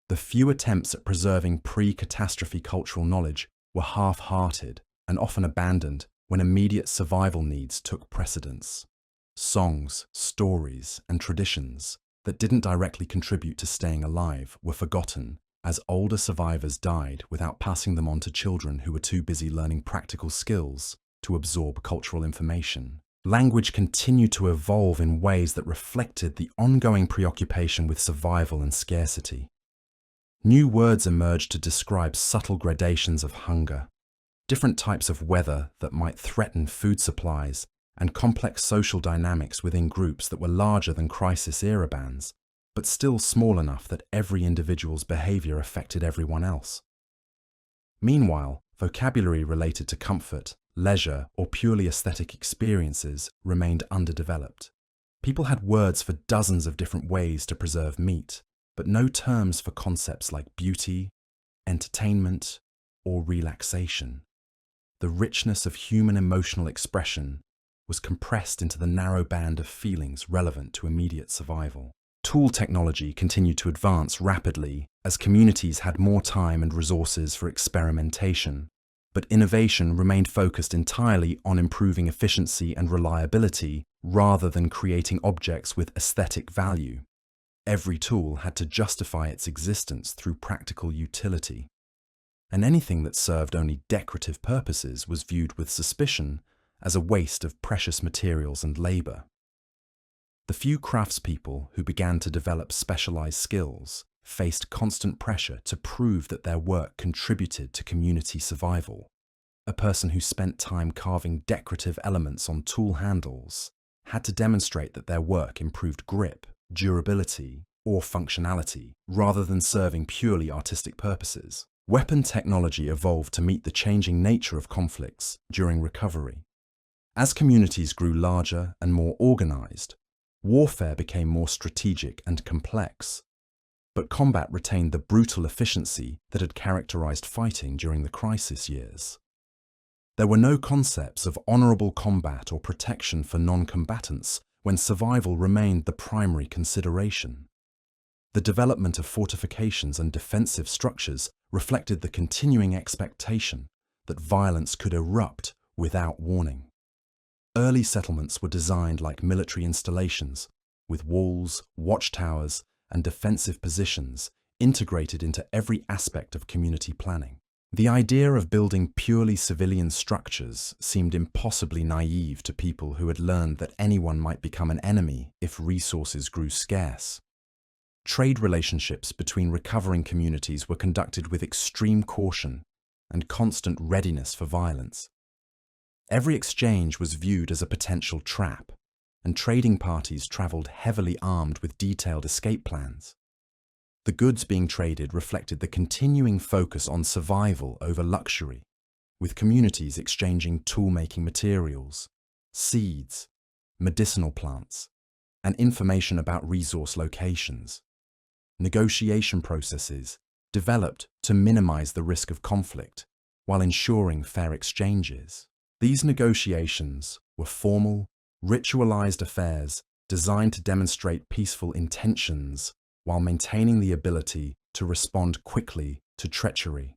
The few attempts at preserving pre-catastrophe cultural knowledge were half-hearted and often abandoned when immediate survival needs took precedence. Songs, stories, and traditions that didn't directly contribute to staying alive were forgotten as older survivors died without passing them on to children who were too busy learning practical skills to absorb cultural information. Language continued to evolve in ways that reflected the ongoing preoccupation with survival and scarcity. New words emerged to describe subtle gradations of hunger, different types of weather that might threaten food supplies, and complex social dynamics within groups that were larger than crisis-era bands, but still small enough that every individual's behavior affected everyone else. Meanwhile, vocabulary related to comfort, leisure, or purely aesthetic experiences remained underdeveloped. People had words for dozens of different ways to preserve meat, but no terms for concepts like beauty, entertainment, or relaxation. The richness of human emotional expression was compressed into the narrow band of feelings relevant to immediate survival. Tool technology continued to advance rapidly as communities had more time and resources for experimentation, but innovation remained focused entirely on improving efficiency and reliability rather than creating objects with aesthetic value. Every tool had to justify its existence through practical utility, and anything that served only decorative purposes was viewed with suspicion as a waste of precious materials and labor. The few craftspeople who began to develop specialized skills faced constant pressure to prove that their work contributed to community survival. A person who spent time carving decorative elements on tool handles had to demonstrate that their work improved grip, durability, or functionality, rather than serving purely artistic purposes. Weapon technology evolved to meet the changing nature of conflicts during recovery. As communities grew larger and more organized, warfare became more strategic and complex, but combat retained the brutal efficiency that had characterized fighting during the crisis years. There were no concepts of honorable combat or protection for non-combatants when survival remained the primary consideration. The development of fortifications and defensive structures reflected the continuing expectation that violence could erupt without warning. Early settlements were designed like military installations, with walls, watchtowers, and defensive positions integrated into every aspect of community planning. The idea of building purely civilian structures seemed impossibly naive to people who had learned that anyone might become an enemy if resources grew scarce. Trade relationships between recovering communities were conducted with extreme caution and constant readiness for violence. Every exchange was viewed as a potential trap, and trading parties traveled heavily armed with detailed escape plans. The goods being traded reflected the continuing focus on survival over luxury, with communities exchanging tool-making materials, seeds, medicinal plants, and information about resource locations. Negotiation processes developed to minimize the risk of conflict while ensuring fair exchanges. These negotiations were formal, ritualized affairs designed to demonstrate peaceful intentions while maintaining the ability to respond quickly to treachery.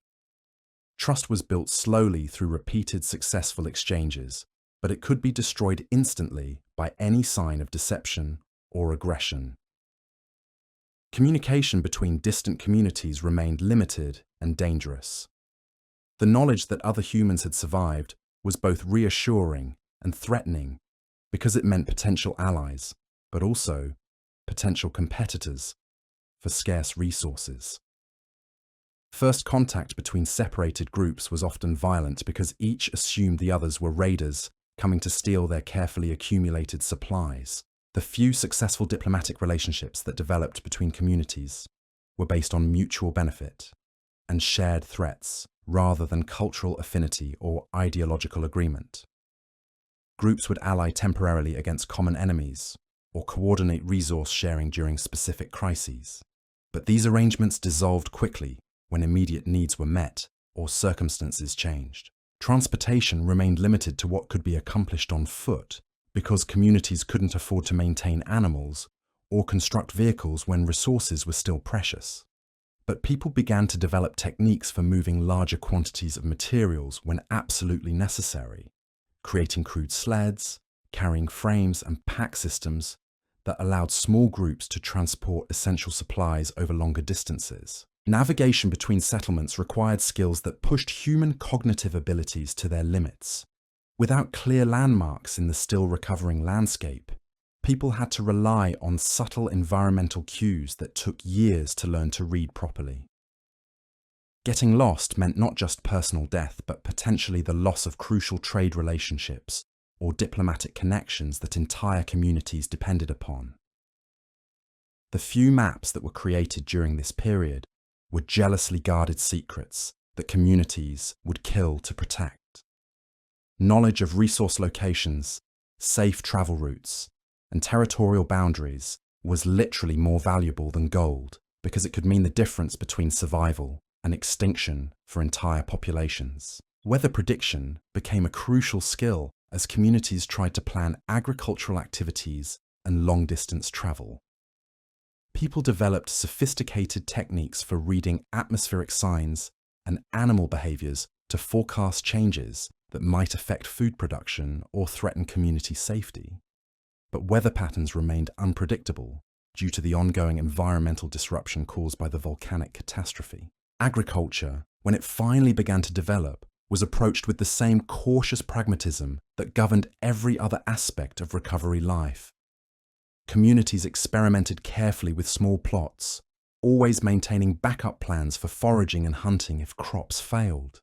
Trust was built slowly through repeated successful exchanges, but it could be destroyed instantly by any sign of deception or aggression. Communication between distant communities remained limited and dangerous. The knowledge that other humans had survived was both reassuring and threatening because it meant potential allies, but also potential competitors for scarce resources. First contact between separated groups was often violent because each assumed the others were raiders coming to steal their carefully accumulated supplies. The few successful diplomatic relationships that developed between communities were based on mutual benefit and shared threats rather than cultural affinity or ideological agreement. Groups would ally temporarily against common enemies or coordinate resource sharing during specific crises. But these arrangements dissolved quickly when immediate needs were met or circumstances changed. Transportation remained limited to what could be accomplished on foot because communities couldn't afford to maintain animals or construct vehicles when resources were still precious. But people began to develop techniques for moving larger quantities of materials when absolutely necessary, creating crude sleds, carrying frames and pack systems that allowed small groups to transport essential supplies over longer distances. Navigation between settlements required skills that pushed human cognitive abilities to their limits. Without clear landmarks in the still recovering landscape, people had to rely on subtle environmental cues that took years to learn to read properly. Getting lost meant not just personal death, but potentially the loss of crucial trade relationships or diplomatic connections that entire communities depended upon. The few maps that were created during this period were jealously guarded secrets that communities would kill to protect. Knowledge of resource locations, safe travel routes, and territorial boundaries was literally more valuable than gold because it could mean the difference between survival and extinction for entire populations. Weather prediction became a crucial skill as communities tried to plan agricultural activities and long-distance travel. People developed sophisticated techniques for reading atmospheric signs and animal behaviors to forecast changes that might affect food production or threaten community safety. But weather patterns remained unpredictable due to the ongoing environmental disruption caused by the volcanic catastrophe. Agriculture, when it finally began to develop, was approached with the same cautious pragmatism that governed every other aspect of recovery life. Communities experimented carefully with small plots, always maintaining backup plans for foraging and hunting if crops failed.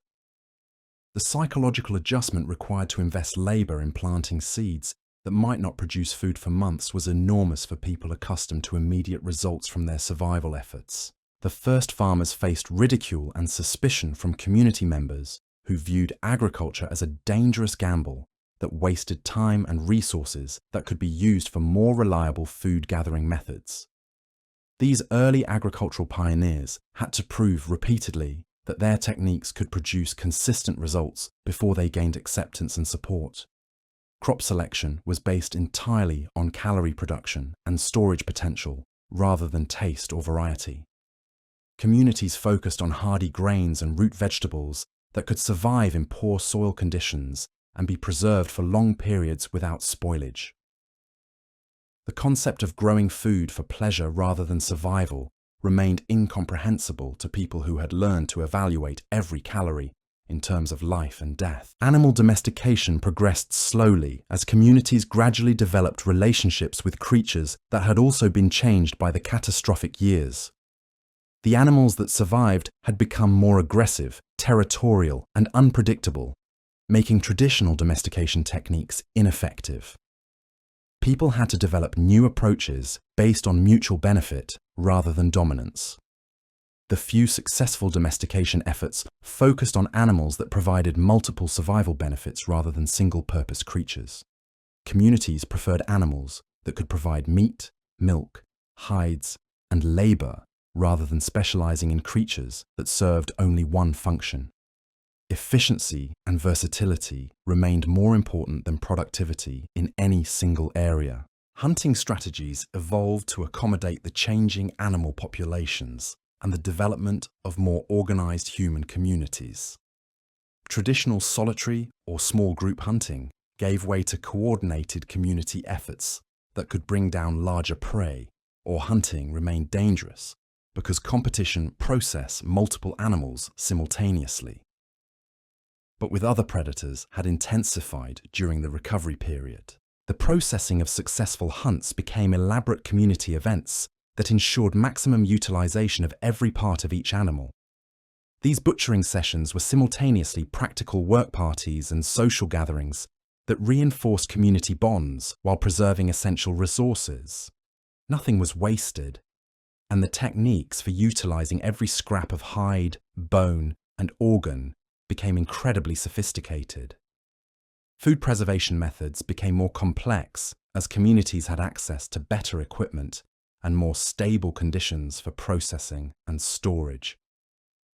The psychological adjustment required to invest labour in planting seeds that might not produce food for months was enormous for people accustomed to immediate results from their survival efforts. The first farmers faced ridicule and suspicion from community members who viewed agriculture as a dangerous gamble that wasted time and resources that could be used for more reliable food-gathering methods. These early agricultural pioneers had to prove repeatedly that their techniques could produce consistent results before they gained acceptance and support. Crop selection was based entirely on calorie production and storage potential rather than taste or variety. Communities focused on hardy grains and root vegetables that could survive in poor soil conditions and be preserved for long periods without spoilage. The concept of growing food for pleasure rather than survival remained incomprehensible to people who had learned to evaluate every calorie in terms of life and death. Animal domestication progressed slowly as communities gradually developed relationships with creatures that had also been changed by the catastrophic years. The animals that survived had become more aggressive, territorial, and unpredictable, making traditional domestication techniques ineffective. People had to develop new approaches based on mutual benefit rather than dominance. The few successful domestication efforts focused on animals that provided multiple survival benefits rather than single-purpose creatures. Communities preferred animals that could provide meat, milk, hides, and labor rather than specializing in creatures that served only one function. Efficiency and versatility remained more important than productivity in any single area. Hunting strategies evolved to accommodate the changing animal populations and the development of more organized human communities. Traditional solitary or small group hunting gave way to coordinated community efforts that could bring down larger prey or hunting remained dangerous because competition processed multiple animals simultaneously. But with other predators had intensified during the recovery period. The processing of successful hunts became elaborate community events that ensured maximum utilization of every part of each animal. These butchering sessions were simultaneously practical work parties and social gatherings that reinforced community bonds while preserving essential resources. Nothing was wasted, and the techniques for utilizing every scrap of hide, bone, and organ became incredibly sophisticated. Food preservation methods became more complex as communities had access to better equipment and more stable conditions for processing and storage.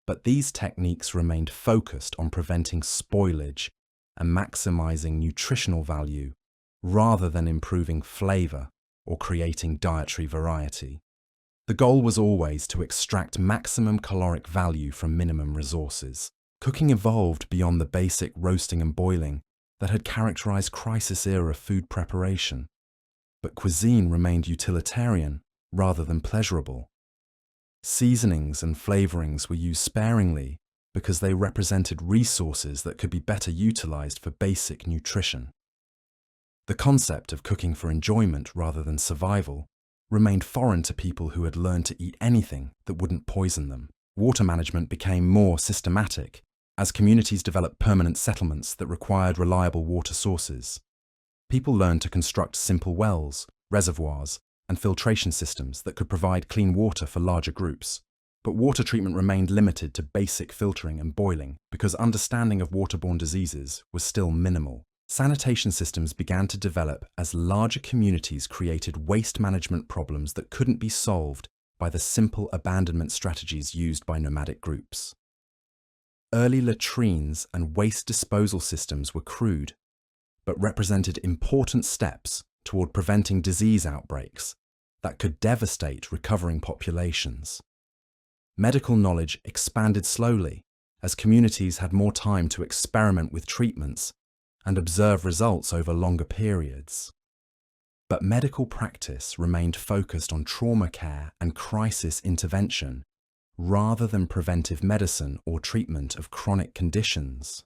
But these techniques remained focused on preventing spoilage and maximizing nutritional value rather than improving flavor or creating dietary variety. The goal was always to extract maximum caloric value from minimum resources. Cooking evolved beyond the basic roasting and boiling that had characterized crisis-era food preparation, but cuisine remained utilitarian rather than pleasurable. Seasonings and flavorings were used sparingly because they represented resources that could be better utilized for basic nutrition. The concept of cooking for enjoyment rather than survival remained foreign to people who had learned to eat anything that wouldn't poison them. Water management became more systematic as communities developed permanent settlements that required reliable water sources. People learned to construct simple wells, reservoirs, and filtration systems that could provide clean water for larger groups. But water treatment remained limited to basic filtering and boiling because understanding of waterborne diseases was still minimal. Sanitation systems began to develop as larger communities created waste management problems that couldn't be solved by the simple abandonment strategies used by nomadic groups. Early latrines and waste disposal systems were crude, but represented important steps toward preventing disease outbreaks that could devastate recovering populations. Medical knowledge expanded slowly as communities had more time to experiment with treatments and observe results over longer periods. But medical practice remained focused on trauma care and crisis intervention rather than preventive medicine or treatment of chronic conditions.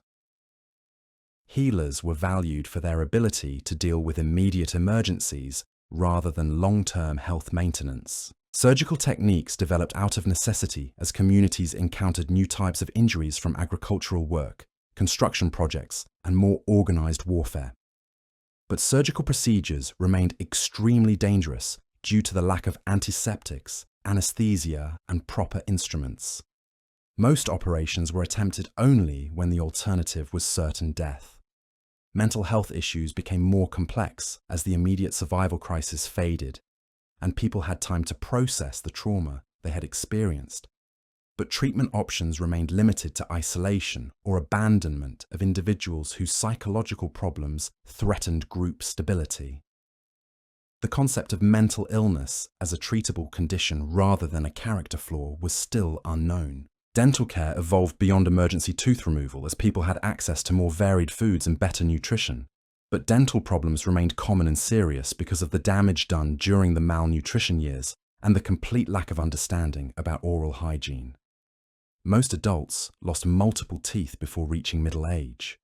Healers were valued for their ability to deal with immediate emergencies rather than long-term health maintenance. Surgical techniques developed out of necessity as communities encountered new types of injuries from agricultural work, construction projects, and more organized warfare. But surgical procedures remained extremely dangerous due to the lack of antiseptics, anesthesia, and proper instruments. Most operations were attempted only when the alternative was certain death. Mental health issues became more complex as the immediate survival crisis faded, and people had time to process the trauma they had experienced. But treatment options remained limited to isolation or abandonment of individuals whose psychological problems threatened group stability. The concept of mental illness as a treatable condition rather than a character flaw was still unknown. Dental care evolved beyond emergency tooth removal as people had access to more varied foods and better nutrition. But dental problems remained common and serious because of the damage done during the malnutrition years and the complete lack of understanding about oral hygiene. Most adults lost multiple teeth before reaching middle age.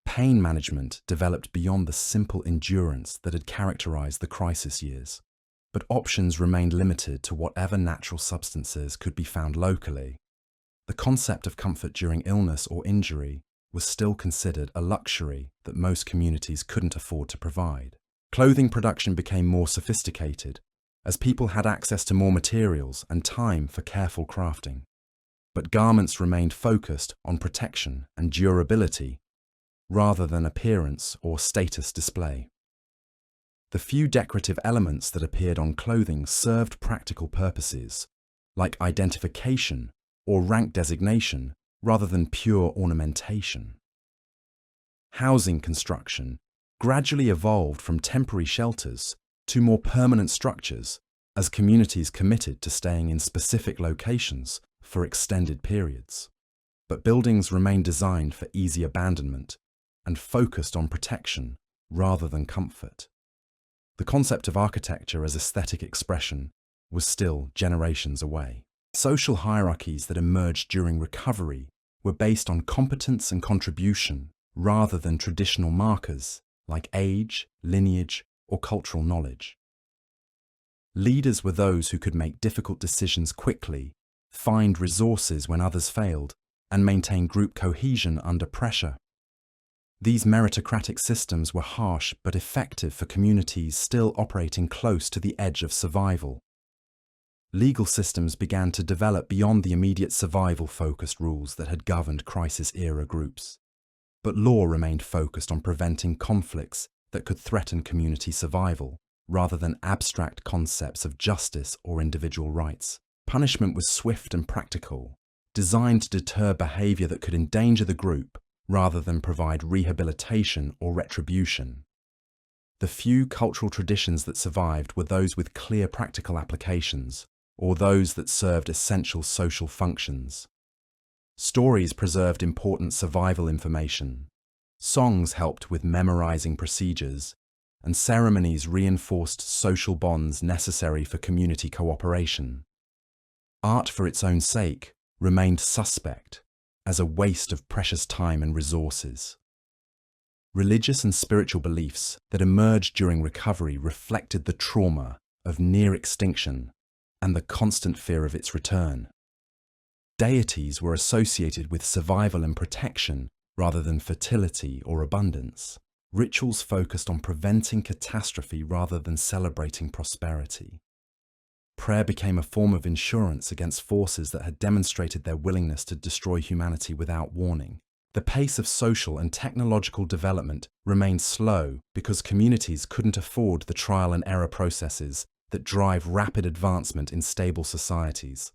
Pain management developed beyond the simple endurance that had characterized the crisis years, but options remained limited to whatever natural substances could be found locally. The concept of comfort during illness or injury was still considered a luxury that most communities couldn't afford to provide. Clothing production became more sophisticated as people had access to more materials and time for careful crafting. But garments remained focused on protection and durability rather than appearance or status display. The few decorative elements that appeared on clothing served practical purposes, like identification or rank designation, rather than pure ornamentation. Housing construction gradually evolved from temporary shelters to more permanent structures as communities committed to staying in specific locations for extended periods. But buildings remained designed for easy abandonment and focused on protection rather than comfort. The concept of architecture as aesthetic expression was still generations away. Social hierarchies that emerged during recovery were based on competence and contribution rather than traditional markers like age, lineage, or cultural knowledge. Leaders were those who could make difficult decisions quickly, find resources when others failed, and maintain group cohesion under pressure. These meritocratic systems were harsh but effective for communities still operating close to the edge of survival. Legal systems began to develop beyond the immediate survival-focused rules that had governed crisis-era groups. But law remained focused on preventing conflicts that could threaten community survival, rather than abstract concepts of justice or individual rights. Punishment was swift and practical, designed to deter behavior that could endanger the group, rather than provide rehabilitation or retribution. The few cultural traditions that survived were those with clear practical applications, or those that served essential social functions. Stories preserved important survival information. Songs helped with memorizing procedures, and ceremonies reinforced social bonds necessary for community cooperation. Art for its own sake remained suspect as a waste of precious time and resources. Religious and spiritual beliefs that emerged during recovery reflected the trauma of near extinction and the constant fear of its return. Deities were associated with survival and protection rather than fertility or abundance. Rituals focused on preventing catastrophe rather than celebrating prosperity. Prayer became a form of insurance against forces that had demonstrated their willingness to destroy humanity without warning. The pace of social and technological development remained slow because communities couldn't afford the trial and error processes that drive rapid advancement in stable societies.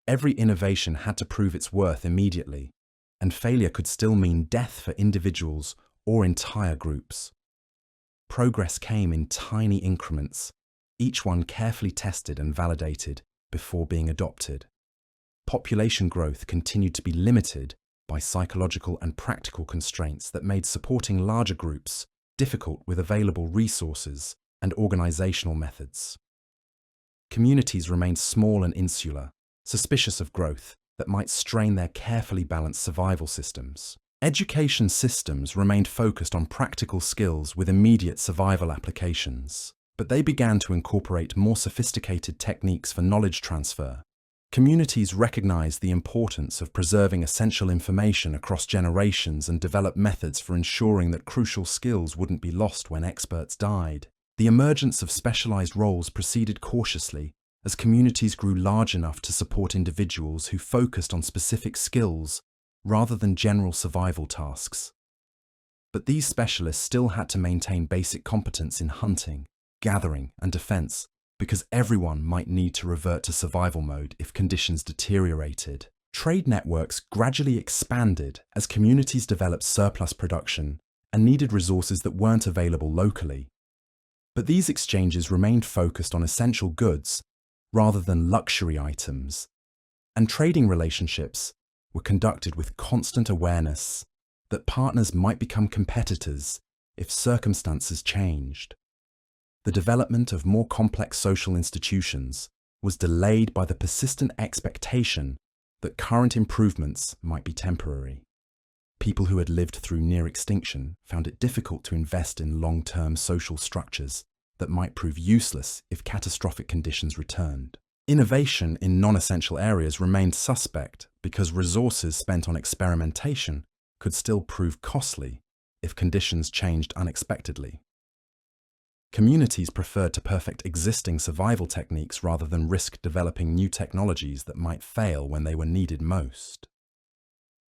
Every innovation had to prove its worth immediately, and failure could still mean death for individuals or entire groups. Progress came in tiny increments, each one carefully tested and validated before being adopted. Population growth continued to be limited by psychological and practical constraints that made supporting larger groups difficult with available resources and organizational methods. Communities remained small and insular, suspicious of growth that might strain their carefully balanced survival systems. Education systems remained focused on practical skills with immediate survival applications, but they began to incorporate more sophisticated techniques for knowledge transfer. Communities recognized the importance of preserving essential information across generations and developed methods for ensuring that crucial skills wouldn't be lost when experts died. The emergence of specialized roles proceeded cautiously as communities grew large enough to support individuals who focused on specific skills rather than general survival tasks. But these specialists still had to maintain basic competence in hunting, gathering, and defense, because everyone might need to revert to survival mode if conditions deteriorated. Trade networks gradually expanded as communities developed surplus production and needed resources that weren't available locally. But these exchanges remained focused on essential goods rather than luxury items, and trading relationships were conducted with constant awareness that partners might become competitors if circumstances changed. The development of more complex social institutions was delayed by the persistent expectation that current improvements might be temporary. People who had lived through near extinction found it difficult to invest in long-term social structures that might prove useless if catastrophic conditions returned. Innovation in non-essential areas remained suspect because resources spent on experimentation could still prove costly if conditions changed unexpectedly. Communities preferred to perfect existing survival techniques rather than risk developing new technologies that might fail when they were needed most.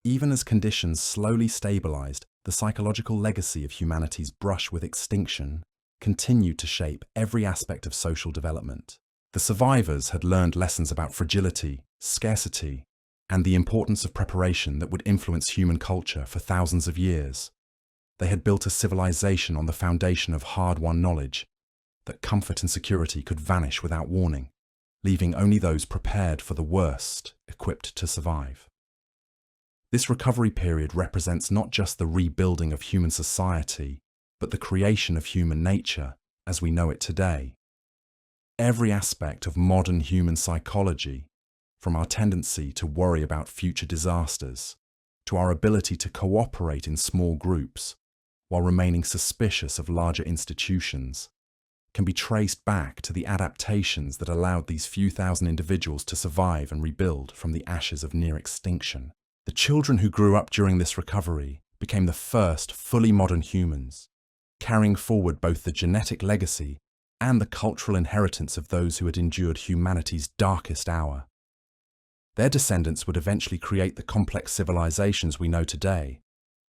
Even as conditions slowly stabilized, the psychological legacy of humanity's brush with extinction continued to shape every aspect of social development. The survivors had learned lessons about fragility, scarcity, and the importance of preparation that would influence human culture for thousands of years. They had built a civilization on the foundation of hard-won knowledge that comfort and security could vanish without warning, leaving only those prepared for the worst equipped to survive. This recovery period represents not just the rebuilding of human society, but the creation of human nature as we know it today. Every aspect of modern human psychology, from our tendency to worry about future disasters, to our ability to cooperate in small groups while remaining suspicious of larger institutions, can be traced back to the adaptations that allowed these few thousand individuals to survive and rebuild from the ashes of near extinction. The children who grew up during this recovery became the first fully modern humans, carrying forward both the genetic legacy and the cultural inheritance of those who had endured humanity's darkest hour. Their descendants would eventually create the complex civilizations we know today,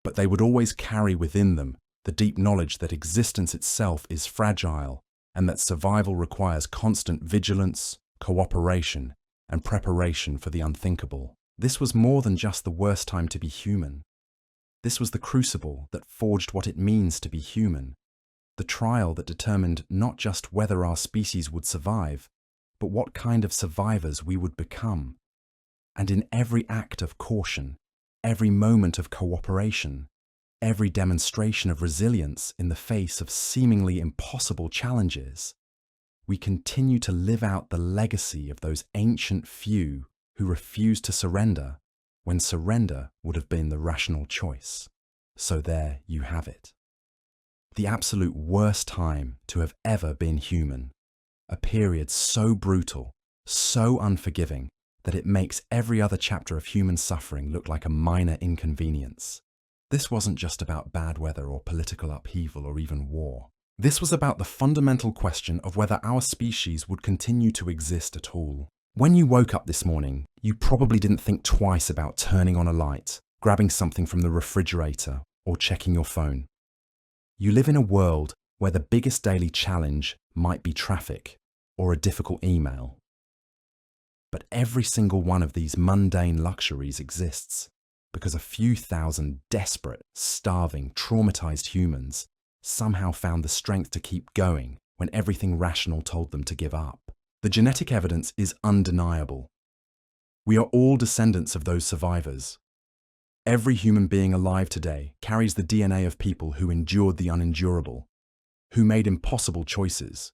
but they would always carry within them the deep knowledge that existence itself is fragile and that survival requires constant vigilance, cooperation, and preparation for the unthinkable. This was more than just the worst time to be human. This was the crucible that forged what it means to be human, the trial that determined not just whether our species would survive, but what kind of survivors we would become. And in every act of caution, every moment of cooperation, every demonstration of resilience in the face of seemingly impossible challenges, we continue to live out the legacy of those ancient few who refused to surrender when surrender would have been the rational choice. So there you have it. The absolute worst time to have ever been human. A period so brutal, so unforgiving, that it makes every other chapter of human suffering look like a minor inconvenience. This wasn't just about bad weather or political upheaval or even war. This was about the fundamental question of whether our species would continue to exist at all. When you woke up this morning, you probably didn't think twice about turning on a light, grabbing something from the refrigerator, or checking your phone. You live in a world where the biggest daily challenge might be traffic or a difficult email. But every single one of these mundane luxuries exists because a few thousand desperate, starving, traumatized humans somehow found the strength to keep going when everything rational told them to give up. The genetic evidence is undeniable. We are all descendants of those survivors. Every human being alive today carries the DNA of people who endured the unendurable, who made impossible choices,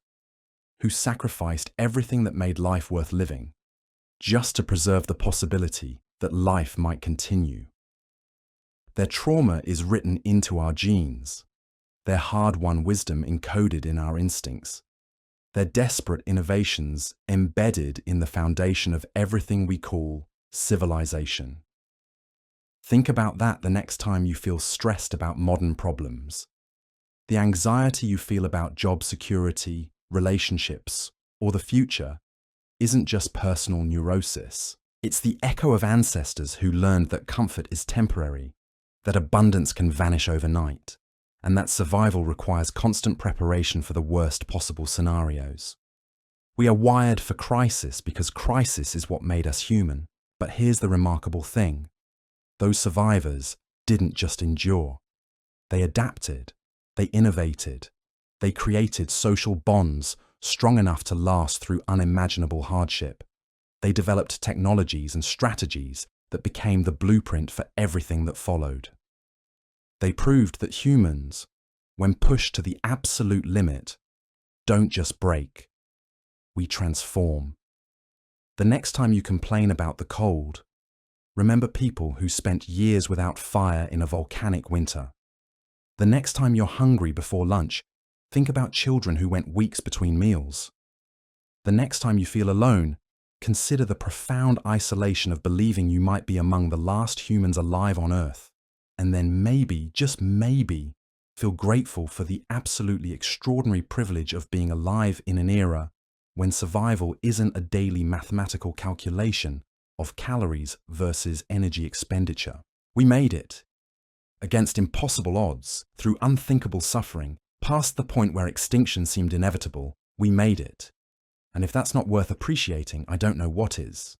who sacrificed everything that made life worth living, just to preserve the possibility that life might continue. Their trauma is written into our genes, their hard-won wisdom encoded in our instincts, their desperate innovations embedded in the foundation of everything we call civilization. Think about that the next time you feel stressed about modern problems. The anxiety you feel about job security, relationships, or the future isn't just personal neurosis. It's the echo of ancestors who learned that comfort is temporary, that abundance can vanish overnight, and that survival requires constant preparation for the worst possible scenarios. We are wired for crisis because crisis is what made us human. But here's the remarkable thing. Those survivors didn't just endure. They adapted, they innovated, they created social bonds strong enough to last through unimaginable hardship. They developed technologies and strategies that became the blueprint for everything that followed. They proved that humans, when pushed to the absolute limit, don't just break. We transform. The next time you complain about the cold, remember people who spent years without fire in a volcanic winter. The next time you're hungry before lunch, think about children who went weeks between meals. The next time you feel alone, consider the profound isolation of believing you might be among the last humans alive on Earth. And then maybe, just maybe, feel grateful for the absolutely extraordinary privilege of being alive in an era when survival isn't a daily mathematical calculation of calories versus energy expenditure. We made it. Against impossible odds, through unthinkable suffering, past the point where extinction seemed inevitable, we made it. And if that's not worth appreciating, I don't know what is.